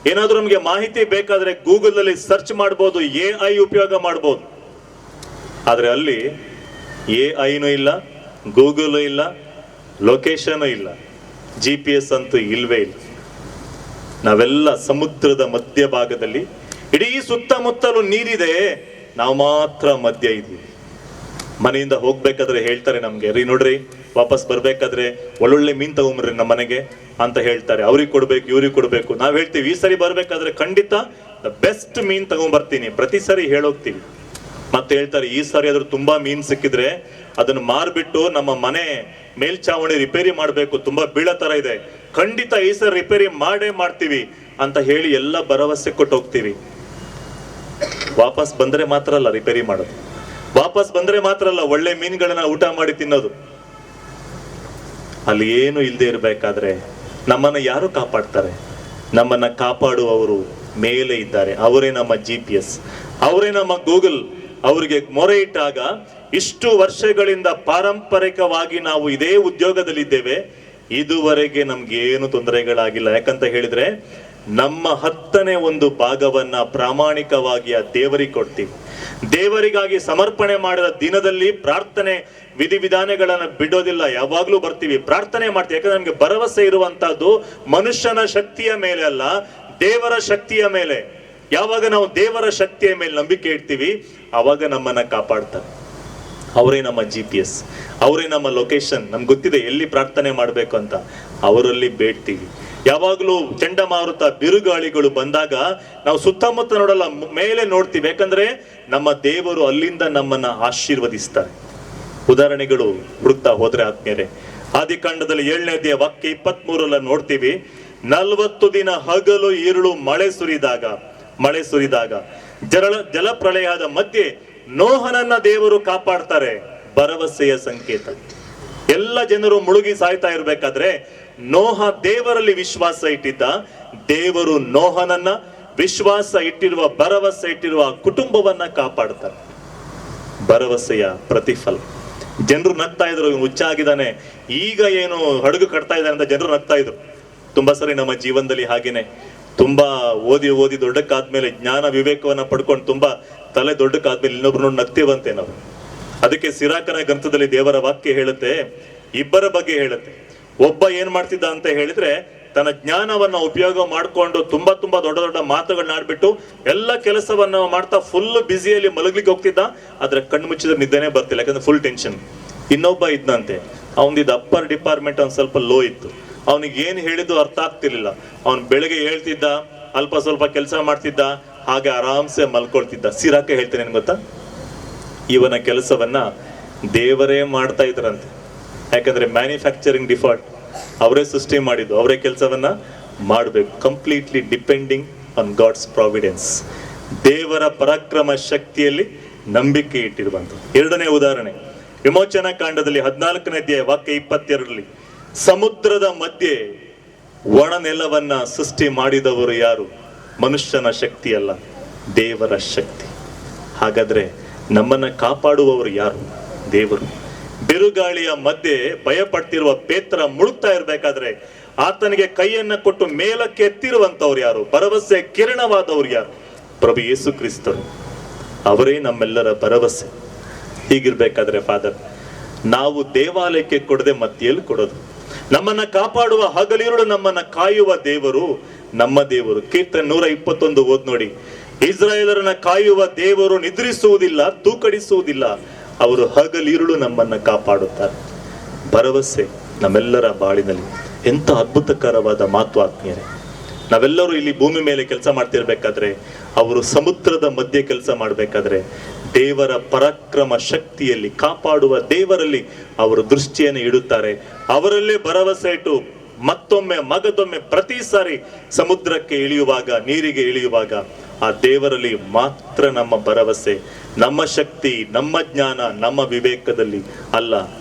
ಏನಾದ್ರೂ ನಮ್ಗೆ ಮಾಹಿತಿ ಬೇಕಾದ್ರೆ ಗೂಗಲ್ ಅಲ್ಲಿ ಸರ್ಚ್ ಮಾಡ್ಬೋದು, AI ಉಪಯೋಗ ಮಾಡ್ಬೋದು. ಆದ್ರೆ ಅಲ್ಲಿ AI ಇಲ್ಲ, ಗೂಗಲ್ ಇಲ್ಲ, ಲೊಕೇಶನ್ ಇಲ್ಲ, GPS ಅಂತೂ ಇಲ್ವೇ ಇಲ್ಲ. ನಾವೆಲ್ಲ ಸಮುದ್ರದ ಮಧ್ಯಭಾಗದಲ್ಲಿ, ಇಡೀ ಸುತ್ತಮುತ್ತಲು ನೀರಿದೆ, ನಾವು ಮಾತ್ರ ಮಧ್ಯ ಇದ್ದೀವಿ. ಮನೆಯಿಂದ ಹೋಗ್ಬೇಕಾದ್ರೆ ಹೇಳ್ತಾರೆ ನಮ್ಗೆ, ನೋಡ್ರಿ ವಾಪಸ್ ಬರ್ಬೇಕಾದ್ರೆ ಒಳ್ಳೊಳ್ಳೆ ಮೀನ್ ತಗೊಂಬ್ರಿ ನಮ್ಮ ಮನೆಗೆ ಅಂತ ಹೇಳ್ತಾರೆ. ಅವ್ರಿಗೆ ಕೊಡ್ಬೇಕು, ಇವ್ರಿಗೆ ಕೊಡ್ಬೇಕು. ನಾವ್ ಹೇಳ್ತೀವಿ ಈ ಸರಿ ಬರ್ಬೇಕಾದ್ರೆ ಖಂಡಿತ ಬೆಸ್ಟ್ ಮೀನ್ ತಗೊಂಡ್ಬರ್ತೀನಿ, ಪ್ರತಿ ಸರಿ ಹೇಳೋಗ್ತೀವಿ. ಮತ್ತೆ ಹೇಳ್ತಾರೆ ಈ ಸಾರಿ ಆದ್ರೂ ತುಂಬಾ ಮೀನ್ ಸಿಕ್ಕಿದ್ರೆ ಅದನ್ನ ಮಾರ್ಬಿಟ್ಟು ನಮ್ಮ ಮನೆ ಮೇಲ್ಚಾವಣಿ ರಿಪೇರಿ ಮಾಡ್ಬೇಕು, ತುಂಬಾ ಬೀಳೋ ತರ ಇದೆ, ಖಂಡಿತ ಈ ಸರಿ ರಿಪೇರಿ ಮಾಡೇ ಮಾಡ್ತೀವಿ ಅಂತ ಹೇಳಿ ಎಲ್ಲ ಭರವಸೆ ಕೊಟ್ಟು ಹೋಗ್ತೀವಿ. ವಾಪಸ್ ಬಂದ್ರೆ ಮಾತ್ರ ಅಲ್ಲ ರಿಪೇರಿ ಮಾಡೋದು, ವಾಪಸ್ ಬಂದ್ರೆ ಮಾತ್ರ ಅಲ್ಲ ಒಳ್ಳೆ ಮೀನುಗಳನ್ನ ಊಟ ಮಾಡಿ ತಿನ್ನೋದು. ಅಲ್ಲಿ ಏನು ಇಲ್ಲದೆ ಇರ್ಬೇಕಾದ್ರೆ ನಮ್ಮನ್ನ ಯಾರು ಕಾಪಾಡ್ತಾರೆ? ನಮ್ಮನ್ನ ಕಾಪಾಡುವವರು ಮೇಲೆ ಇದ್ದಾರೆ. ಅವರೇ ನಮ್ಮ GPS, ಅವರೇ ನಮ್ಮ ಗೂಗಲ್. ಅವರಿಗೆ ಮೊರೆ ಇಟ್ಟಾಗ ಇಷ್ಟು ವರ್ಷಗಳಿಂದ ಪಾರಂಪರಿಕವಾಗಿ ನಾವು ಇದೇ ಉದ್ಯೋಗದಲ್ಲಿದ್ದೇವೆ, ಇದುವರೆಗೆ ನಮ್ಗೆ ಏನು ತೊಂದರೆಗಳಾಗಿಲ್ಲ. ಯಾಕಂತ ಹೇಳಿದ್ರೆ ನಮ್ಮ 10ನೇ ಒಂದು ಭಾಗವನ್ನ ಪ್ರಾಮಾಣಿಕವಾಗಿ ಆ ದೇವರಿಗೆ ಕೊಡ್ತೀವಿ. ದೇವರಿಗಾಗಿ ಸಮರ್ಪಣೆ ಮಾಡಿದ ದಿನದಲ್ಲಿ ಪ್ರಾರ್ಥನೆ ವಿಧಿವಿಧಾನಗಳನ್ನ ಬಿಡೋದಿಲ್ಲ, ಯಾವಾಗ್ಲೂ ಬರ್ತೀವಿ, ಪ್ರಾರ್ಥನೆ ಮಾಡ್ತೀವಿ. ಯಾಕಂದ್ರೆ ನಮ್ಗೆ ಭರವಸೆ ಇರುವಂತಹದ್ದು ಮನುಷ್ಯನ ಶಕ್ತಿಯ ಮೇಲೆ ಅಲ್ಲ, ದೇವರ ಶಕ್ತಿಯ ಮೇಲೆ. ಯಾವಾಗ ನಾವು ದೇವರ ಶಕ್ತಿಯ ಮೇಲೆ ನಂಬಿಕೆ ಇಡ್ತೀವಿ ಅವಾಗ ನಮ್ಮನ್ನ ಕಾಪಾಡ್ತಾರೆ. ಅವರೇ ನಮ್ಮ GPS, ಅವರೇ ನಮ್ಮ ಲೊಕೇಶನ್. ನಮ್ಗೆ ಗೊತ್ತಿದೆ ಎಲ್ಲಿ ಪ್ರಾರ್ಥನೆ ಮಾಡ್ಬೇಕು ಅಂತ, ಅವರಲ್ಲಿ ಬೇಡ್ತೀವಿ. ಯಾವಾಗ್ಲೂ ಚಂಡಮಾರುತ ಬಿರುಗಾಳಿಗಳು ಬಂದಾಗ ನಾವು ಸುತ್ತಮುತ್ತ ನೋಡಲ್ಲ, ಮೇಲೆ ನೋಡ್ತೀವಿ. ಯಾಕಂದ್ರೆ ನಮ್ಮ ದೇವರು ಅಲ್ಲಿಂದ ನಮ್ಮನ್ನ ಆಶೀರ್ವದಿಸ್ತಾರೆ. ಉದಾಹರಣೆಗಳು ಹುಡುಕ್ತಾ ಹೋದ್ರೆ ಆದ್ಮೇಲೆ ಆದಿಕಾಂಡದಲ್ಲಿ 7ನೇ ಅಧ್ಯಾಯ ವಾಕ್ಯ 23 ನೋಡ್ತೀವಿ. 40 ದಿನ ಹಗಲು ഇരുಳು ಮಳೆ ಸುರಿದಾಗ ಜಲಪ್ರಳಯದ ಮಧ್ಯೆ ನೋಹನನ್ನ ದೇವರು ಕಾಪಾಡ್ತಾರೆ. ಭರವಸೆಯ ಸಂಕೇತ. ಎಲ್ಲ ಜನರು ಮುಳುಗಿ ಸಾಯ್ತಾ ಇರ್ಬೇಕಾದ್ರೆ ನೋಹ ದೇವರಲ್ಲಿ ವಿಶ್ವಾಸ ಇಟ್ಟಿದ್ದ. ದೇವರು ನೋಹನನ್ನ, ವಿಶ್ವಾಸ ಇಟ್ಟಿರುವ, ಭರವಸೆ ಇಟ್ಟಿರುವ ಕುಟುಂಬವನ್ನ ಕಾಪಾಡ್ತಾರೆ. ಭರವಸೆಯ ಪ್ರತಿಫಲ. ಜನರು ನಗ್ತಾ ಇದ್ರು, ಹುಚ್ಚ ಆಗಿದ್ದಾನೆ, ಈಗ ಏನು ಹಡಗು ಕಟ್ತಾ ಇದ್ದಾನೆ ಅಂತ ಜನರು ನಗ್ತಾ ಇದ್ರು. ತುಂಬಾ ಸರಿ ನಮ್ಮ ಜೀವನದಲ್ಲಿ ಹಾಗೇನೆ, ತುಂಬಾ ಓದಿ ದೊಡ್ಡಕ್ಕಾದ್ಮೇಲೆ ಜ್ಞಾನ ವಿವೇಕವನ್ನ ಪಡ್ಕೊಂಡು ತುಂಬಾ ತಲೆ ದೊಡ್ಡಕ್ಕಾದ್ಮೇಲೆ ಇನ್ನೊಬ್ರು ನೋಡಿ ನಗ್ತೇವಂತೆ ನಾವು. ಅದಕ್ಕೆ ಸಿರಾಕನ ಗ್ರಂಥದಲ್ಲಿ ದೇವರ ವಾಕ್ಯ ಹೇಳುತ್ತೆ, ಇಬ್ಬರ ಬಗ್ಗೆ ಹೇಳುತ್ತೆ. ಒಬ್ಬ ಏನ್ ಮಾಡ್ತಿದ್ದ ಅಂತ ಹೇಳಿದ್ರೆ ತನ್ನ ಜ್ಞಾನವನ್ನ ಉಪಯೋಗ ಮಾಡ್ಕೊಂಡು ತುಂಬಾ ದೊಡ್ಡ ಮಾತುಗಳನ್ನ ಆಡ್ಬಿಟ್ಟು ಎಲ್ಲ ಕೆಲಸವನ್ನ ಮಾಡ್ತಾ ಫುಲ್ ಬ್ಯುಸಿಯಲ್ಲಿ ಮಲಗ್ಲಿಕ್ಕೆ ಹೋಗ್ತಿದ್ದ. ಆದ್ರೆ ಕಣ್ಣು ಮುಚ್ಚಿದ್ರೆ ನಿದ್ದೆನೆ ಬರ್ತಿಲ್ಲ, ಯಾಕಂದ್ರೆ ಫುಲ್ ಟೆನ್ಷನ್. ಇನ್ನೊಬ್ಬ ಇದ್ನಂತೆ, ಅವನಿದ್ ಅಪ್ಪರ್ ಡಿಪಾರ್ಟ್ಮೆಂಟ್ ಅವ್ನು ಸ್ವಲ್ಪ ಲೋ ಇತ್ತು, ಅವನಿಗೆ ಏನ್ ಹೇಳಿದ್ದು ಅರ್ಥ ಆಗ್ತಿರ್ಲಿಲ್ಲ. ಅವ್ನು ಬೆಳಗ್ಗೆ ಹೇಳ್ತಿದ್ದ, ಅಲ್ಪ ಸ್ವಲ್ಪ ಕೆಲಸ ಮಾಡ್ತಿದ್ದ, ಹಾಗೆ ಆರಾಮ್ಸೆ ಮಲ್ಕೊಳ್ತಿದ್ದ. ಸಿರಾಕ ಹೇಳ್ತೇನೆ ಏನ್ ಗೊತ್ತಾ, ಇವನ ಕೆಲಸವನ್ನ ದೇವರೇ ಮಾಡ್ತಾ ಇದ್ರಂತೆ. ಯಾಕಂದ್ರೆ ಮ್ಯಾನುಫ್ಯಾಕ್ಚರಿಂಗ್ ಡಿಫಾಲ್ಟ್ ಅವರೇ ಸೃಷ್ಟಿ ಮಾಡಿದ್ದು, ಅವರೇ ಕೆಲಸವನ್ನ ಮಾಡಬೇಕು. Completely depending on God's providence. ದೇವರ ಪರಾಕ್ರಮ ಶಕ್ತಿಯಲ್ಲಿ ನಂಬಿಕೆ ಇಟ್ಟಿರುವಂತ. 2ನೇ ಉದಾಹರಣೆ ವಿಮೋಚನಾ ಕಾಂಡದಲ್ಲಿ 14ನೇ ಅಧ್ಯಾಯ ವಾಕ್ಯ 22ರಲ್ಲಿ ಸಮುದ್ರದ ಮಧ್ಯೆ ಒಣ ನೆಲವನ್ನ ಸೃಷ್ಟಿ ಮಾಡಿದವರು ಯಾರು? ಮನುಷ್ಯನ ಶಕ್ತಿ ಅಲ್ಲ, ದೇವರ ಶಕ್ತಿ. ಹಾಗಾದ್ರೆ ನಮ್ಮನ್ನ ಕಾಪಾಡುವವರು ಯಾರು? ದೇವರು. ಬಿರುಗಾಳಿಯ ಮಧ್ಯೆ ಭಯ ಪಡ್ತಿರುವ ಪೇತ್ರ ಮುಳುಗ್ತಾ ಇರ್ಬೇಕಾದ್ರೆ ಆತನಿಗೆ ಕೈಯನ್ನ ಕೊಟ್ಟು ಮೇಲಕ್ಕೆ ಎತ್ತಿರುವಂತವ್ರು ಯಾರು? ಭರವಸೆ ಕಿರಣವಾದವ್ರು ಯಾರು? ಪ್ರಭು ಯೇಸು ಕ್ರಿಸ್ತರು. ಅವರೇ ನಮ್ಮೆಲ್ಲರ ಭರವಸೆ. ಹೀಗಿರ್ಬೇಕಾದ್ರೆ ಫಾದರ್, ನಾವು ದೇವಾಲಯಕ್ಕೆ ಕೊಡದೆ ಮತ್ತೆಲ್ಲಿ ಕೊಡೋದು? ನಮ್ಮನ್ನ ಕಾಪಾಡುವ ಹಗಲಿರುಳು ನಮ್ಮನ್ನ ಕಾಯುವ ದೇವರು ನಮ್ಮ ದೇವರು. ಕೀರ್ತನೆ 121 ಓದ್ ನೋಡಿ. ಇಸ್ರಾಯೇಲರನ್ನ ಕಾಯುವ ದೇವರು ನಿದ್ರಿಸುವುದಿಲ್ಲ, ತೂಕಡಿಸುವುದಿಲ್ಲ, ಅವರು ಹಗಲಿರುಳು ನಮ್ಮನ್ನ ಕಾಪಾಡುತ್ತಾರೆ. ಭರವಸೆ ನಮ್ಮೆಲ್ಲರ ಬಾಳಿನಲ್ಲಿ. ಎಂತ ಅದ್ಭುತಕರವಾದ ಮಾತು ಆತ್ಮೀಯರೇ. ನಾವೆಲ್ಲರೂ ಇಲ್ಲಿ ಭೂಮಿ ಮೇಲೆ ಕೆಲಸ ಮಾಡ್ತಿರ್ಬೇಕಾದ್ರೆ, ಅವರು ಸಮುದ್ರದ ಮಧ್ಯೆ ಕೆಲಸ ಮಾಡ್ಬೇಕಾದ್ರೆ ದೇವರ ಪರಾಕ್ರಮ ಶಕ್ತಿಯಲ್ಲಿ, ಕಾಪಾಡುವ ದೇವರಲ್ಲಿ ಅವರು ದೃಷ್ಟಿಯನ್ನು ಇಡುತ್ತಾರೆ. ಅವರಲ್ಲೇ ಭರವಸೆ ಇಟ್ಟು ಮತ್ತೊಮ್ಮೆ ಮಗದೊಮ್ಮೆ ಪ್ರತಿ ಸಾರಿ ಸಮುದ್ರಕ್ಕೆ ಇಳಿಯುವಾಗ, ನೀರಿಗೆ ಇಳಿಯುವಾಗ ಆ ದೇವರಲ್ಲಿ ಮಾತ್ರ ನಮ್ಮ ಭರವಸೆ, ನಮ್ಮ ಶಕ್ತಿ, ನಮ್ಮ ಜ್ಞಾನ, ನಮ್ಮ ವಿವೇಕದಲ್ಲಿ ಅಲ್ಲ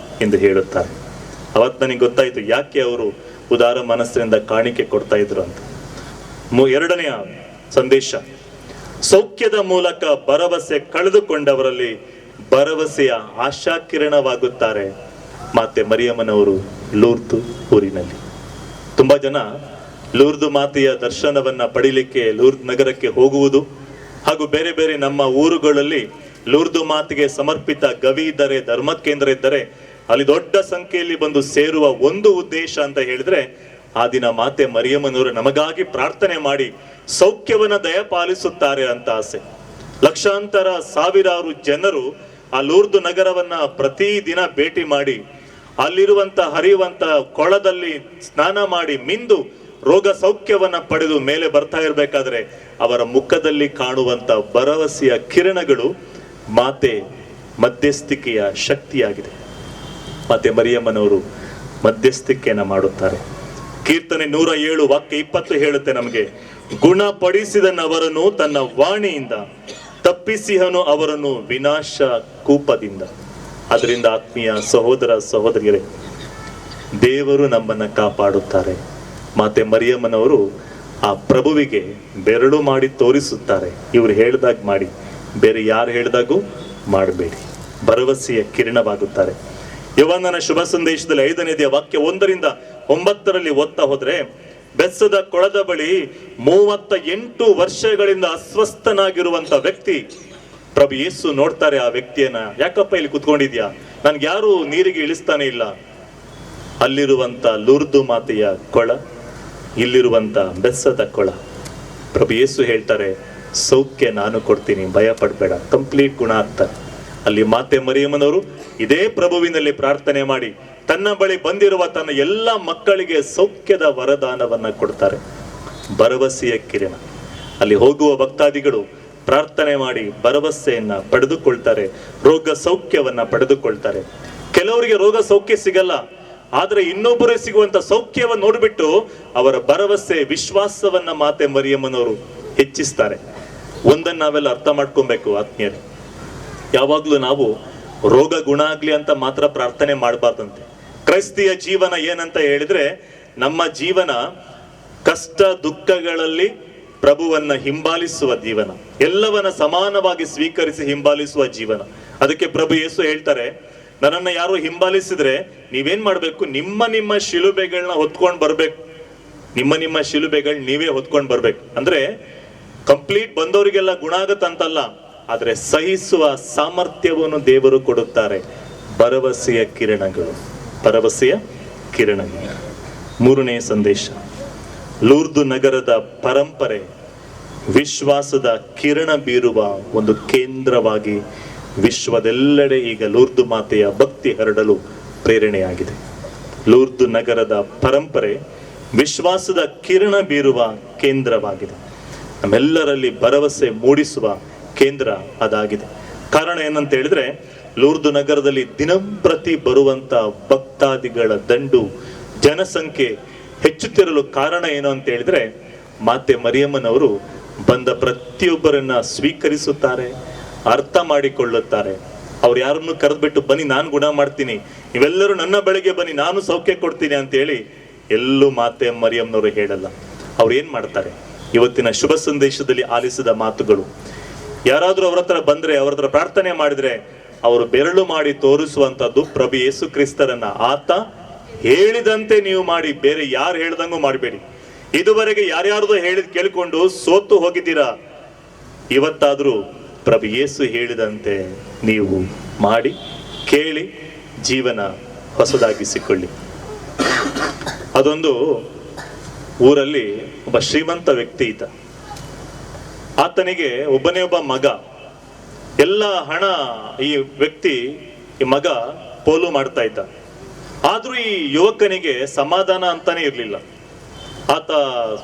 ಎಂದು ಹೇಳುತ್ತಾರೆ. ಅವತ್ತು ನನಗೆ ಗೊತ್ತಾಯಿತು ಯಾಕೆ ಅವರು ಉದಾರ ಮನಸ್ಸಿನಿಂದ ಕಾಣಿಕೆ ಕೊಡ್ತಾ ಇದ್ರು ಅಂತ. ಎರಡನೆಯ ಸಂದೇಶ, ಸೌಖ್ಯದ ಮೂಲಕ ಭರವಸೆ ಕಳೆದುಕೊಂಡವರಲ್ಲಿ ಭರವಸೆಯ ಆಶಾಕಿರಣವಾಗುತ್ತಾರೆ ಮಾತೆ ಮರಿಯಮ್ಮನವರು ಲೂರ್ದು ಊರಿನಲ್ಲಿ. ತುಂಬಾ ಜನ ಲೂರ್ದು ಮಾತೆಯ ದರ್ಶನವನ್ನ ಪಡಿಲಿಕ್ಕೆ ಲೂರ್ದ್ ನಗರಕ್ಕೆ ಹೋಗುವುದು ಹಾಗೂ ಬೇರೆ ಬೇರೆ ನಮ್ಮ ಊರುಗಳಲ್ಲಿ ಲೂರ್ದು ಮಾತೆಗೆ ಸಮರ್ಪಿತ ಗವಿ ಇದ್ದರೆ, ಧರ್ಮ ಕೇಂದ್ರ ಇದ್ದರೆ ಅಲ್ಲಿ ದೊಡ್ಡ ಸಂಖ್ಯೆಯಲ್ಲಿ ಬಂದು ಸೇರುವ ಒಂದು ಉದ್ದೇಶ ಅಂತ ಹೇಳಿದ್ರೆ ಆ ದಿನ ಮಾತೆ ಮರಿಯಮ್ಮನವರು ನಮಗಾಗಿ ಪ್ರಾರ್ಥನೆ ಮಾಡಿ ಸೌಖ್ಯವನ್ನ ದಯಪಾಲಿಸುತ್ತಾರೆ ಅಂತ ಆಸೆ. ಲಕ್ಷಾಂತರ ಸಾವಿರಾರು ಜನರು ಆ ಲೂರ್ದು ನಗರವನ್ನ ಪ್ರತಿದಿನ ಭೇಟಿ ಮಾಡಿ ಅಲ್ಲಿರುವಂತ ಹರಿಯುವಂತ ಕೊಳದಲ್ಲಿ ಸ್ನಾನ ಮಾಡಿ ಮಿಂದು ರೋಗ ಸೌಖ್ಯವನ್ನ ಪಡೆದು ಮೇಲೆ ಬರ್ತಾ ಇರಬೇಕಾದ್ರೆ ಅವರ ಮುಖದಲ್ಲಿ ಕಾಣುವಂತ ಭರವಸೆಯ ಕಿರಣಗಳು ಮಾತೆ ಮಧ್ಯಸ್ಥಿಕೆಯ ಶಕ್ತಿಯಾಗಿದೆ. ಮಾತೆ ಮರಿಯಮ್ಮನವರು ಮಧ್ಯಸ್ಥಿಕೆಯನ್ನ ಮಾಡುತ್ತಾರೆ. ಕೀರ್ತನೆ 107 ವಾಕ್ಯ 20 ಹೇಳುತ್ತೆ ನಮಗೆ, ಗುಣಪಡಿಸಿದನವರನ್ನು ತನ್ನ ವಾಣಿಯಿಂದ, ತಪ್ಪಿಸಿಹನು ಅವರನ್ನು ವಿನಾಶ ಕೂಪದಿಂದ. ಅದರಿಂದ ಆತ್ಮೀಯ ಸಹೋದರ ಸಹೋದರಿಯರೇ, ದೇವರು ನಮ್ಮನ್ನ ಕಾಪಾಡುತ್ತಾರೆ. ಮಾತೆ ಮರಿಯಮ್ಮನವರು ಆ ಪ್ರಭುವಿಗೆ ಬೆರಳು ಮಾಡಿ ತೋರಿಸುತ್ತಾರೆ. ಇವ್ರು ಹೇಳ್ದಾಗ ಮಾಡಿ, ಬೇರೆ ಯಾರು ಹೇಳ್ದಾಗೂ ಮಾಡಬೇಡಿ. ಭರವಸೆಯ ಕಿರಣವಾಗುತ್ತಾರೆ. ಯವನನ ಶುಭ ಸಂದೇಶದಲ್ಲಿ 5ನೇ ವಾಕ್ಯ 1ರಿಂದ 9ರಲ್ಲಿ ಓದ್ತಾ ಹೋದ್ರೆ, ಬೆಸ್ಸದ ಕೊಳದ ಬಳಿ 38 ವರ್ಷಗಳಿಂದ ಅಸ್ವಸ್ಥನಾಗಿರುವಂತ ವ್ಯಕ್ತಿ, ಪ್ರಭು ಯೇಸು ನೋಡ್ತಾರೆ ಆ ವ್ಯಕ್ತಿಯನ್ನ. ಯಾಕಪ್ಪ ಇಲ್ಲಿ ಕುತ್ಕೊಂಡಿದ್ಯಾ, ನನ್ಗೆ ಯಾರು ನೀರಿಗೆ ಇಳಿಸ್ತಾನೆ ಇಲ್ಲ. ಅಲ್ಲಿರುವಂತ ಲೂರ್ದು ಮಾತೆಯ ಕೊಳ, ಇಲ್ಲಿರುವಂತ ಬೆಸ್ಸದ ಕೊಳ. ಪ್ರಭು ಯೇಸು ಹೇಳ್ತಾರೆ, ಸೌಖ್ಯ ನಾನು ಕೊಡ್ತೀನಿ, ಭಯ ಪಡ್ಬೇಡ, ಕಂಪ್ಲೀಟ್ ಗುಣ ಆಗ್ತಾರೆ. ಅಲ್ಲಿ ಮಾತೆ ಮರಿಯಮ್ಮನವರು ಇದೇ ಪ್ರಭುವಿನಲ್ಲಿ ಪ್ರಾರ್ಥನೆ ಮಾಡಿ ತನ್ನ ಬಳಿ ಬಂದಿರುವ ತನ್ನ ಎಲ್ಲ ಮಕ್ಕಳಿಗೆ ಸೌಖ್ಯದ ವರದಾನವನ್ನ ಕೊಡ್ತಾರೆ. ಭರವಸೆಯ ಕಿರಣ. ಅಲ್ಲಿ ಹೋಗುವ ಭಕ್ತಾದಿಗಳು ಪ್ರಾರ್ಥನೆ ಮಾಡಿ ಭರವಸೆಯನ್ನ ಪಡೆದುಕೊಳ್ತಾರೆ, ರೋಗ ಸೌಖ್ಯವನ್ನ ಪಡೆದುಕೊಳ್ತಾರೆ. ಕೆಲವರಿಗೆ ರೋಗ ಸೌಖ್ಯ ಸಿಗಲ್ಲ, ಆದ್ರೆ ಇನ್ನೊಬ್ಬರು ಸಿಗುವಂತ ಸೌಖ್ಯವನ್ನು ನೋಡ್ಬಿಟ್ಟು ಅವರ ಭರವಸೆ ವಿಶ್ವಾಸವನ್ನ ಮಾತೆ ಮರಿಯಮ್ಮನವರು ಹೆಚ್ಚಿಸ್ತಾರೆ. ಒಂದನ್ನು ನಾವೆಲ್ಲ ಅರ್ಥ ಮಾಡ್ಕೊಬೇಕು ಆತ್ಮೀಯರೇ, ಯಾವಾಗ್ಲೂ ನಾವು ರೋಗ ಗುಣ ಆಗ್ಲಿ ಅಂತ ಮಾತ್ರ ಪ್ರಾರ್ಥನೆ ಮಾಡಬಾರ್ದಂತೆ. ಕ್ರೈಸ್ತಿಯ ಜೀವನ ಏನಂತ ಹೇಳಿದ್ರೆ, ನಮ್ಮ ಜೀವನ ಕಷ್ಟ ದುಃಖಗಳಲ್ಲಿ ಪ್ರಭುವನ್ನ ಹಿಂಬಾಲಿಸುವ ಜೀವನ, ಎಲ್ಲವನ್ನ ಸಮಾನವಾಗಿ ಸ್ವೀಕರಿಸಿ ಹಿಂಬಾಲಿಸುವ ಜೀವನ. ಅದಕ್ಕೆ ಪ್ರಭು ಯೇಸು ಹೇಳ್ತಾರೆ, ನನ್ನನ್ನು ಯಾರು ಹಿಂಬಾಲಿಸಿದ್ರೆ ನೀವೇನ್ ಮಾಡ್ಬೇಕು, ನಿಮ್ಮ ಶಿಲುಬೆಗಳನ್ನ ಹೊತ್ಕೊಂಡು ಬರ್ಬೇಕು. ನಿಮ್ಮ ಶಿಲುಬೆಗಳು ನೀವೇ ಹೊತ್ಕೊಂಡು ಬರ್ಬೇಕು. ಅಂದ್ರೆ ಕಂಪ್ಲೀಟ್ ಬಂದವರಿಗೆಲ್ಲ ಗುಣ ಆಗತ್ತಂತಲ್ಲ, ಆದ್ರೆ ಸಹಿಸುವ ಸಾಮರ್ಥ್ಯವನ್ನು ದೇವರು ಕೊಡುತ್ತಾರೆ. ಭರವಸೆಯ ಕಿರಣಗಳು, ಭರವಸೆಯ ಕಿರಣಗಳು. 3ನೇ ಸಂದೇಶ, ಲೂರ್ದು ನಗರದ ಪರಂಪರೆ ವಿಶ್ವಾಸದ ಕಿರಣ ಬೀರುವ ಒಂದು ಕೇಂದ್ರವಾಗಿ ವಿಶ್ವದೆಲ್ಲೆಡೆ ಈಗ ಲೂರ್ದು ಮಾತೆಯ ಭಕ್ತಿ ಹರಡಲು ಪ್ರೇರಣೆಯಾಗಿದೆ. ಲೂರ್ದು ನಗರದ ಪರಂಪರೆ ವಿಶ್ವಾಸದ ಕಿರಣ ಬೀರುವ ಕೇಂದ್ರವಾಗಿದೆ. ನಮ್ಮೆಲ್ಲರಲ್ಲಿ ಭರವಸೆ ಮೂಡಿಸುವ ಕೇಂದ್ರ ಅದಾಗಿದೆ. ಕಾರಣ ಏನಂತ ಹೇಳಿದ್ರೆ, ಲೂರ್ದು ನಗರದಲ್ಲಿ ದಿನಂಪ್ರತಿ ಬರುವಂತ ಭಕ್ತಾದಿಗಳ ದಂಡು, ಜನಸಂಖ್ಯೆ ಹೆಚ್ಚುತ್ತಿರಲು ಕಾರಣ ಏನು ಅಂತ ಹೇಳಿದ್ರೆ, ಮಾತೆ ಮರಿಯಮ್ಮನವರು ಬಂದ ಪ್ರತಿಯೊಬ್ಬರನ್ನ ಸ್ವೀಕರಿಸುತ್ತಾರೆ, ಅರ್ಥ ಮಾಡಿಕೊಳ್ಳುತ್ತಾರೆ. ಅವ್ರು ಯಾರನ್ನು ಕರೆದ್ಬಿಟ್ಟು ಬನ್ನಿ ನಾನು ಗುಣ ಮಾಡ್ತೀನಿ, ನೀವೆಲ್ಲರೂ ನನ್ನ ಬಳಿಗೆ ಬನ್ನಿ ನಾನು ಸೌಖ್ಯ ಕೊಡ್ತೀನಿ ಅಂತ ಹೇಳಿ ಎಲ್ಲೂ ಮಾತೆ ಮರಿಯಮ್ಮನವರು ಹೇಳಲ್ಲ. ಅವ್ರು ಏನ್ ಮಾಡ್ತಾರೆ, ಇವತ್ತಿನ ಶುಭ ಸಂದೇಶದಲ್ಲಿ ಆಲಿಸಿದ ಮಾತುಗಳು, ಯಾರಾದ್ರೂ ಅವ್ರ ಹತ್ರ ಬಂದ್ರೆ, ಅವ್ರ ಹತ್ರ ಪ್ರಾರ್ಥನೆ ಮಾಡಿದ್ರೆ ಅವರು ಬೆರಳು ಮಾಡಿ ತೋರಿಸುವಂತದ್ದು ಪ್ರಭು ಯೇಸು ಕ್ರಿಸ್ತರನ್ನ. ಆತ ಹೇಳಿದಂತೆ ನೀವು ಮಾಡಿ, ಬೇರೆ ಯಾರು ಹೇಳ್ದಂಗೂ ಮಾಡಬೇಡಿ. ಇದುವರೆಗೆ ಯಾರ್ಯಾರ್ದು ಹೇಳಿದ್ ಕೇಳಿಕೊಂಡು ಸೋತು ಹೋಗಿದ್ದೀರಾ, ಇವತ್ತಾದ್ರೂ ಪ್ರಭು ಯೇಸು ಹೇಳಿದಂತೆ ನೀವು ಮಾಡಿ, ಕೇಳಿ, ಜೀವನ ಹೊಸದಾಗಿಸಿಕೊಳ್ಳಿ. ಅದೊಂದು ಊರಲ್ಲಿ ಒಬ್ಬ ಶ್ರೀಮಂತ ವ್ಯಕ್ತಿ ಇದ್ದ. ಆತನಿಗೆ ಒಬ್ಬನೇ ಒಬ್ಬ ಮಗ. ಎಲ್ಲ ಹಣ ಈ ವ್ಯಕ್ತಿ, ಈ ಮಗ ಪೋಲು ಮಾಡ್ತಾ ಇದ್ದ. ಆದ್ರೂ ಈ ಯುವಕನಿಗೆ ಸಮಾಧಾನ ಅಂತಾನೆ ಇರ್ಲಿಲ್ಲ. ಆತ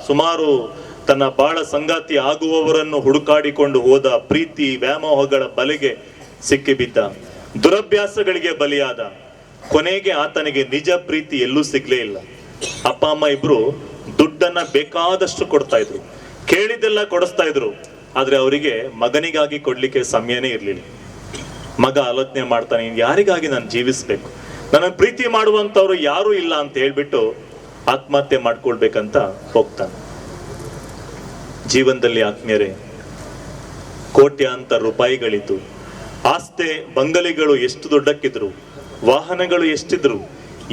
ಸುಮಾರು ತನ್ನ ಬಾಳ ಸಂಗಾತಿ ಆಗುವವರನ್ನು ಹುಡುಕಾಡಿಕೊಂಡು ಹೋದ, ಪ್ರೀತಿ ವ್ಯಾಮೋಹಗಳ ಬಲೆಗೆ ಸಿಕ್ಕಿಬಿದ್ದ, ದುರಭ್ಯಾಸಗಳಿಗೆ ಬಲಿಯಾದ. ಕೊನೆಗೆ ಆತನಿಗೆ ನಿಜ ಪ್ರೀತಿ ಎಲ್ಲೂ ಸಿಗ್ಲೇ ಇಲ್ಲ. ಅಪ್ಪ ಅಮ್ಮ ಇಬ್ರು ದುಡ್ಡನ್ನ ಬೇಕಾದಷ್ಟು ಕೊಡ್ತಾ ಇದ್ರು, ಕೇಳಿದ್ದೆಲ್ಲ ಕೊಡಿಸ್ತಾ ಇದ್ರು. ಆದ್ರೆ ಅವರಿಗೆ ಮಗನಿಗಾಗಿ ಕೊಡ್ಲಿಕ್ಕೆ ಸಮಯನೇ ಇರಲಿಲ್ಲ. ಮಗ ಆಲೋಚನೆ ಮಾಡ್ತಾನೆ, ಯಾರಿಗಾಗಿ ನಾನು ಜೀವಿಸ್ಬೇಕು, ನನ್ನ ಪ್ರೀತಿ ಮಾಡುವಂತವ್ರು ಯಾರು ಇಲ್ಲ ಅಂತ ಹೇಳ್ಬಿಟ್ಟು ಆತ್ಮಹತ್ಯೆ ಮಾಡ್ಕೊಳ್ಬೇಕಂತ ಹೋಗ್ತಾನೆ. ಜೀವನದಲ್ಲಿ ಆತ್ಮೀಯರೇ, ಕೋಟ್ಯಾಂತರ ರೂಪಾಯಿಗಳಿದ್ದು, ಆಸ್ತಿ ಬಂಗಲೆಗಳು ಎಷ್ಟು ದೊಡ್ಡಕ್ಕಿದ್ರು, ವಾಹನಗಳು ಎಷ್ಟಿದ್ರು,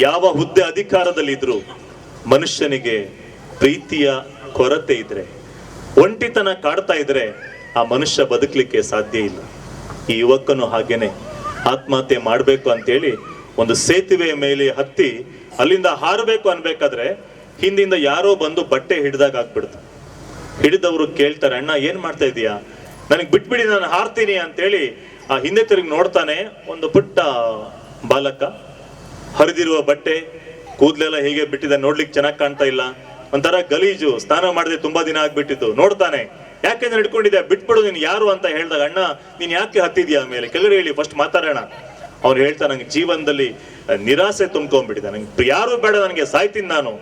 ಯಾವ ಹುದ್ದೆ ಅಧಿಕಾರದಲ್ಲಿದ್ರು, ಮನುಷ್ಯನಿಗೆ ಪ್ರೀತಿಯ ಕೊರತೆ ಇದ್ರೆ, ಒಂಟಿತನ ಕಾಡ್ತಾ ಇದ್ರೆ ಆ ಮನುಷ್ಯ ಬದುಕಲಿಕ್ಕೆ ಸಾಧ್ಯ ಇಲ್ಲ. ಈ ಯುವಕನು ಹಾಗೇನೆ ಆತ್ಮಹತ್ಯೆ ಮಾಡ್ಬೇಕು ಅಂತೇಳಿ ಒಂದು ಸೇತುವೆಯ ಮೇಲೆ ಹತ್ತಿ ಅಲ್ಲಿಂದ ಹಾರಬೇಕು ಅನ್ಬೇಕಾದ್ರೆ ಹಿಂದಿಂದ ಯಾರೋ ಬಂದು ಬಟ್ಟೆ ಹಿಡ್ದಾಗ ಆಗ್ಬಿಡ್ತಾರೆ. ಹಿಡಿದವರು ಕೇಳ್ತಾರೆ, ಅಣ್ಣ ಏನ್ ಮಾಡ್ತಾ ಇದೀಯಾ, ನನಗೆ ಬಿಟ್ಬಿಡಿ, ನಾನು ಹಾರ್ತೀನಿ ಅಂತೇಳಿ ಆ ಹಿಂದೆ ತಿರುಗಿ ನೋಡ್ತಾನೆ. ಒಂದು ಪುಟ್ಟ ಬಾಲಕ, ಹರಿದಿರುವ ಬಟ್ಟೆ, ಕೂದಲೆಲ್ಲ ಹೀಗೆ ಬಿಟ್ಟಿದೆ, ನೋಡ್ಲಿಕ್ಕೆ ಚೆನ್ನಾಗಿ ಕಾಣ್ತಾ ಇಲ್ಲ, ಒಂಥರ ಗಲೀಜು, ಸ್ನಾನ ಮಾಡದೆ ತುಂಬಾ ದಿನ ಆಗ್ಬಿಟ್ಟಿದ್ದು. ನೋಡ್ತಾನೆ, ಯಾಕೆಂದ್ರೆ ಹಿಡ್ಕೊಂಡಿದ್ಯಾ, ಬಿಟ್ಬಿಡು, ನೀನ್ ಯಾರು ಅಂತ ಹೇಳ್ದಾಗ, ಅಣ್ಣ ನೀನ್ ಯಾಕೆ ಹತ್ತಿದ್ಯಾ ಮೇಲೆ, ಕೆಳಗಡೆ ಹೇಳಿ ಫಸ್ಟ್ ಮಾತಾಡೋಣ. ಅವ್ನು ಹೇಳ್ತಾ, ನಂಗೆ ಜೀವನದಲ್ಲಿ ನಿರಾಸೆ ತುಂಬ್ಕೊಂಡ್ಬಿಟ್ಟಿದೆ, ನಂಗೆ ಯಾರು ಬೇಡ, ನನಗೆ ಸಾಯ್ತೀನಿ ನಾನು.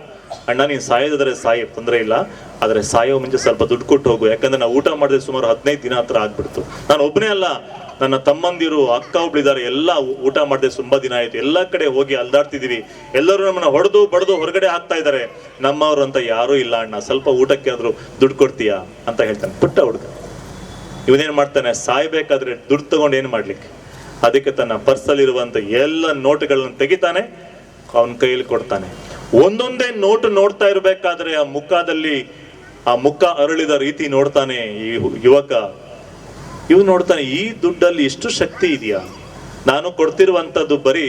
ಅಣ್ಣ ನೀನ್ ಸಾಯೋದಾದ್ರೆ ಸಾಯಿ, ತೊಂದರೆ ಇಲ್ಲ, ಆದ್ರೆ ಸಾಯೋ ಮುಂಚೆ ಸ್ವಲ್ಪ ದುಡ್ಡು ಕೊಟ್ಟು ಹೋಗು, ಯಾಕಂದ್ರೆ ನಾವು ಊಟ ಮಾಡಿದ್ರೆ ಸುಮಾರು 15 ದಿನ ಹತ್ರ ಆಗ್ಬಿಡ್ತು. ನಾನು ಒಬ್ಬನೇ ಅಲ್ಲ, ನನ್ನ ತಮ್ಮಂದಿರು, ಅಕ್ಕ ಒಬ್ಳಿದ್ದಾರೆ, ಎಲ್ಲ ಊಟ ಮಾಡದೆ ತುಂಬಾ ದಿನ ಆಯ್ತು, ಎಲ್ಲಾ ಕಡೆ ಹೋಗಿ ಅಲ್ದಾಡ್ತಿದೀವಿ, ಎಲ್ಲರೂ ನಮ್ಮನ್ನ ಹೊಡೆದು ಬಡ್ದು ಹೊರಗಡೆ ಹಾಕ್ತಾ ಇದ್ದಾರೆ, ನಮ್ಮವ್ರು ಅಂತ ಯಾರೂ ಇಲ್ಲ ಅಣ್ಣ, ಸ್ವಲ್ಪ ಊಟಕ್ಕೆ ಆದ್ರೂ ದುಡ್ಡು ಕೊಡ್ತೀಯಾ ಅಂತ ಹೇಳ್ತಾನೆ. ಪುಟ್ಟ ಹುಡುಗ ಇವನೇನ್ ಮಾಡ್ತಾನೆ, ಸಾಯ್ಬೇಕಾದ್ರೆ ದುಡ್ಡು ತಗೊಂಡು ಏನ್ ಮಾಡ್ಲಿಕ್ಕೆ, ಅದಕ್ಕೆ ತನ್ನ ಪರ್ಸಲ್ಲಿರುವಂತ ಎಲ್ಲ ನೋಟುಗಳನ್ನು ತೆಗಿತಾನೆ, ಅವನ ಕೈಯಲ್ಲಿ ಕೊಡ್ತಾನೆ. ಒಂದೊಂದೇ ನೋಟು ನೋಡ್ತಾ ಇರ್ಬೇಕಾದ್ರೆ ಆ ಮುಖದಲ್ಲಿ ಆ ಮುಖ ಅರಳಿದ ರೀತಿ ನೋಡ್ತಾನೆ ಈ ಯುವಕ. ಇವ್ ನೋಡ್ತಾನೆ, ಈ ದುಡ್ಡಲ್ಲಿ ಎಷ್ಟು ಶಕ್ತಿ ಇದೆಯಾ, ನಾನು ಕೊಡ್ತಿರುವಂತದ್ದು ಬರೀ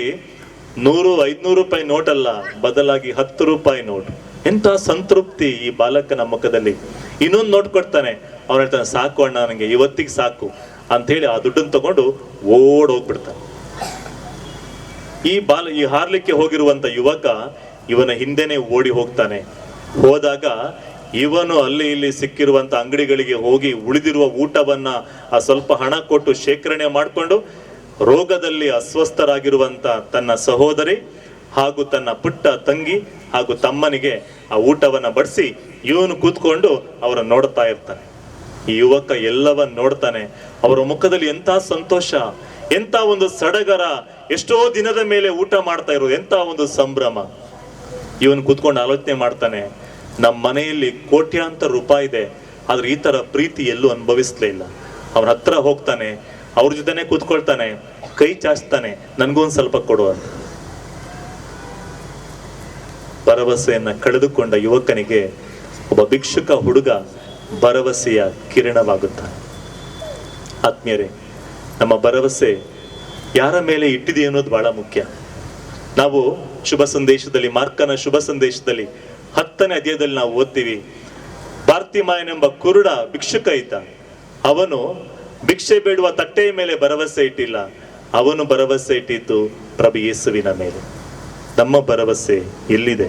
100-500 ರೂಪಾಯಿ ನೋಟ್ ಅಲ್ಲ, ಬದಲಾಗಿ 10 ರೂಪಾಯಿ ನೋಟ್. ಎಂತ ಸಂತೃಪ್ತಿ ಈ ಬಾಲಕನ ಮುಖದಲ್ಲಿ. ಇನ್ನೊಂದು ನೋಟ್ ಕೊಡ್ತಾನೆ, ಅವ್ನು ಹೇಳ್ತಾನೆ, ಸಾಕು ಅಣ್ಣ, ನನಗೆ ಇವತ್ತಿಗೆ ಸಾಕು ಅಂತ ಹೇಳಿ ಆ ದುಡ್ಡನ್ನು ತಗೊಂಡು ಓಡ್ ಹೋಗ್ಬಿಡ್ತಾನೆ. ಈ ಹಾರ್ಲಿಕ್ಕೆ ಹೋಗಿರುವಂತ ಯುವಕ ಇವನ ಹಿಂದೆನೆ ಓಡಿ ಹೋಗ್ತಾನೆ. ಹೋದಾಗ ಇವನು ಅಲ್ಲಿ ಇಲ್ಲಿ ಸಿಕ್ಕಿರುವಂತ ಅಂಗಡಿಗಳಿಗೆ ಹೋಗಿ ಉಳಿದಿರುವ ಊಟವನ್ನ ಆ ಸ್ವಲ್ಪ ಹಣ ಕೊಟ್ಟು ಶೇಖರಣೆ ಮಾಡಿಕೊಂಡು ರೋಗದಲ್ಲಿ ಅಸ್ವಸ್ಥರಾಗಿರುವಂತ ತನ್ನ ಸಹೋದರಿ ಹಾಗೂ ತನ್ನ ಪುಟ್ಟ ತಂಗಿ ಹಾಗೂ ತಮ್ಮನಿಗೆ ಆ ಊಟವನ್ನ ಬಡಿಸಿ ಇವನು ಕೂತ್ಕೊಂಡು ಅವರ ನೋಡ್ತಾ ಇರ್ತಾನೆ. ಈ ಯುವಕ ಎಲ್ಲವನ್ನ ನೋಡ್ತಾನೆ. ಅವರ ಮುಖದಲ್ಲಿ ಎಂತ ಸಂತೋಷ, ಎಂತ ಒಂದು ಸಡಗರ, ಎಷ್ಟೋ ದಿನದ ಮೇಲೆ ಊಟ ಮಾಡ್ತಾ ಇರೋದು, ಎಂತ ಒಂದು ಸಂಭ್ರಮ. ಇವನು ಕೂತ್ಕೊಂಡು ಆಲೋಚನೆ ಮಾಡ್ತಾನೆ, ನಮ್ಮ ಮನೆಯಲ್ಲಿ ಕೋಟ್ಯಾಂತರ ರೂಪಾಯಿ ಇದೆ, ಆದ್ರೆ ಈ ತರ ಪ್ರೀತಿ ಎಲ್ಲೂ ಅನುಭವಿಸ್ಲೇ ಇಲ್ಲ. ಅವನ ಹತ್ರ ಹೋಗ್ತಾನೆ, ಅವ್ರ ಜೊತೆನೆ ಕೂತ್ಕೊಳ್ತಾನೆ, ಕೈ ಚಾಚ್ತಾನೆ, ನನ್ಗೊಂದ್ ಸ್ವಲ್ಪ ಕೊಡು ಅಂತ. ಭರವಸೆಯನ್ನ ಕಳೆದುಕೊಂಡ ಯುವಕನಿಗೆ ಒಬ್ಬ ಭಿಕ್ಷುಕ ಹುಡುಗ ಭರವಸೆಯ ಕಿರಣವಾಗುತ್ತಾನೆ. ಆತ್ಮೀಯರೇ, ನಮ್ಮ ಭರವಸೆ ಯಾರ ಮೇಲೆ ಇಟ್ಟಿದೆ ಅನ್ನೋದು ಬಹಳ ಮುಖ್ಯ. ನಾವು ಶುಭ ಸಂದೇಶದಲ್ಲಿ, ಮಾರ್ಕನ ಶುಭ ಸಂದೇಶದಲ್ಲಿ 10ನೇ ಅಧ್ಯಾಯದಲ್ಲಿ ನಾವು ಓದ್ತೀವಿ, ಬಾರ್ತಿಮಾಯನೆಂಬ ಕುರುಡ ಭಿಕ್ಷುಕ ಇದ್ದ. ಅವನು ಭಿಕ್ಷೆ ಬೇಡುವ ತಟ್ಟೆಯ ಮೇಲೆ ಭರವಸೆ ಇಟ್ಟಿಲ್ಲ, ಅವನು ಭರವಸೆ ಇಟ್ಟಿದ್ದು ಪ್ರಭು ಯೇಸುವಿನ ಮೇಲೆ. ನಮ್ಮ ಭರವಸೆ ಎಲ್ಲಿದೆ?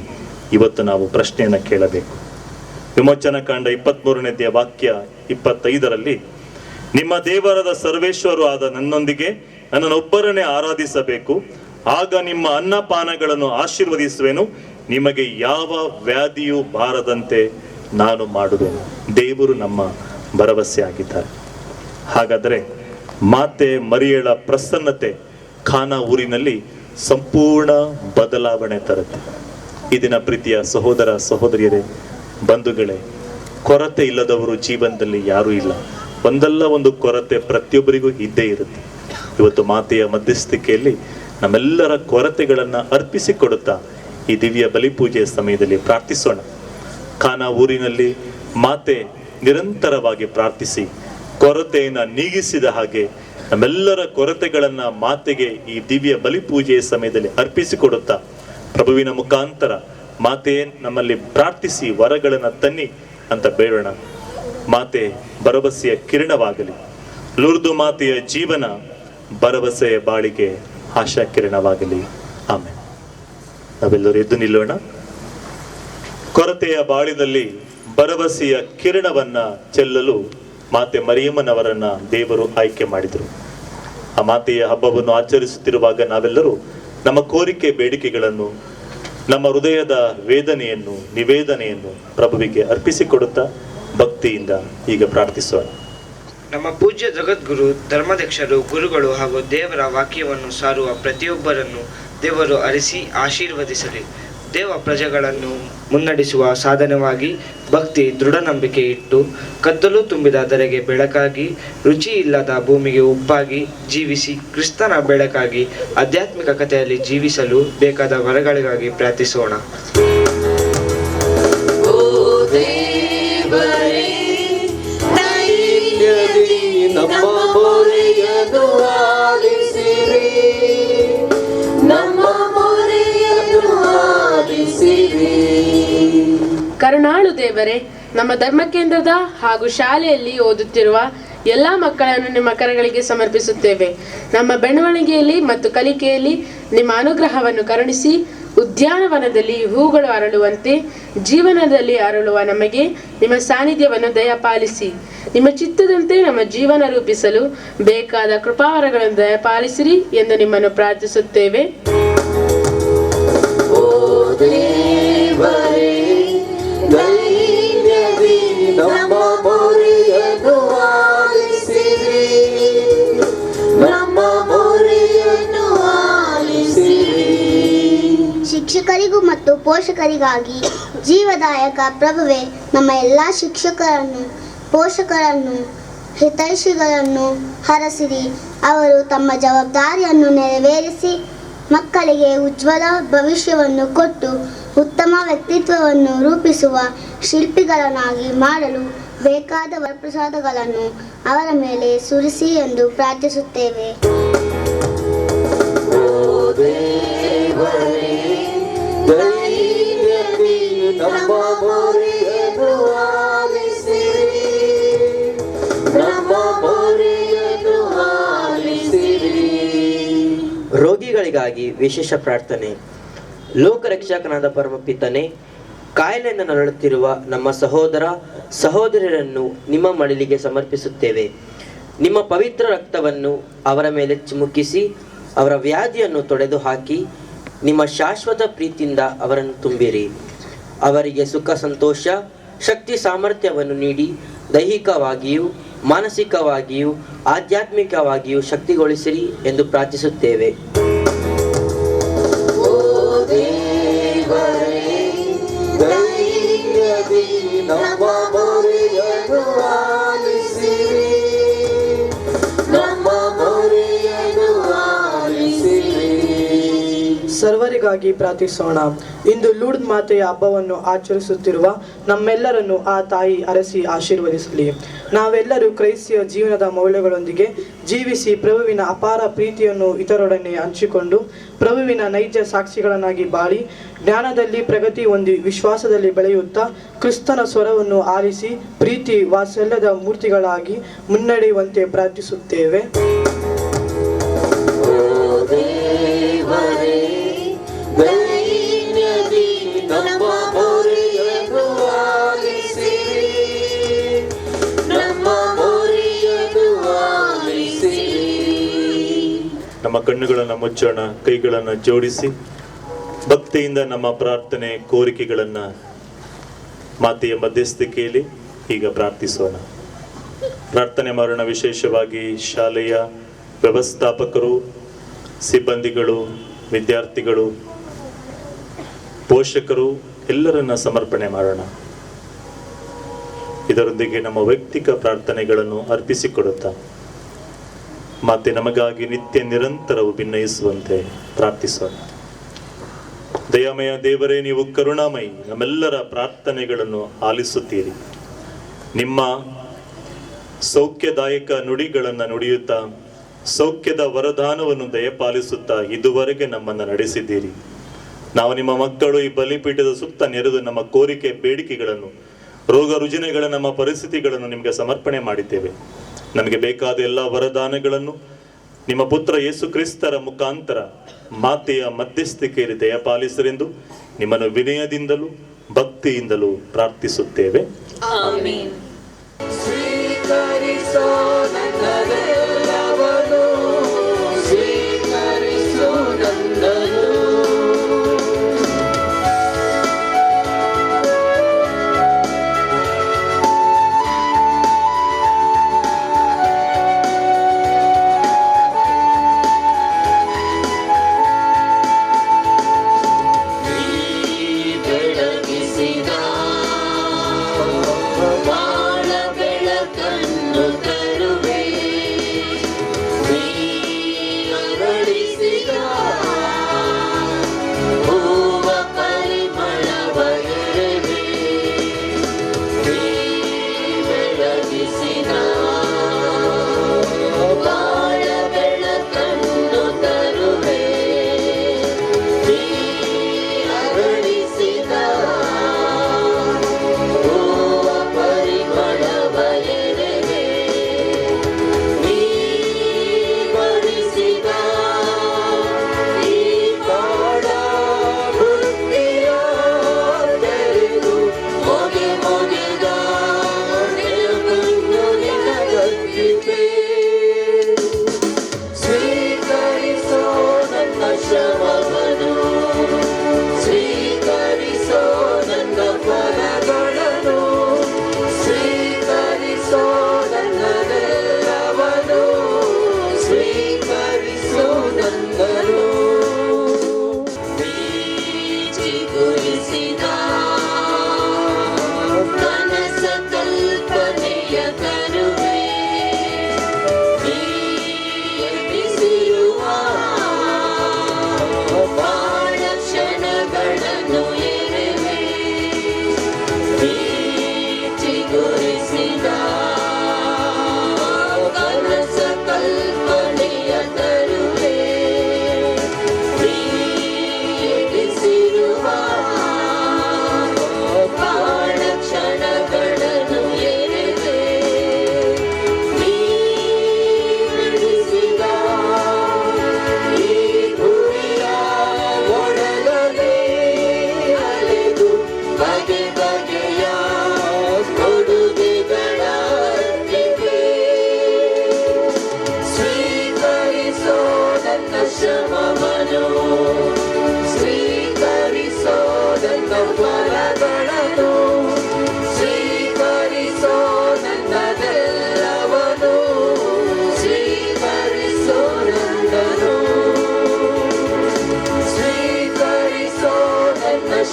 ಇವತ್ತು ನಾವು ಪ್ರಶ್ನೆಯನ್ನ ಕೇಳಬೇಕು. ವಿಮೋಚನ ಕಾಂಡ 23ನೇ ಅಧ್ಯಾಯ ವಾಕ್ಯ 25ರಲ್ಲಿ, ನಿಮ್ಮ ದೇವರಾದ ಸರ್ವೇಶ್ವರು ಆದ ನನ್ನೊಂದಿಗೆ ನನ್ನನ್ನೊಬ್ಬರನ್ನೇ ಆರಾಧಿಸಬೇಕು, ಆಗ ನಿಮ್ಮ ಅನ್ನಪಾನಗಳನ್ನು ಆಶೀರ್ವದಿಸುವೆನು, ನಿಮಗೆ ಯಾವ ವ್ಯಾಧಿಯೂ ಬಾರದಂತೆ ನಾನು ಮಾಡುವೆನು. ದೇವರು ನಮ್ಮ ಭರವಸೆ ಆಗಿದ್ದಾರೆ. ಹಾಗಾದರೆ ಮಾತೆ ಮರಿಯಳ ಪ್ರಸನ್ನತೆ ಖಾನಾ ಊರಿನಲ್ಲಿ ಸಂಪೂರ್ಣ ಬದಲಾವಣೆ ತರುತ್ತೆ. ಈ ದಿನ ಪ್ರೀತಿಯ ಸಹೋದರ ಸಹೋದರಿಯರೇ, ಬಂಧುಗಳೇ, ಕೊರತೆ ಇಲ್ಲದವರು ಜೀವನದಲ್ಲಿ ಯಾರೂ ಇಲ್ಲ. ಒಂದಲ್ಲ ಒಂದು ಕೊರತೆ ಪ್ರತಿಯೊಬ್ಬರಿಗೂ ಇದ್ದೇ ಇರುತ್ತೆ. ಇವತ್ತು ಮಾತೆಯ ಮಧ್ಯಸ್ಥಿಕೆಯಲ್ಲಿ ನಮ್ಮೆಲ್ಲರ ಕೊರತೆಗಳನ್ನು ಅರ್ಪಿಸಿಕೊಡುತ್ತಾ ಈ ದಿವ್ಯ ಬಲಿಪೂಜೆಯ ಸಮಯದಲ್ಲಿ ಪ್ರಾರ್ಥಿಸೋಣ. ಖಾನಾ ಊರಿನಲ್ಲಿ ಮಾತೆ ನಿರಂತರವಾಗಿ ಪ್ರಾರ್ಥಿಸಿ ಕೊರತೆಯನ್ನು ನೀಗಿಸಿದ ಹಾಗೆ ನಮ್ಮೆಲ್ಲರ ಕೊರತೆಗಳನ್ನ ಮಾತೆಗೆ ಈ ದಿವ್ಯ ಬಲಿಪೂಜೆಯ ಸಮಯದಲ್ಲಿ ಅರ್ಪಿಸಿಕೊಡುತ್ತಾ ಪ್ರಭುವಿನ ಮುಖಾಂತರ ಮಾತೆ ನಮ್ಮಲ್ಲಿ ಪ್ರಾರ್ಥಿಸಿ ವರಗಳನ್ನು ತನ್ನಿ ಅಂತ ಬೇಡೋಣ. ಮಾತೆ ಭರವಸೆಯ ಕಿರಣವಾಗಲಿ. ಲೂರ್ದು ಮಾತೆಯ ಜೀವನ ಭರವಸೆಯ ಬಾಳಿಗೆ ಆಶಾ ಕಿರಣವಾಗಲಿ. ಆಮೇಲೆ ನಾವೆಲ್ಲರೂ ಎದ್ದು ನಿಲ್ಲೋಣ. ಕೊರತೆಯ ಬಾಳಿನಲ್ಲಿ ಭರವಸೆಯ ಕಿರಣವನ್ನ ಚೆಲ್ಲಲು ಮಾತೆ ಮರಿಯಮ್ಮನವರನ್ನ ದೇವರು ಆಯ್ಕೆ ಮಾಡಿದರು. ಆ ಮಾತೆಯ ಹಬ್ಬವನ್ನು ಆಚರಿಸುತ್ತಿರುವಾಗ ನಾವೆಲ್ಲರೂ ನಮ್ಮ ಕೋರಿಕೆ ಬೇಡಿಕೆಗಳನ್ನು, ನಮ್ಮ ಹೃದಯದ ವೇದನೆಯನ್ನು, ನಿವೇದನೆಯನ್ನು ಪ್ರಭುವಿಗೆ ಅರ್ಪಿಸಿಕೊಡುತ್ತಾ ಭಕ್ತಿಯಿಂದ ಈಗ ಪ್ರಾರ್ಥಿಸೋಣ. ನಮ್ಮ ಪೂಜ್ಯ ಜಗದ್ಗುರು ಧರ್ಮಾಧ್ಯಕ್ಷರು ಗುರುಗಳು ಹಾಗೂ ದೇವರ ವಾಕ್ಯವನ್ನು ಸಾರುವ ಪ್ರತಿಯೊಬ್ಬರನ್ನು ದೇವರು ಅರಿಸಿ ಆಶೀರ್ವದಿಸಲಿ. ದೇವ ಪ್ರಜೆಗಳನ್ನು ಮುನ್ನಡೆಸುವ ಸಾಧನವಾಗಿ ಭಕ್ತಿ ದೃಢ ನಂಬಿಕೆ ಇಟ್ಟು ಕತ್ತಲು ತುಂಬಿದ ಧರೆಗೆ ಬೆಳಕಾಗಿ ರುಚಿ ಇಲ್ಲದ ಭೂಮಿಗೆ ಉಪ್ಪಾಗಿ ಜೀವಿಸಿ ಕ್ರಿಸ್ತನ ಬೆಳಕಾಗಿ ಆಧ್ಯಾತ್ಮಿಕ ಕಥೆಯಲ್ಲಿ ಜೀವಿಸಲು ಬೇಕಾದ ವರಗಳಿಗಾಗಿ ಪ್ರಾರ್ಥಿಸೋಣ. ನಮ್ಮ ಮೊರೆಯನ್ನು ಆಲಿಸಿರಿ, ನಮ್ಮ ಮೊರೆಯನ್ನು ಆಲಿಸಿರಿ. ಕರುಣಾಳು ದೇವರೇ, ನಮ್ಮ ಧರ್ಮಕೇಂದ್ರದ ಹಾಗೂ ಶಾಲೆಯಲ್ಲಿ ಓದುತ್ತಿರುವ ಎಲ್ಲ ಮಕ್ಕಳನ್ನು ನಿಮ್ಮ ಕರಗಳಿಗೆ ಸಮರ್ಪಿಸುತ್ತೇವೆ. ನಮ್ಮ ಬೆಳವಣಿಗೆಯಲ್ಲಿ ಮತ್ತು ಕಲಿಕೆಯಲ್ಲಿ ನಿಮ್ಮ ಅನುಗ್ರಹವನ್ನು ಕರುಣಿಸಿ ಉದ್ಯಾನವನದಲ್ಲಿ ಹೂಗಳು ಅರಳುವಂತೆ ಜೀವನದಲ್ಲಿ ಅರಳುವ ನಮಗೆ ನಿಮ್ಮ ಸಾನ್ನಿಧ್ಯವನ್ನು ದಯಪಾಲಿಸಿ. ನಿಮ್ಮ ಚಿತ್ತದಂತೆ ನಮ್ಮ ಜೀವನ ರೂಪಿಸಲು ಬೇಕಾದ ಕೃಪಾವರಗಳನ್ನು ದಯಪಾಲಿಸಿರಿ ಎಂದು ನಿಮ್ಮನ್ನು ಪ್ರಾರ್ಥಿಸುತ್ತೇವೆ. ನಮ್ಮ ಮೊರೆಯನ್ನು ಆಲಿಸಿರಿ, ನಮ್ಮ ಮೊರೆಯನ್ನು ಆಲಿಸಿರಿ. ಶಿಕ್ಷಕರಿಗೂ ಮತ್ತು ಪೋಷಕರಿಗಾಗಿ ಜೀವದಾಯಕ ಪ್ರಭುವೆ, ನಮ್ಮ ಎಲ್ಲ ಶಿಕ್ಷಕರನ್ನು, ಪೋಷಕರನ್ನು, ಹಿತೈಷಿಗಳನ್ನು ಹರಸಿರಿ. ಅವರು ತಮ್ಮ ಜವಾಬ್ದಾರಿಯನ್ನು ನೆರವೇರಿಸಿ ಮಕ್ಕಳಿಗೆ ಉಜ್ವಲ ಭವಿಷ್ಯವನ್ನು ಕೊಟ್ಟು ಉತ್ತಮ ವ್ಯಕ್ತಿತ್ವವನ್ನು ರೂಪಿಸುವ ಶಿಲ್ಪಿಗಳನ್ನಾಗಿ ಮಾಡಲು ಬೇಕಾದ ವರಪ್ರಸಾದಗಳನ್ನು ಅವರ ಮೇಲೆ ಸುರಿಸಿ ಎಂದು ಪ್ರಾರ್ಥಿಸುತ್ತೇವೆ. ನಮ್ಮ ಮೊರೆಯನ್ನು ಆಲಿಸಿರಿ, ನಮ್ಮ ಮೊರೆಯನ್ನು ಆಲಿಸಿರಿ. ರೋಗಿಗಳಿಗಾಗಿ ವಿಶೇಷ ಪ್ರಾರ್ಥನೆ. ಲೋಕರಕ್ಷಕನಾದ ಪರಮಪಿತನೇ, ಕಾಯಿಲೆಯಿಂದ ನರಳುತ್ತಿರುವ ನಮ್ಮ ಸಹೋದರ ಸಹೋದರಿಯರನ್ನು ನಿಮ್ಮ ಮಡಿಲಿಗೆ ಸಮರ್ಪಿಸುತ್ತೇವೆ. ನಿಮ್ಮ ಪವಿತ್ರ ರಕ್ತವನ್ನು ಅವರ ಮೇಲೆ ಚಿಮುಕಿಸಿ ಅವರ ವ್ಯಾಧಿಯನ್ನು ತೊಡೆದು ಹಾಕಿ ನಿಮ್ಮ ಶಾಶ್ವತ ಪ್ರೀತಿಯಿಂದ ಅವರನ್ನು ತುಂಬಿರಿ. ಅವರಿಗೆ ಸುಖ ಸಂತೋಷ ಶಕ್ತಿ ಸಾಮರ್ಥ್ಯವನ್ನು ನೀಡಿ ದೈಹಿಕವಾಗಿಯೂ ಮಾನಸಿಕವಾಗಿಯೂ ಆಧ್ಯಾತ್ಮಿಕವಾಗಿಯೂ ಶಕ್ತಿಗೊಳಿಸಿರಿ ಎಂದು ಪ್ರಾರ್ಥಿಸುತ್ತೇವೆ. ನಮ್ಮ ಮೊರೆಯನ್ನು ಆಲಿಸಿರಿ, ನಮ್ಮ ಮೊರೆಯನ್ನು ಆಲಿಸಿರಿ. ಸರ್ವರಿಗಾಗಿ ಪ್ರಾರ್ಥಿಸೋಣ. ಇಂದು ಲೂರ್ದ್ ಮಾತೆಯ ಹಬ್ಬವನ್ನು ಆಚರಿಸುತ್ತಿರುವ ನಮ್ಮೆಲ್ಲರನ್ನು ಆ ತಾಯಿ ಅರಸಿ ಆಶೀರ್ವದಿಸಲಿ. ನಾವೆಲ್ಲರೂ ಕ್ರೈಸ್ತಿಯ ಜೀವನದ ಮೌಲ್ಯಗಳೊಂದಿಗೆ ಜೀವಿಸಿ ಪ್ರಭುವಿನ ಅಪಾರ ಪ್ರೀತಿಯನ್ನು ಇತರರೊಡನೆ ಹಂಚಿಕೊಂಡು ಪ್ರಭುವಿನ ನೈಜ ಸಾಕ್ಷಿಗಳನ್ನಾಗಿ ಬಾಳಿ ಜ್ಞಾನದಲ್ಲಿ ಪ್ರಗತಿ ಹೊಂದಿ ವಿಶ್ವಾಸದಲ್ಲಿ ಬೆಳೆಯುತ್ತಾ ಕ್ರಿಸ್ತನ ಸ್ವರವನ್ನು ಆಲಿಸಿ ಪ್ರೀತಿ ವಾತ್ಸಲ್ಯದ ಮೂರ್ತಿಗಳಾಗಿ ಮುನ್ನಡೆಯುವಂತೆ ಪ್ರಾರ್ಥಿಸುತ್ತೇವೆ. ನಮ್ಮ ಮೊರೆಯನ್ನು ಆಲಿಸಿರಿ, ನಮ್ಮ ಮೊರೆಯನ್ನು ಆಲಿಸಿರಿ. ನಮ್ಮ ಕಣ್ಣುಗಳನ್ನು ಮುಚ್ಚೋಣ, ಕೈಗಳನ್ನು ಜೋಡಿಸಿ ಭಕ್ತಿಯಿಂದ ನಮ್ಮ ಪ್ರಾರ್ಥನೆ ಕೋರಿಕೆಗಳನ್ನ ಮಾತೆಯ ಮಧ್ಯಸ್ಥಿಕೆಯಲ್ಲಿ ಈಗ ಪ್ರಾರ್ಥಿಸೋಣ. ಪ್ರಾರ್ಥನೆ ಮಾಡೋಣ. ವಿಶೇಷವಾಗಿ ಶಾಲೆಯ ವ್ಯವಸ್ಥಾಪಕರು, ಸಿಬ್ಬಂದಿಗಳು, ವಿದ್ಯಾರ್ಥಿಗಳು, ಪೋಷಕರು ಎಲ್ಲರನ್ನ ಸಮರ್ಪಣೆ ಮಾಡೋಣ. ಇದರೊಂದಿಗೆ ನಮ್ಮ ವೈಯಕ್ತಿಕ ಪ್ರಾರ್ಥನೆಗಳನ್ನು ಅರ್ಪಿಸಿಕೊಡುತ್ತಾ ಮತ್ತೆ ನಮಗಾಗಿ ನಿತ್ಯ ನಿರಂತರವು ಭಿನ್ನಯಿಸುವಂತೆ ಪ್ರಾರ್ಥಿಸೋಣ. ದಯಾಮಯ ದೇವರೇ, ನೀವು ಕರುಣಾಮಯಿ, ನಮ್ಮೆಲ್ಲರ ಪ್ರಾರ್ಥನೆಗಳನ್ನು ಆಲಿಸುತ್ತೀರಿ. ನಿಮ್ಮ ಸೌಖ್ಯದಾಯಕ ನುಡಿಗಳನ್ನು ನುಡಿಯುತ್ತಾ ಸೌಖ್ಯದ ವರದಾನವನ್ನು ದಯಪಾಲಿಸುತ್ತಾ ಇದುವರೆಗೆ ನಮ್ಮನ್ನು ನಡೆಸಿದ್ದೀರಿ. ನಾವು ನಿಮ್ಮ ಮಕ್ಕಳು ಈ ಬಲಿಪೀಠದ ಸುತ್ತ ನೆರೆದು ನಮ್ಮ ಕೋರಿಕೆ ಬೇಡಿಕೆಗಳನ್ನು, ರೋಗ ರುಜಿನಗಳ ನಮ್ಮ ಪರಿಸ್ಥಿತಿಗಳನ್ನು ನಿಮಗೆ ಸಮರ್ಪಣೆ ಮಾಡಿದ್ದೇವೆ. ನಮಗೆ ಬೇಕಾದ ಎಲ್ಲ ವರದಾನಗಳನ್ನು ನಿಮ್ಮ ಪುತ್ರ ಯೇಸು ಕ್ರಿಸ್ತರ ಮುಖಾಂತರ ಮಾತೆಯ ಮಧ್ಯಸ್ಥಿಕೆಯಲ್ಲಿ ದಯಪಾಲಿಸರೆಂದು ನಿಮ್ಮನ್ನು ವಿನಯದಿಂದಲೂ ಭಕ್ತಿಯಿಂದಲೂ ಪ್ರಾರ್ಥಿಸುತ್ತೇವೆ. ಆಮೆನ್. ಸ್ವೀಕರಿಸೋ ನನ್ನೆಲ್ಲವನ್ನೂ, ಸ್ವೀಕರಿಸೋ ನನ್ನನ್ನು.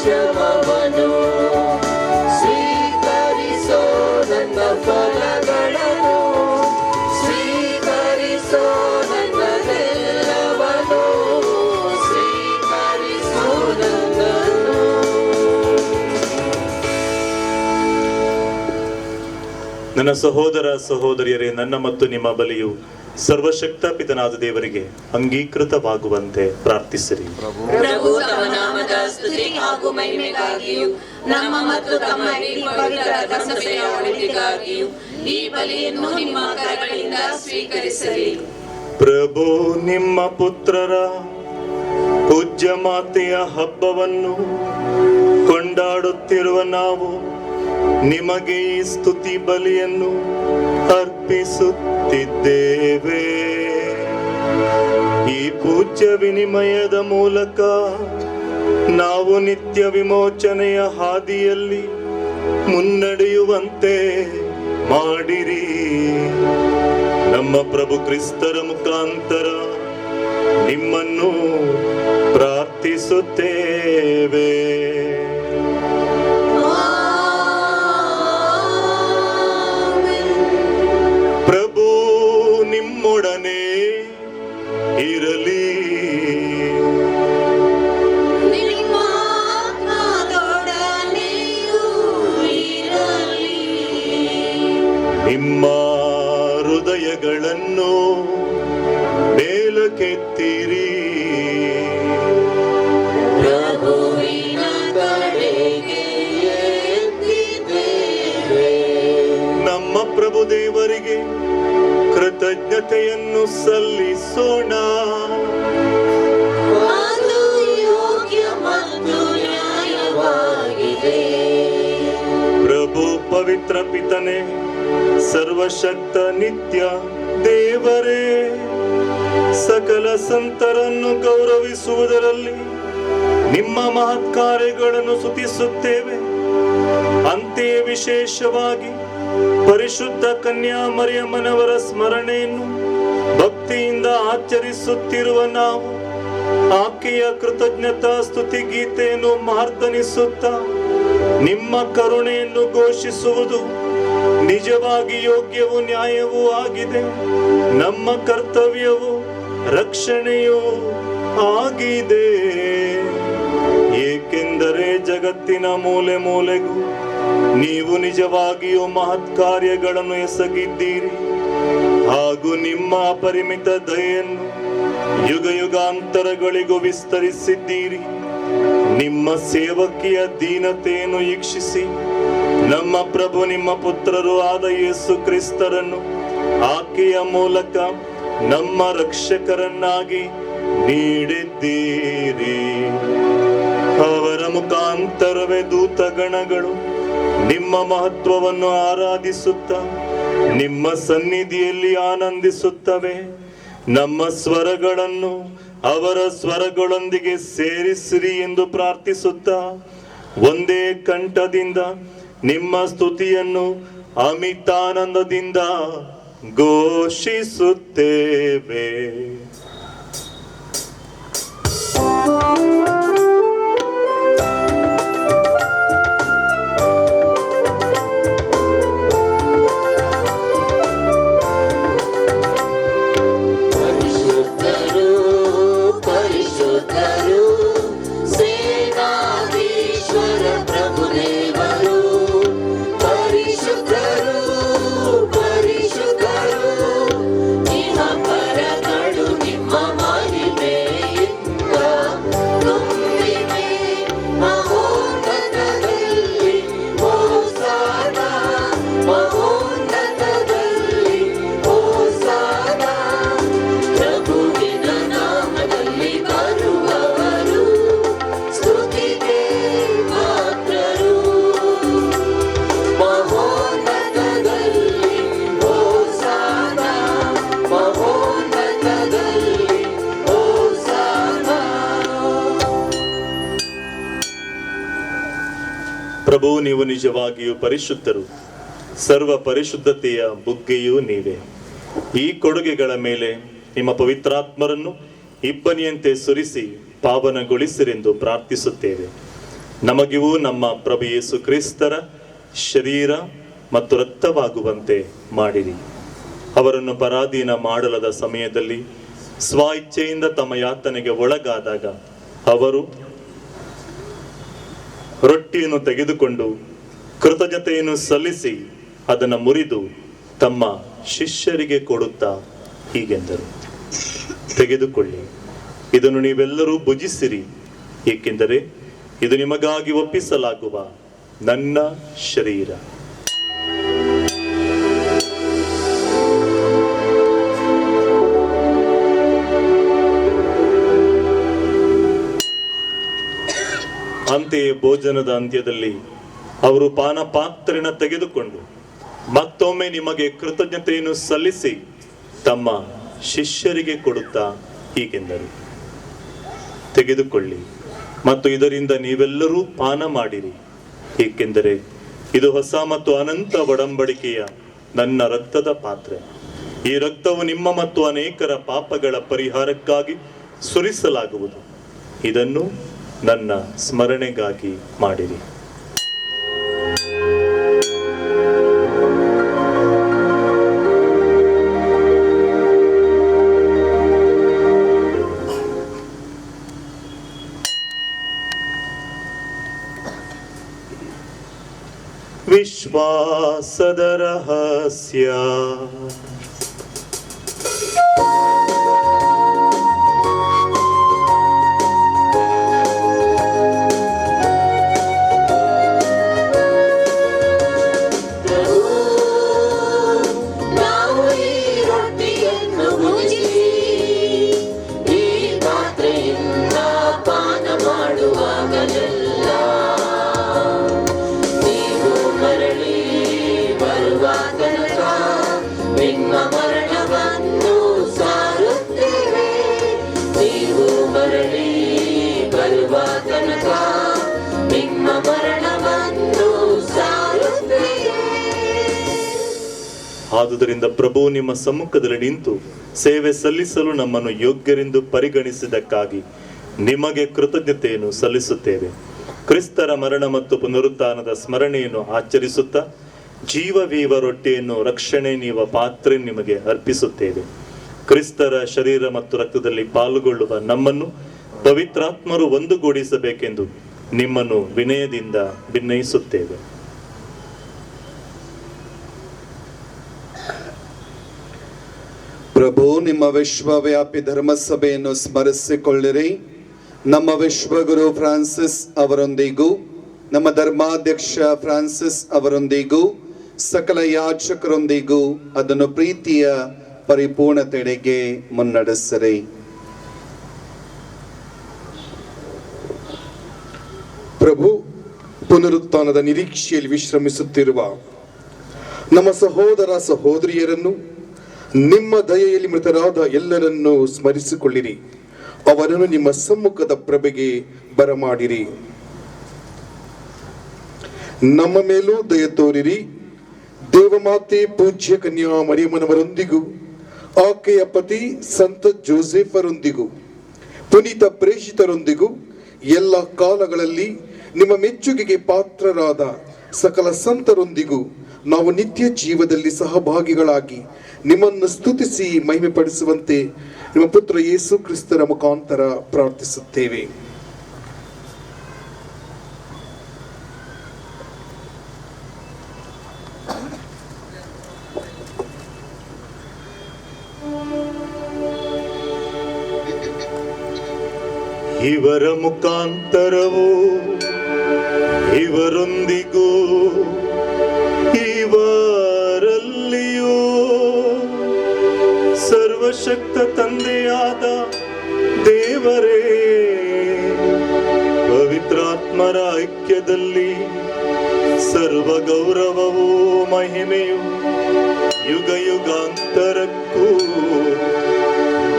ಶ್ರಮವನ್ನು ಸ್ವೀಕರಿಸೋ ನನ್ನ ಫಲಗಳನ್ನು ಸ್ವೀಕರಿಸೋ ನನ್ನದೆಲ್ಲವನು ಸ್ವೀಕರಿಸೋ ನನ್ನನ್ನು. ನನ್ನ ಸಹೋದರ ಸಹೋದರಿಯರೇ, ನನ್ನ ಮತ್ತು ನಿಮ್ಮ ಬಲಿಯು ಸರ್ವಶಕ್ತ ಪಿತನಾದ ದೇವರಿಗೆ ಅಂಗೀಕೃತವಾಗುವಂತೆ ಪ್ರಾರ್ಥಿಸಿರಿ. ಪ್ರಭು ತಮ್ಮ ನಾಮದ ಸ್ತುತಿ ಹಾಗೂ ಮಹಿಮೆಗಾಗಿಯೂ ನಮ್ಮ ಮತ್ತು ತಮ್ಮ ಇಡೀ ಪವಿತ್ರ ಧರ್ಮಸಭೆಯ ಒಳಿತಿಗಾಗಿಯೂ ಈ ಬಲಿಯನ್ನು ನಿಮ್ಮ ಕರಗಳಿಂದ ಸ್ವೀಕರಿಸಲಿ. ಪ್ರಭು ನಿಮ್ಮ ಪುತ್ರರ ಪೂಜ್ಯ ಮಾತೆಯ ಹಬ್ಬವನ್ನು ಕೊಂಡಾಡುತ್ತಿರುವ ನಾವು ನಿಮಗೆ ಈ ಸ್ತುತಿ ಬಲಿಯನ್ನು ಅರ್ಪಿಸುತ್ತಿದ್ದೇವೆ. ಈ ಪೂಜ್ಯ ವಿನಿಮಯದ ಮೂಲಕ ನಾವು ನಿತ್ಯ ವಿಮೋಚನೆಯ ಹಾದಿಯಲ್ಲಿ ಮುನ್ನಡೆಯುವಂತೆ ಮಾಡಿರಿ. ನಮ್ಮ ಪ್ರಭು ಕ್ರಿಸ್ತರ ಮುಖಾಂತರ ನಿಮ್ಮನ್ನು ಪ್ರಾರ್ಥಿಸುತ್ತೇವೆ. ಪ್ರಭು ನಿಮ್ಮೊಡನೆ ಇರಲಿ. ನಿಮ್ಮ ಆತ್ಮದೊಡನೆಯೂ ಇರಲಿ. ನಿಮ್ಮ ಹೃದಯಗಳನ್ನು ಮೇಲಕ್ಕೆತ್ತಿರಿ. ಪ್ರಭುವಿನ ಕಡೆಗೆ ಎತ್ತಿದ್ದೇವೆ. ನಮ್ಮ ಪ್ರಭು ದೇವರಿಗೆ ಕೃತಜ್ಞತೆಯನ್ನು ಸಲ್ಲಿಸೋಣ. ಅದು ಯೋಗ್ಯ ಮತ್ತು ನ್ಯಾಯವಾಗಿದೆ. ಪ್ರಭು ಪವಿತ್ರ ಪಿತನೇ, ಸರ್ವಶಕ್ತ ನಿತ್ಯ ದೇವರೇ, ಸಕಲ ಸಂತರನ್ನು ಗೌರವಿಸುವುದರಲ್ಲಿ ನಿಮ್ಮ ಮಹತ್ ಕಾರ್ಯಗಳನ್ನು ಸ್ತುತಿಸುತ್ತೇವೆ. ಅಂತೆಯೇ ವಿಶೇಷವಾಗಿ ಪರಿಶುದ್ಧ ಕನ್ಯಾ ಮರಿಯಮ್ಮನವರ ಸ್ಮರಣೆಯನ್ನು ಭಕ್ತಿಯಿಂದ ಆಚರಿಸುತ್ತಿರುವ ನಾವು ಆಕೆಯ ಕೃತಜ್ಞತಾ ಸ್ತುತಿ ಗೀತೆಯನ್ನು ಮಾರ್ದನಿಸುತ್ತಾ ನಿಮ್ಮ ಕರುಣೆಯನ್ನು ಘೋಷಿಸುವುದು ನಿಜವಾಗಿ ಯೋಗ್ಯವೂ ನ್ಯಾಯವೂ ಆಗಿದೆ. ನಮ್ಮ ಕರ್ತವ್ಯವೂ ರಕ್ಷಣೆಯೂ ಆಗಿದೆ. ಏಕೆಂದರೆ ಜಗತ್ತಿನ ಮೂಲೆ ಮೂಲೆಗೂ ನೀವು ನಿಜವಾಗಿಯೂ ಮಹತ್ ಕಾರ್ಯಗಳನ್ನು ಎಸಗಿದ್ದೀರಿ ಹಾಗೂ ನಿಮ್ಮ ಅಪರಿಮಿತ ದಯೆಯನ್ನು ಯುಗ ಯುಗಾಂತರಗಳಿಗೂ ವಿಸ್ತರಿಸಿದ್ದೀರಿ. ನಿಮ್ಮ ಸೇವಕಿಯ ದೀನತೆಯನ್ನು ಈಕ್ಷಿಸಿ ನಮ್ಮ ಪ್ರಭು ನಿಮ್ಮ ಪುತ್ರರು ಆದ ಯೇಸು ಕ್ರಿಸ್ತರನ್ನು ಆಕೆಯ ಮೂಲಕ ನಮ್ಮ ರಕ್ಷಕರನ್ನಾಗಿ ನೀಡಿದ್ದೀರಿ. ಅವರ ಮುಖಾಂತರವೇ ದೂತಗಣಗಳು ನಿಮ್ಮ ಮಹತ್ವವನ್ನು ಆರಾಧಿಸುತ್ತಾ ನಿಮ್ಮ ಸನ್ನಿಧಿಯಲ್ಲಿ ಆನಂದಿಸುತ್ತವೆ. ನಮ್ಮ ಸ್ವರಗಳನ್ನು ಅವರ ಸ್ವರಗಳೊಂದಿಗೆ ಸೇರಿಸಿರಿ ಎಂದು ಪ್ರಾರ್ಥಿಸುತ್ತಾ ಒಂದೇ ಕಂಠದಿಂದ ನಿಮ್ಮ ಸ್ತುತಿಯನ್ನು ಅಮಿತಾನಂದದಿಂದ ಘೋಷಿಸುತ್ತೇವೆ. ಪ್ರಭು, ನೀವು ನಿಜವಾಗಿಯೂ ಪರಿಶುದ್ಧರು, ಸರ್ವ ಪರಿಶುದ್ಧತೆಯ ಬುಗ್ಗೆಯೂ ನೀವೇ. ಈ ಕೊಡುಗೆಗಳ ಮೇಲೆ ನಿಮ್ಮ ಪವಿತ್ರಾತ್ಮರನ್ನು ಇಬ್ಬನಿಯಂತೆ ಸುರಿಸಿ ಪಾವನಗೊಳಿಸಿರೆಂದು ಪ್ರಾರ್ಥಿಸುತ್ತೇವೆ. ನಮಗಿವು ನಮ್ಮ ಪ್ರಭು ಯೇಸು ಕ್ರಿಸ್ತರ ಶರೀರ ಮತ್ತು ರಕ್ತವಾಗುವಂತೆ ಮಾಡಿರಿ. ಅವರನ್ನು ಪರಾಧೀನ ಮಾಡಲದ ಸಮಯದಲ್ಲಿ ಸ್ವ ಇಚ್ಛೆಯಿಂದ ತಮ್ಮ ಯಾತನೆಗೆ ಒಳಗಾದಾಗ ಅವರು ರೊಟ್ಟಿಯನ್ನು ತೆಗೆದುಕೊಂಡು ಕೃತಜ್ಞತೆಯನ್ನು ಸಲ್ಲಿಸಿ ಅದನ್ನು ಮುರಿದು ತಮ್ಮ ಶಿಷ್ಯರಿಗೆ ಕೊಡುತ್ತಾ ಹೀಗೆಂದರು, ತೆಗೆದುಕೊಳ್ಳಿ, ಇದನ್ನು ನೀವೆಲ್ಲರೂ ಭುಜಿಸಿರಿ, ಏಕೆಂದರೆ ಇದು ನಿಮಗಾಗಿ ಒಪ್ಪಿಸಲಾಗುವ ನನ್ನ ಶರೀರ. ಅಂತೆಯೇ ಭೋಜನದ ಅಂತ್ಯದಲ್ಲಿ ಅವರು ಪಾನಪಾತ್ರೆನ ತೆಗೆದುಕೊಂಡು ಮತ್ತೊಮ್ಮೆ ನಿಮಗೆ ಕೃತಜ್ಞತೆಯನ್ನು ಸಲ್ಲಿಸಿ ತಮ್ಮ ಶಿಷ್ಯರಿಗೆ ಕೊಡುತ್ತಾ ಹೀಗೆಂದರು, ತೆಗೆದುಕೊಳ್ಳಿ ಮತ್ತು ಇದರಿಂದ ನೀವೆಲ್ಲರೂ ಪಾನ ಮಾಡಿರಿ, ಏಕೆಂದರೆ ಇದು ಹೊಸ ಮತ್ತು ಅನಂತ ಒಡಂಬಡಿಕೆಯ ನನ್ನ ರಕ್ತದ ಪಾತ್ರೆ. ಈ ರಕ್ತವು ನಿಮ್ಮ ಮತ್ತು ಅನೇಕರ ಪಾಪಗಳ ಪರಿಹಾರಕ್ಕಾಗಿ ಸುರಿಸಲಾಗುವುದು. ಇದನ್ನು ನನ್ನ ಸ್ಮರಣೆಗಾಗಿ ಮಾಡಿರಿ. ವಿಶ್ವಾಸದ ರಹಸ್ಯ. ಆದುದರಿಂದ ಪ್ರಭು ನಿಮ್ಮ ಸಮ್ಮುಖದಲ್ಲಿ ನಿಂತು ಸೇವೆ ಸಲ್ಲಿಸಲು ನಮ್ಮನ್ನು ಯೋಗ್ಯರೆಂದು ಪರಿಗಣಿಸಿದ್ದಕ್ಕಾಗಿ ನಿಮಗೆ ಕೃತಜ್ಞತೆಯನ್ನು ಸಲ್ಲಿಸುತ್ತೇವೆ. ಕ್ರಿಸ್ತರ ಮರಣ ಮತ್ತು ಪುನರುತ್ಥಾನದ ಸ್ಮರಣೆಯನ್ನು ಆಚರಿಸುತ್ತಾ ಜೀವವೀವ ರೊಟ್ಟಿಯನ್ನು ರಕ್ಷಣೆ ನೀವ ಪಾತ್ರೆ ನಿಮಗೆ ಅರ್ಪಿಸುತ್ತೇವೆ. ಕ್ರಿಸ್ತರ ಶರೀರ ಮತ್ತು ರಕ್ತದಲ್ಲಿ ಪಾಲ್ಗೊಳ್ಳುವ ನಮ್ಮನ್ನು ಪವಿತ್ರಾತ್ಮರು ಒಂದುಗೂಡಿಸಬೇಕೆಂದು ನಿಮ್ಮನ್ನು ವಿನಯದಿಂದ ಭಿನ್ನಯಿಸುತ್ತೇವೆ. ಪ್ರಭು, ನಿಮ್ಮ ವಿಶ್ವವ್ಯಾಪಿ ಧರ್ಮಸಭೆಯನ್ನು ಸ್ಮರಿಸಿಕೊಳ್ಳಿರಿ. ನಮ್ಮ ವಿಶ್ವಗುರು ಫ್ರಾನ್ಸಿಸ್ ಅವರೊಂದಿಗೂ ನಮ್ಮ ಧರ್ಮಾಧ್ಯಕ್ಷ ಫ್ರಾನ್ಸಿಸ್ ಅವರೊಂದಿಗೂ ಸಕಲ ಯಾಚಕರೊಂದಿಗೂ ಅದನ್ನು ಪ್ರೀತಿಯ ಪರಿಪೂರ್ಣತೆಡೆಗೆ ಮುನ್ನಡೆಸಿರಿ. ಪ್ರಭು, ಪುನರುತ್ಥಾನದ ನಿರೀಕ್ಷೆಯಲ್ಲಿ ವಿಶ್ರಮಿಸುತ್ತಿರುವ ನಮ್ಮ ಸಹೋದರ ಸಹೋದರಿಯರನ್ನು, ನಿಮ್ಮ ದಯೆಯಲ್ಲಿ ಮೃತರಾದ ಎಲ್ಲರನ್ನೂ ಸ್ಮರಿಸಿಕೊಳ್ಳಿರಿ. ಅವರನ್ನು ನಿಮ್ಮ ಸಮ್ಮುಖದ ಪ್ರಭೆಗೆ ಬರಮಾಡಿರಿ. ನಮ್ಮ ಮೇಲೂ ದಯ ತೋರಿರಿ. ದೇವಮಾತೆ ಪೂಜ್ಯ ಕನ್ಯಾ ಮರಿಯಮ್ಮನವರೊಂದಿಗೂ ಆಕೆಯ ಪತಿ ಸಂತ ಜೋಸೆಫರೊಂದಿಗೂ ಪುನೀತ ಪ್ರೇಷಿತರೊಂದಿಗೂ ಎಲ್ಲ ಕಾಲಗಳಲ್ಲಿ ನಿಮ್ಮ ಮೆಚ್ಚುಗೆಗೆ ಪಾತ್ರರಾದ ಸಕಲ ಸಂತರೊಂದಿಗೂ ನಾವು ನಿತ್ಯ ಜೀವದಲ್ಲಿ ಸಹಭಾಗಿಗಳಾಗಿ ನಿಮ್ಮನ್ನು ಸ್ತುತಿಸಿ ಮಹಿಮೆ ಪಡಿಸುವಂತೆ ನಿಮ್ಮ ಪುತ್ರ ಯೇಸು ಕ್ರಿಸ್ತರ ಮುಖಾಂತರ ಪ್ರಾರ್ಥಿಸುತ್ತೇವೆ. ಇವರ ಮುಖಾಂತರವೂ ಇವರೊಂದಿಗೂ ಇವರಲ್ಲಿಯೂ ಸರ್ವಶಕ್ತ ತಂದೆಯಾದ ದೇವರೇ, ಪವಿತ್ರಾತ್ಮರ ಐಕ್ಯದಲ್ಲಿ ಸರ್ವ ಗೌರವವೂ ಮಹಿಮೆಯು ಯುಗ ಯುಗಾಂತರಕ್ಕೂ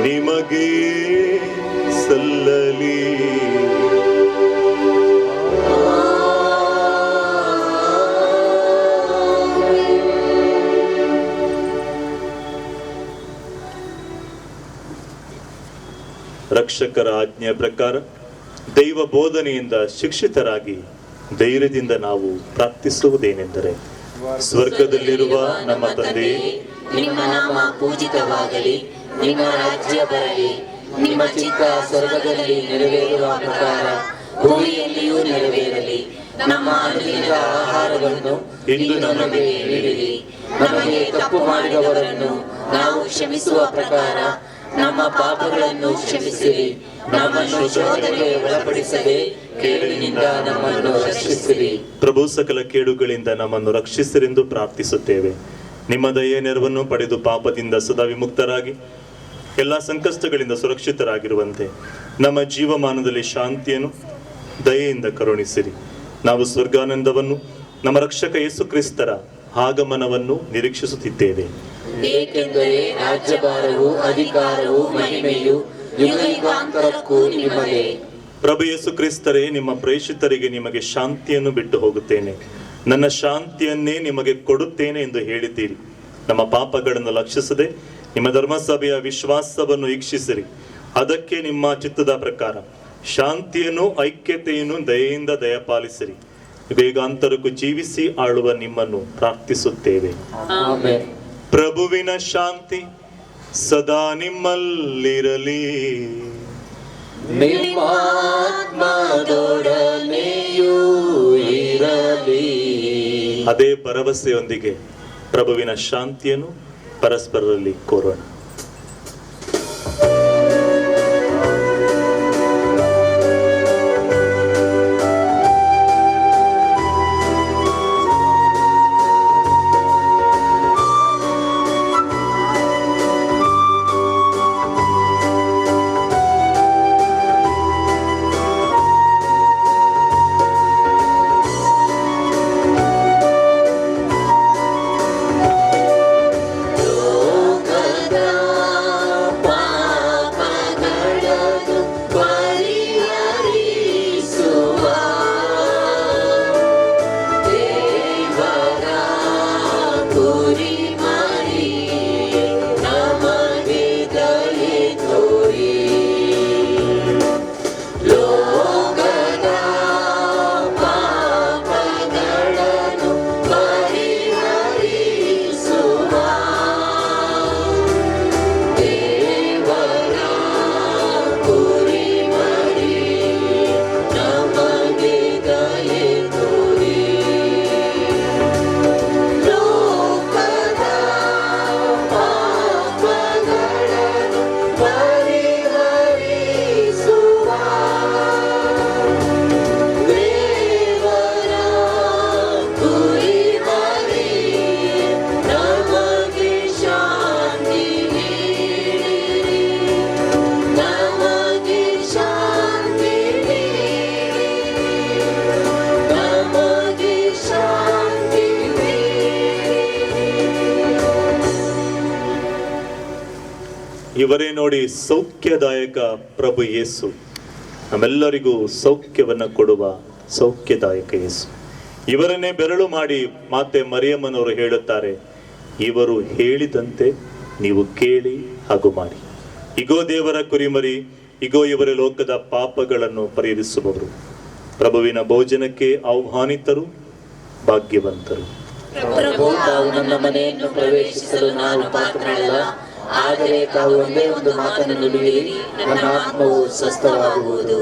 ನಿಮಗೆ ಸಲ್ಲಲಿ. ರಕ್ಷಕರ ಆಜ್ಞೆಯ ಪ್ರಕಾರ ದೈವ ಬೋಧನೆಯಿಂದ ಶಿಕ್ಷಿತರಾಗಿ ಧೈರ್ಯದಿಂದ ನಾವು ಪ್ರಾರ್ಥಿಸುವುದೇನೆಂದರೆ, ಸ್ವರ್ಗದಲ್ಲಿರುವ ನಮ್ಮ ತಂದೆಯೇ, ನಿಮ್ಮ ನಾಮ ಪೂಜಿತವಾಗಲಿ, ನಿಮ್ಮ ರಾಜ್ಯ ಬರಲಿ, ನಿಮ್ಮ ಚಿತ್ತ ಸ್ವರ್ಗದಲ್ಲಿ ನೆರವೇರುವ ಪ್ರಕಾರ ಭೂಮಿಯಲ್ಲಿಯೂ ನೆರವೇರಲಿ. ನಮ್ಮ ಅನುದಿನದ ಆಹಾರವನ್ನು ಇಂದು ನಮಗೆ ನೀಡಿರಿ. ನಮಗೆ ತಪ್ಪು ಮಾಡಿದವರನ್ನು ನಾವು ಕ್ಷಮಿಸುವ ಪ್ರಕಾರ ನಮ್ಮ ಪಾಪಗಳನ್ನು ಕ್ಷಮಿಸಿರಿ. ನಮ್ಮನ್ನು ಶೋಧನೆಗೆ ಒಳಪಡಿಸದೆ ಕೇಡಿನಿಂದ ನಮ್ಮನ್ನು ರಕ್ಷಿಸಿರಿ. ಪ್ರಭು ಸಕಲ ಕೇಡುಗಳಿಂದ ನಮ್ಮನ್ನು ರಕ್ಷಿಸಿರೆಂದು ಪ್ರಾರ್ಥಿಸುತ್ತೇವೆ. ನಿಮ್ಮ ದಯೆ ನೆರವನ್ನು ಪಡೆದು ಪಾಪದಿಂದ ಸದಾ ವಿಮುಕ್ತರಾಗಿ ಎಲ್ಲ ಸಂಕಷ್ಟಗಳಿಂದ ಸುರಕ್ಷಿತರಾಗಿರುವಂತೆ ನಮ್ಮ ಜೀವಮಾನದಲ್ಲಿ ಶಾಂತಿಯನ್ನು ದಯೆಯಿಂದ ಕರುಣಿಸಿರಿ. ನಾವು ಸ್ವರ್ಗಾನಂದವನ್ನು, ನಮ್ಮ ರಕ್ಷಕ ಯೇಸು ಕ್ರಿಸ್ತರ ಆಗಮನವನ್ನು ನಿರೀಕ್ಷಿಸುತ್ತಿದ್ದೇವೆ. ಏಕೆಂದರೆ ರಾಜ್ಯಭಾರವು, ಅಧಿಕಾರವು, ಮಹಿಮೆಯು ಯುಗಾಂತರಕ್ಕೂ ನಿಮ್ಮದೇ. ಪ್ರಭು ಯೇಸು ಕ್ರಿಸ್ತರೇ, ನಿಮ್ಮ ಪ್ರೇಷಿತರಿಗೆ ನಿಮಗೆ ಶಾಂತಿಯನ್ನು ಬಿಟ್ಟು ಹೋಗುತ್ತೇನೆ, ನನ್ನ ಶಾಂತಿಯನ್ನೇ ನಿಮಗೆ ಕೊಡುತ್ತೇನೆ ಎಂದು ಹೇಳಿದ್ದೀರಿ. ನಮ್ಮ ಪಾಪಗಳನ್ನು ಲಕ್ಷಿಸದೆ ನಿಮ್ಮ ಧರ್ಮಸಭೆಯ ವಿಶ್ವಾಸವನ್ನು ವೀಕ್ಷಿಸಿರಿ. ಅದಕ್ಕೆ ನಿಮ್ಮ ಚಿತ್ತದ ಪ್ರಕಾರ ಶಾಂತಿಯನ್ನು, ಐಕ್ಯತೆಯನ್ನು ದಯೆಯಿಂದ ದಯಪಾಲಿಸಿರಿ. ಯುಗಾಂತರಕ್ಕೂ ಜೀವಿಸಿ ಆಳುವ ನಿಮ್ಮನ್ನು ಪ್ರಾರ್ಥಿಸುತ್ತೇವೆ. ಪ್ರಭುವಿನ ಶಾಂತಿ ಸದಾ ನಿಮ್ಮಲ್ಲಿರಲಿ. ಅದೇ ಭರವಸೆಯೊಂದಿಗೆ ಪ್ರಭುವಿನ ಶಾಂತಿಯನ್ನು ಪರಸ್ಪರರಲ್ಲಿ ಕೋರೋಣ. ಇವರೇ ನೋಡಿ ಸೌಖ್ಯದಾಯಕ ಪ್ರಭು ಯೇಸು, ನಮ್ಮೆಲ್ಲರಿಗೂ ಸೌಖ್ಯವನ್ನು ಕೊಡುವ ಸೌಖ್ಯದಾಯಕ ಯೇಸು. ಇವರನ್ನೇ ಬೆರಳು ಮಾಡಿ ಮಾತೆ ಮರಿಯಮ್ಮನವರು ಹೇಳುತ್ತಾರೆ, ಇವರು ಹೇಳಿದಂತೆ ನೀವು ಕೇಳಿ ಹಾಗೂ ಮಾಡಿ. ಇಗೋ ದೇವರ ಕುರಿಮರಿ, ಇಗೋ ಇವರ ಲೋಕದ ಪಾಪಗಳನ್ನು ಪರಿಹರಿಸುವವರು. ಪ್ರಭುವಿನ ಭೋಜನಕ್ಕೆ ಆಹ್ವಾನಿತರು ಭಾಗ್ಯವಂತರು. ಪ್ರಭು, ತಾವು ನನ್ನ ಮನೆಯನ್ನು ಪ್ರವೇಶಿಸಲು ನಾನು ಪಾತ್ರನಲ್ಲ, ಆದರೆ ತಾವು ಒಂದೇ ಒಂದು ಮಾತನ್ನು ನುಡಿಯಿರಿ, ನನ್ನ ಆತ್ಮವು ಸ್ವಸ್ಥವಾಗುವುದು.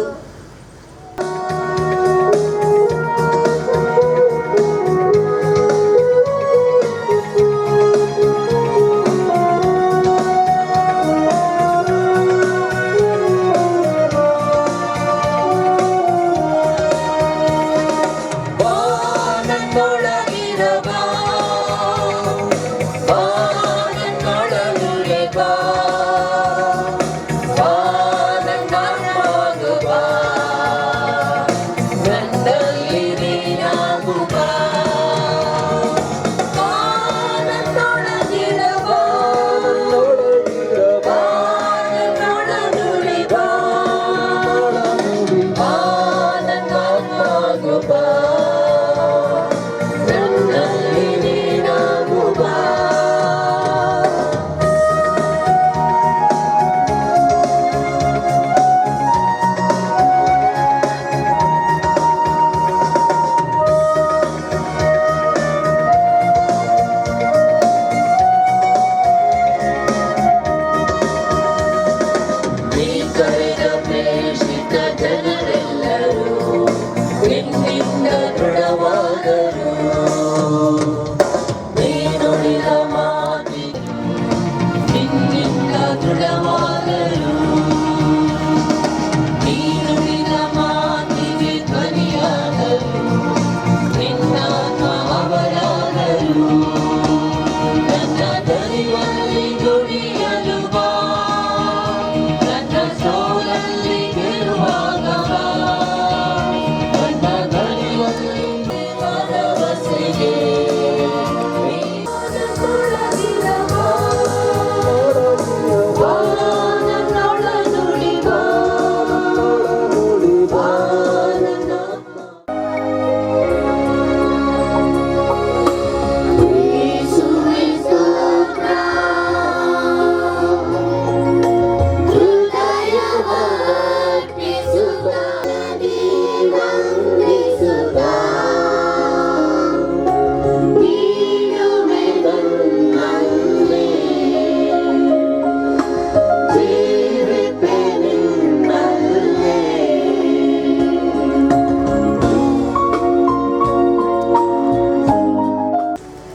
Bye.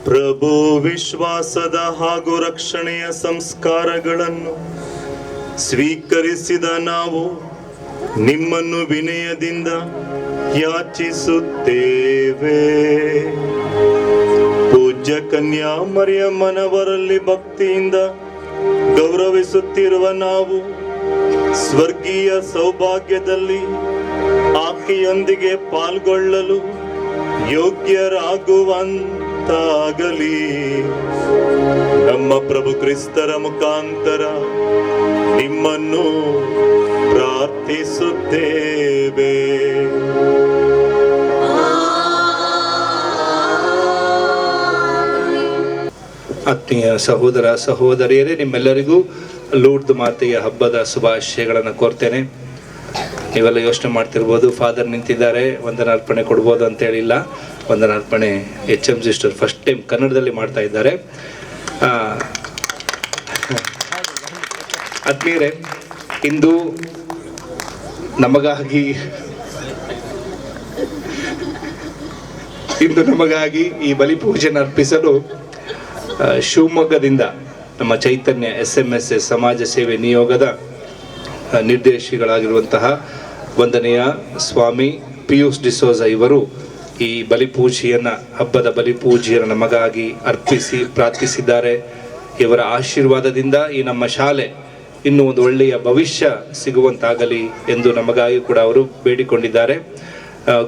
ಪ್ರಭು ವಿಶ್ವಾಸದ ಹಾಗೂ ರಕ್ಷಣೆಯ ಸಂಸ್ಕಾರಗಳನ್ನು ಸ್ವೀಕರಿಸಿದ ನಾವು ನಿಮ್ಮನ್ನು ವಿನಯದಿಂದ ಯಾಚಿಸುತ್ತೇವೆ. ಪೂಜ್ಯ ಕನ್ಯಾ ಮರಿಯಮ್ಮನವರಲ್ಲಿ ಭಕ್ತಿಯಿಂದ ಗೌರವಿಸುತ್ತಿರುವ ನಾವು ಸ್ವರ್ಗೀಯ ಸೌಭಾಗ್ಯದಲ್ಲಿ ಆಕೆಯೊಂದಿಗೆ ಪಾಲ್ಗೊಳ್ಳಲು ಯೋಗ್ಯರಾಗುವಂತಾಗಲಿ. ನಮ್ಮ ಪ್ರಭು ಕ್ರಿಸ್ತರ ಮುಖಾಂತರ ನಿಮ್ಮನ್ನು ಪ್ರಾರ್ಥಿಸುತ್ತೇವೆ. ಆತ್ಮೀಯ ಸಹೋದರ ಸಹೋದರಿಯರೇ, ನಿಮ್ಮೆಲ್ಲರಿಗೂ ಲೂರ್ದ್ ಮಾತೆಯ ಹಬ್ಬದ ಶುಭಾಶಯಗಳನ್ನು ಕೋರ್ತೇನೆ. ನೀವೆಲ್ಲ ಯೋಚನೆ ಮಾಡ್ತಿರ್ಬೋದು, ಫಾದರ್ ನಿಂತಿದ್ದಾರೆ, ವಂದನಾರ್ಪಣೆ ಕೊಡ್ಬೋದು ಅಂತ ಹೇಳಿಲ್ಲ. ವಂದನಾರ್ಪಣೆ HM ಸಿಸ್ಟರ್ ಫಸ್ಟ್ ಟೈಮ್ ಕನ್ನಡದಲ್ಲಿ ಮಾಡ್ತಾ ಇದ್ದಾರೆ. ಆತ್ಮೀಯರೇ, ಇಂದು ನಮಗಾಗಿ ಈ ಬಲಿಪೂಜೆಯನ್ನು ಅರ್ಪಿಸಲು ಶಿವಮೊಗ್ಗದಿಂದ ನಮ್ಮ ಚೈತನ್ಯ SMS ಸಮಾಜ ಸೇವೆ ನಿಯೋಗದ ನಿರ್ದೇಶಿಗಳಾಗಿರುವಂತಹ ವಂದನೆಯ ಸ್ವಾಮಿ ಪಿಯೂಸ್ ಡಿಸೋಜ ಇವರು ಈ ಹಬ್ಬದ ಬಲಿಪೂಜೆಯನ್ನು ನಮಗಾಗಿ ಅರ್ಪಿಸಿ ಪ್ರಾರ್ಥಿಸಿದ್ದಾರೆ. ಇವರ ಆಶೀರ್ವಾದದಿಂದ ಈ ನಮ್ಮ ಶಾಲೆ ಇನ್ನೂ ಒಂದು ಒಳ್ಳೆಯ ಭವಿಷ್ಯ ಸಿಗುವಂತಾಗಲಿ ಎಂದು ನಮಗಾಗಿ ಕೂಡ ಅವರು ಬೇಡಿಕೊಂಡಿದ್ದಾರೆ.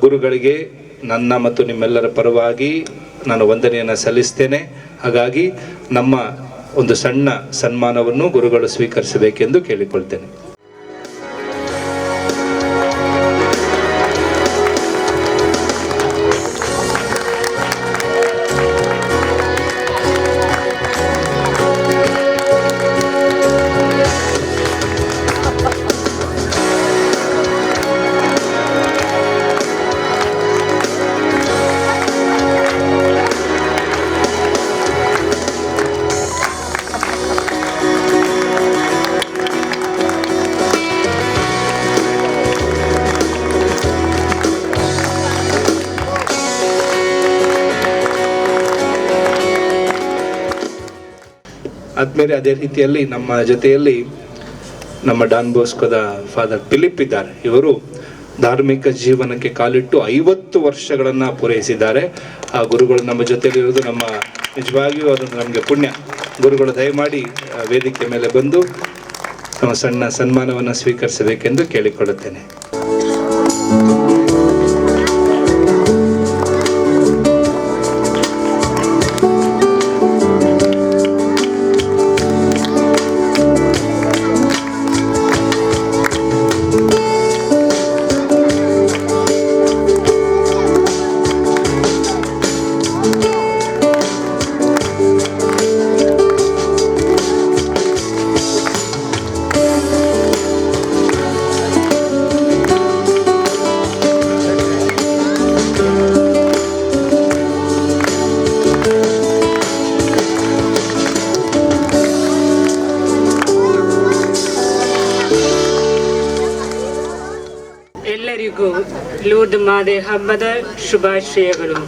ಗುರುಗಳಿಗೆ ನನ್ನ ಮತ್ತು ನಿಮ್ಮೆಲ್ಲರ ಪರವಾಗಿ ನಾನು ವಂದನೆಯನ್ನು ಸಲ್ಲಿಸ್ತೇನೆ. ಹಾಗಾಗಿ ನಮ್ಮ ಒಂದು ಸಣ್ಣ ಸನ್ಮಾನವನ್ನು ಗುರುಗಳು ಸ್ವೀಕರಿಸಬೇಕೆಂದು ಕೇಳಿಕೊಳ್ತೇನೆ. ಆದ್ಮೇಲೆ ಅದೇ ರೀತಿಯಲ್ಲಿ ನಮ್ಮ ಜೊತೆಯಲ್ಲಿ ನಮ್ಮ ಡಾನ್ ಬೋಸ್ಕೋದ ಫಾದರ್ ಫಿಲಿಪ್ ಇದ್ದಾರೆ. ಇವರು ಧಾರ್ಮಿಕ ಜೀವನಕ್ಕೆ ಕಾಲಿಟ್ಟು 50 ವರ್ಷಗಳನ್ನು ಪೂರೈಸಿದ್ದಾರೆ. ಆ ಗುರುಗಳು ನಮ್ಮ ಜೊತೆಯಲ್ಲಿರೋದು ನಮ್ಮ ನಿಜವಾಗಿಯೂ ಅದೊಂದು ನಮಗೆ ಪುಣ್ಯ. ಗುರುಗಳು ದಯಮಾಡಿ ವೇದಿಕೆ ಮೇಲೆ ಬಂದು ನಮ್ಮ ಸಣ್ಣ ಸನ್ಮಾನವನ್ನು ಸ್ವೀಕರಿಸಬೇಕೆಂದು ಕೇಳಿಕೊಳ್ಳುತ್ತೇನೆ. ಎಲ್ಲರಿಗೂ ಲೂರ್ದ್ ಮಾತೆ ಹಬ್ಬದ ಶುಭಾಶಯಗಳು.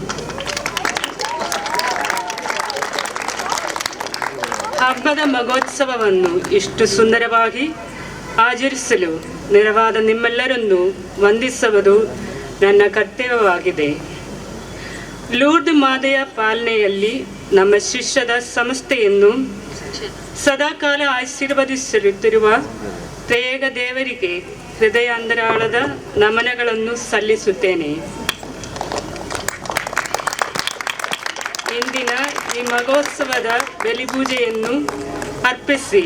ಹಬ್ಬದ ಮಹೋತ್ಸವವನ್ನು ಇಷ್ಟು ಸುಂದರವಾಗಿ ಆಚರಿಸಲು ನೆರವಾದ ನಿಮ್ಮೆಲ್ಲರನ್ನು ವಂದಿಸುವುದು ನನ್ನ ಕರ್ತವ್ಯವಾಗಿದೆ. ಲೂರ್ದ್ ಮಾತೆಯ ಪಾಲನೆಯಲ್ಲಿ ನಮ್ಮ ಶಿಷ್ಯದ ಸಂಸ್ಥೆಯನ್ನು ಸದಾಕಾಲ ಆಶೀರ್ವದಿಸುತ್ತಿರುವ ತ್ರಿಯೇಕ ದೇವರಿಗೆ ಹೃದಯಾಂತರಾಳದ ನಮನಗಳನ್ನು ಸಲ್ಲಿಸುತ್ತೇನೆ. ಇಂದಿನ ಈ ಮಹೋತ್ಸವದ ಬಲಿಪೂಜೆಯನ್ನು ಅರ್ಪಿಸಿ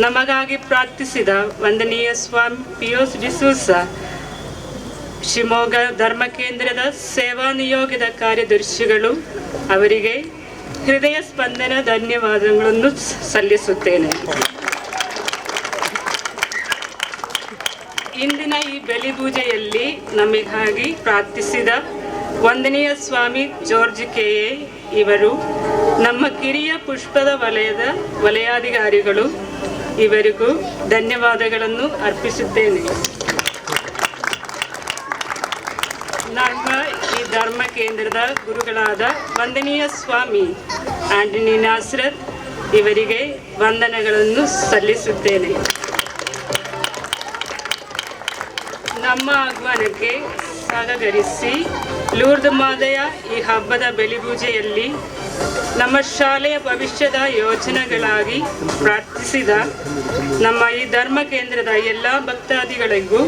ನಮಗಾಗಿ ಪ್ರಾರ್ಥಿಸಿದ ವಂದನೀಯ ಸ್ವಾಮಿ ಪಿಯೋಸ್ ಡಿಸೋಸ, ಶಿವಮೊಗ್ಗ ಧರ್ಮ ಕೇಂದ್ರದ ಸೇವಾ ನಿಯೋಗದ ಕಾರ್ಯದರ್ಶಿಗಳು ಅವರಿಗೆ ಹೃದಯ ಸ್ಪಂದನ ಧನ್ಯವಾದಗಳನ್ನು ಸಲ್ಲಿಸುತ್ತೇನೆ. ಇಂದಿನ ಈ ಬಲಿಪೂಜೆಯಲ್ಲಿ ನಮಗಾಗಿ ಪ್ರಾರ್ಥಿಸಿದ ವಂದನೀಯ ಸ್ವಾಮಿ ಜಾರ್ಜ್ ಕೆಎ ಇವರು ನಮ್ಮ ಕಿರಿಯ ಪುಷ್ಪದ ವಲಯಾಧಿಕಾರಿಗಳು, ಇವರಿಗೂ ಧನ್ಯವಾದಗಳನ್ನು ಅರ್ಪಿಸುತ್ತೇನೆ. ನಮ್ಮ ಈ ಧರ್ಮ ಕೇಂದ್ರದ ಗುರುಗಳಾದ ವಂದನೀಯ ಸ್ವಾಮಿ ಆಂಟನಿ ನಾಸರತ್ ಇವರಿಗೆ ವಂದನೆಗಳನ್ನು ಸಲ್ಲಿಸುತ್ತೇನೆ. ನಮ್ಮ ಆಹ್ವಾನಕ್ಕೆ ಸಹಕರಿಸಿ ಲೂರ್ದ್ ಮಾತೆಯ ಈ ಹಬ್ಬದ ಬಲಿಪೂಜೆಯಲ್ಲಿ ನಮ್ಮ ಶಾಲೆಯ ಭವಿಷ್ಯದ ಯೋಜನೆಗಳಾಗಿ ಪ್ರಾರ್ಥಿಸಿದ ನಮ್ಮ ಈ ಧರ್ಮ ಕೇಂದ್ರದ ಎಲ್ಲ ಭಕ್ತಾದಿಗಳಿಗೂ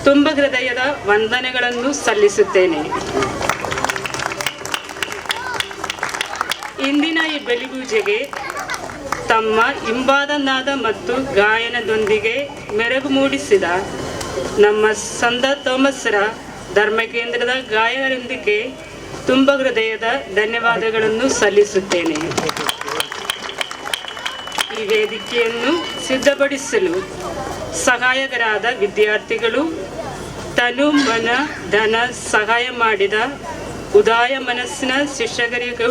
ತುಂಬ ಹೃದಯದ ವಂದನೆಗಳನ್ನು ಸಲ್ಲಿಸುತ್ತೇನೆ. ಇಂದಿನ ಈ ಬಲಿಪೂಜೆಗೆ ತಮ್ಮ ಇಂಪಾದ ನಾದ ಮತ್ತು ಗಾಯನದೊಂದಿಗೆ ಮೆರುಗು ಮೂಡಿಸಿದ ನಮ್ಮ ಸಂತ ಥೋಮಸ್ರ ಧರ್ಮ ಕೇಂದ್ರದ ಗಾಯಕರೊಂದಿಗೆ ತುಂಬ ಹೃದಯದ ಧನ್ಯವಾದಗಳನ್ನು ಸಲ್ಲಿಸುತ್ತೇನೆ. ಈ ವೇದಿಕೆಯನ್ನು ಸಿದ್ಧಪಡಿಸಲು ಸಹಾಯಕರಾದ ವಿದ್ಯಾರ್ಥಿಗಳು, ತನು ಮನ ಧನ ಸಹಾಯ ಮಾಡಿದ ಉದಾಯ ಮನಸ್ಸಿನ ಶಿಕ್ಷಕರಿಗೂ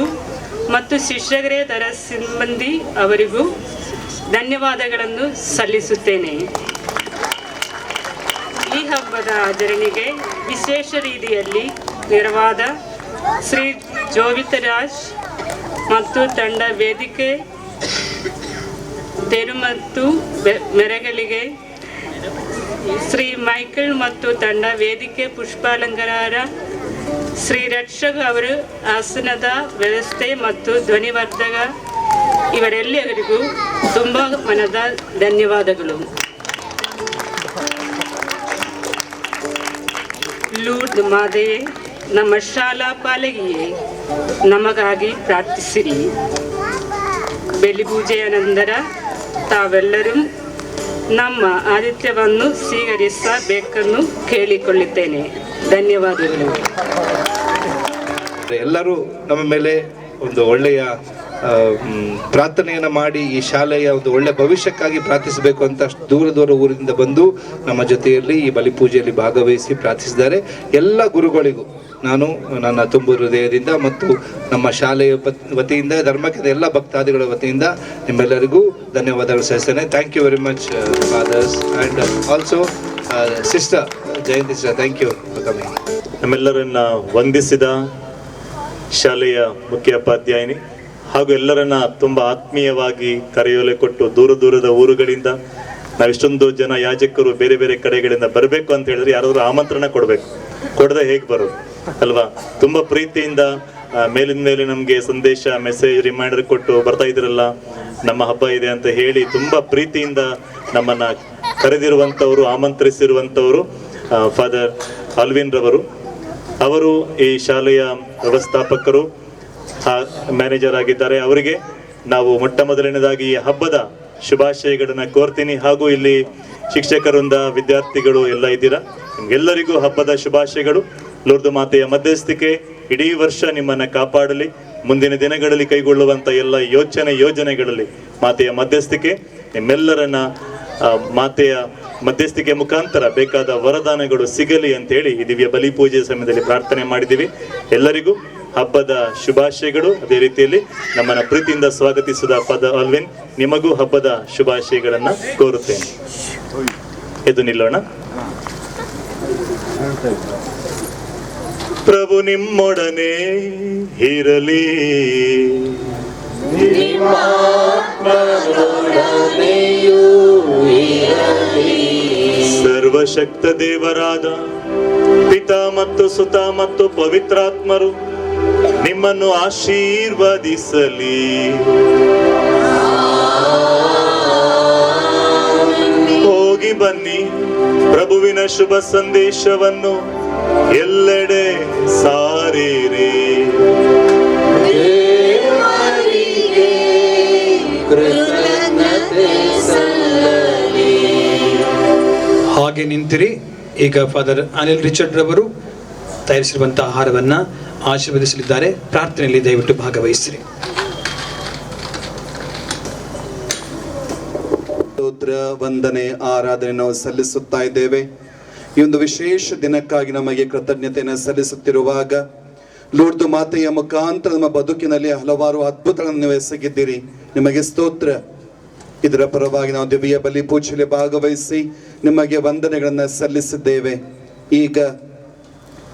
ಮತ್ತು ಶಿಕ್ಷಕರೇತರ ಸಿಬ್ಬಂದಿ ಅವರಿಗೂ ಧನ್ಯವಾದಗಳನ್ನು ಸಲ್ಲಿಸುತ್ತೇನೆ. ಈ ಹಬ್ಬದ ಆಚರಣೆಗೆ ವಿಶೇಷ ರೀತಿಯಲ್ಲಿ ನೆರವಾದ ಶ್ರೀ ಜೋವಿತರಾಜ್ ಮತ್ತು ತಂಡ ವೇದಿಕೆ ತೆರು ಮತ್ತು ಮೆರಗಲಿಗೆ, ಶ್ರೀ ಮೈಕಲ್ ಮತ್ತು ತಂಡ ವೇದಿಕೆ ಪುಷ್ಪಾಲಂಕಾರ, ಶ್ರೀ ರಕ್ಷಕ್ ಅವರು ಆಸನದ ವ್ಯವಸ್ಥೆ ಮತ್ತು ಧ್ವನಿವರ್ಧಕ, ಇವರೆಲ್ಲರಿಗೂ ತುಂಬ ಮನದ ಧನ್ಯವಾದಗಳು. ಲೂರ್ದ್ ಮಾತೆಯೇ, ನಮ್ಮ ಶಾಲಾ ಪಾಲಕಿಯೇ, ನಮಗಾಗಿ ಪ್ರಾರ್ಥಿಸಿರಿ. ಬಲಿಪೂಜೆಯ ನಂತರ ತಾವೆಲ್ಲರೂ ನಮ್ಮ ಆತಿಥ್ಯವನ್ನು ಸ್ವೀಕರಿಸಬೇಕೆಂದು ಕೇಳಿಕೊಳ್ಳುತ್ತೇನೆ. ಧನ್ಯವಾದಗಳು. ಎಲ್ಲರೂ ನಮ್ಮ ಮೇಲೆ ಒಂದು ಒಳ್ಳೆಯ ಪ್ರಾರ್ಥನೆಯನ್ನು ಮಾಡಿ ಈ ಶಾಲೆಯ ಒಂದು ಒಳ್ಳೆಯ ಭವಿಷ್ಯಕ್ಕಾಗಿ ಪ್ರಾರ್ಥಿಸಬೇಕು ಅಂತ ದೂರ ದೂರ ಊರಿಂದ ಬಂದು ನಮ್ಮ ಜೊತೆಯಲ್ಲಿ ಈ ಬಲಿಪೂಜೆಯಲ್ಲಿ ಭಾಗವಹಿಸಿ ಪ್ರಾರ್ಥಿಸಿದ್ದಾರೆ. ಎಲ್ಲ ಗುರುಗಳಿಗೂ ನಾನು ನನ್ನ ತುಂಬು ಹೃದಯದಿಂದ ಮತ್ತು ನಮ್ಮ ಶಾಲೆಯ ವತಿಯಿಂದ, ಧರ್ಮಕ್ಕೆ ಎಲ್ಲ ಭಕ್ತಾದಿಗಳ ವತಿಯಿಂದ ನಿಮ್ಮೆಲ್ಲರಿಗೂ ಧನ್ಯವಾದಗಳು ಸಲ್ಲಿಸ್ತೇನೆ. Thank you very much fathers and also sister Jayanthi sister, thank you for coming. ನಮ್ಮೆಲ್ಲರನ್ನ ವಂದಿಸಿದ ಶಾಲೆಯ ಮುಖ್ಯೋಪಾಧ್ಯಾಯಿನಿ ಹಾಗೂ ಎಲ್ಲರನ್ನ ತುಂಬ ಆತ್ಮೀಯವಾಗಿ ಕರೆಯೋಲೆ ಕೊಟ್ಟು ದೂರ ದೂರದ ಊರುಗಳಿಂದ ನಾವಿಷ್ಟೊಂದು ಜನ ಯಾಜಕರು ಬೇರೆ ಬೇರೆ ಕಡೆಗಳಿಂದ ಬರಬೇಕು ಅಂತ ಹೇಳಿದ್ರೆ ಯಾರಾದರೂ ಆಮಂತ್ರಣ ಕೊಡಬೇಕು, ಕೊಡದೆ ಹೇಗೆ ಬರೋದು ಅಲ್ವಾ? ತುಂಬ ಪ್ರೀತಿಯಿಂದ ಮೇಲಿನ ಮೇಲೆ ನಮಗೆ ಸಂದೇಶ, ಮೆಸೇಜ್, ರಿಮೈಂಡರ್ ಕೊಟ್ಟು ಬರ್ತಾ ಇದ್ರಲ್ಲ ನಮ್ಮ ಹಬ್ಬ ಇದೆ ಅಂತ ಹೇಳಿ ತುಂಬ ಪ್ರೀತಿಯಿಂದ ನಮ್ಮನ್ನ ಕರೆದಿರುವಂಥವರು, ಆಮಂತ್ರಿಸಿರುವಂಥವರು ಫಾದರ್ ಆಲ್ವಿನ್ ರವರು. ಅವರು ಈ ಶಾಲೆಯ ವ್ಯವಸ್ಥಾಪಕರು, ಮ್ಯಾನೇಜರ್ ಆಗಿದ್ದಾರೆ. ಅವರಿಗೆ ನಾವು ಮೊಟ್ಟ ಮೊದಲನೇದಾಗಿ ಈ ಹಬ್ಬದ ಶುಭಾಶಯಗಳನ್ನ ಕೋರ್ತೀನಿ. ಹಾಗೂ ಇಲ್ಲಿ ಶಿಕ್ಷಕರಿಂದ ವಿದ್ಯಾರ್ಥಿಗಳು ಎಲ್ಲ ಇದ್ದೀರಾ, ನಿಮ್ಗೆಲ್ಲರಿಗೂ ಹಬ್ಬದ ಶುಭಾಶಯಗಳು. ಲೂರ್ದ್ ಮಾತೆಯ ಮಧ್ಯಸ್ಥಿಕೆ ಇಡೀ ವರ್ಷ ನಿಮ್ಮನ್ನ ಕಾಪಾಡಲಿ. ಮುಂದಿನ ದಿನಗಳಲ್ಲಿ ಕೈಗೊಳ್ಳುವಂತ ಎಲ್ಲ ಯೋಜನೆಗಳಲ್ಲಿ ಮಾತೆಯ ಮಧ್ಯಸ್ಥಿಕೆ ನಿಮ್ಮೆಲ್ಲರನ್ನ ಮಾತೆಯ ಮಧ್ಯಸ್ಥಿಕೆ ಮುಖಾಂತರ ಬೇಕಾದ ವರದಾನಗಳು ಸಿಗಲಿ ಅಂತ ಹೇಳಿ ಈ ದಿವ್ಯ ಬಲಿಪೂಜೆ ಸಮಯದಲ್ಲಿ ಪ್ರಾರ್ಥನೆ ಮಾಡಿದ್ದೀವಿ. ಎಲ್ಲರಿಗೂ ಹಬ್ಬದ ಶುಭಾಶಯಗಳು. ಅದೇ ರೀತಿಯಲ್ಲಿ ನಮ್ಮನ್ನ ಪ್ರೀತಿಯಿಂದ ಸ್ವಾಗತಿಸಿದ ಫಾದರ್ ಆಲ್ವಿನ್, ನಿಮಗೂ ಹಬ್ಬದ ಶುಭಾಶಯಗಳನ್ನ ಕೋರುತ್ತೇನೆ. ಎದ್ದು ನಿಲ್ಲೋಣ. ಪ್ರಭು ನಿಮ್ಮೊಡನೆ ಇರಲಿ, ಸರ್ವಶಕ್ತ ದೇವರಾದ ಪಿತಾ ಮತ್ತು ಸುತ ಮತ್ತು ಪವಿತ್ರಾತ್ಮರು ನಿಮ್ಮನ್ನು ಆಶೀರ್ವದಿಸಲಿ. ಹೋಗಿ ಬನ್ನಿ, ಪ್ರಭುವಿನ ಶುಭ ಸಂದೇಶವನ್ನು ಎಲ್ಲೆಡೆ ಸಾರಿರಿ. ಹಾಗೆ ನಿಂತಿರಿ. ಈಗ ಫಾದರ್ ಅನಿಲ್ ರಿಚರ್ಡ್ ರವರು ತಯಾರಿಸಿರುವಂತಹ ಆಹಾರವನ್ನ ಆಶೀರ್ವದಿಸಲಿದ್ದಾರೆ. ಪ್ರಾರ್ಥನೆಯಲ್ಲಿ ದಯವಿಟ್ಟು ಭಾಗವಹಿಸಿರಿ. ಸ್ತೋತ್ರ, ವಂದನೆ, ಆರಾಧನೆ ನಾವು ಸಲ್ಲಿಸುತ್ತಾ ಇದ್ದೇವೆ. ಈ ಒಂದು ವಿಶೇಷ ದಿನಕ್ಕಾಗಿ ನಮಗೆ ಕೃತಜ್ಞತೆಯನ್ನು ಸಲ್ಲಿಸುತ್ತಿರುವಾಗ ಲೂರ್ದು ಮಾತೆಯ ಮುಖಾಂತರ ನಮ್ಮ ಬದುಕಿನಲ್ಲಿ ಹಲವಾರು ಅದ್ಭುತಗಳನ್ನು ನೀವು ಎಸಗಿದ್ದೀರಿ. ನಿಮಗೆ ಸ್ತೋತ್ರ. ಇದರ ಪರವಾಗಿ ನಾವು ದಿವ್ಯ ಬಲಿ ಪೂಜೆಯಲ್ಲಿ ಭಾಗವಹಿಸಿ ನಿಮಗೆ ವಂದನೆಗಳನ್ನು ಸಲ್ಲಿಸಿದ್ದೇವೆ. ಈಗ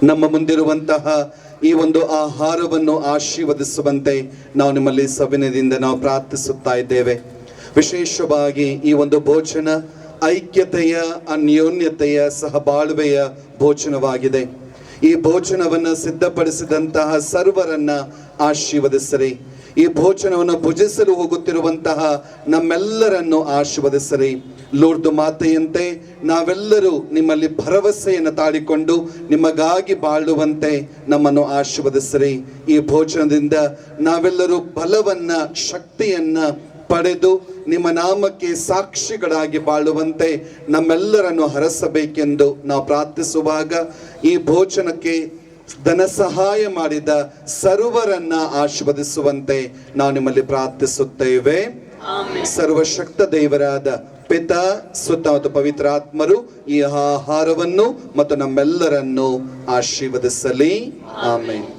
ನಮ್ಮ ಮುಂದಿರುವಂತಹ ಈ ಒಂದು ಆಹಾರವನ್ನು ಆಶೀರ್ವದಿಸುವಂತೆ ನಾವು ನಿಮ್ಮಲ್ಲಿ ಸವಿನಯದಿಂದ ನಾವು ಪ್ರಾರ್ಥಿಸುತ್ತಾ ಇದ್ದೇವೆ. ವಿಶೇಷವಾಗಿ ಈ ಒಂದು ಭೋಜನ ಐಕ್ಯತೆಯ, ಅನ್ಯೋನ್ಯತೆಯ, ಸಹಬಾಳ್ವೆಯ ಭೋಜನವಾಗಿದೆ. ಈ ಭೋಜನವನ್ನು ಸಿದ್ಧಪಡಿಸಿದಂತಹ ಸರ್ವರನ್ನ ಆಶೀರ್ವದಿಸಿರಿ. ಈ ಭೋಜನವನ್ನು ಭುಜಿಸಲು ಹೋಗುತ್ತಿರುವಂತಹ ನಮ್ಮೆಲ್ಲರನ್ನು ಆಶೀರ್ವದಿಸಿರಿ. ಲೂರ್ದು ಮಾತೆಯಂತೆ ನಾವೆಲ್ಲರೂ ನಿಮ್ಮಲ್ಲಿ ಭರವಸೆಯನ್ನು ತಾಳಿಕೊಂಡು ನಿಮಗಾಗಿ ಬಾಳುವಂತೆ ನಮ್ಮನ್ನು ಆಶೀರ್ವದಿಸಿರಿ. ಈ ಭೋಜನದಿಂದ ನಾವೆಲ್ಲರೂ ಬಲವನ್ನ, ಶಕ್ತಿಯನ್ನ ಪಡೆದು ನಿಮ್ಮ ನಾಮಕ್ಕೆ ಸಾಕ್ಷಿಗಳಾಗಿ ಬಾಳುವಂತೆ ನಮ್ಮೆಲ್ಲರನ್ನು ಹರಸಬೇಕೆಂದು ನಾವು ಪ್ರಾರ್ಥಿಸುವಾಗ ಈ ಭೋಜನಕ್ಕೆ ಧನ ಸಹಾಯ ಮಾಡಿದ ಸರ್ವರನ್ನ ಆಶೀರ್ವದಿಸುವಂತೆ ನಾವು ನಿಮ್ಮಲ್ಲಿ ಪ್ರಾರ್ಥಿಸುತ್ತೇವೆ. ಸರ್ವಶಕ್ತ ದೇವರಾದ ಪಿತಾ, ಸುತ್ತ ಮತ್ತು ಪವಿತ್ರಾತ್ಮರು ಈ ಆಹಾರವನ್ನು ಮತ್ತು ನಮ್ಮೆಲ್ಲರನ್ನು ಆಶೀರ್ವದಿಸಲಿ. ಆಮೆನ್.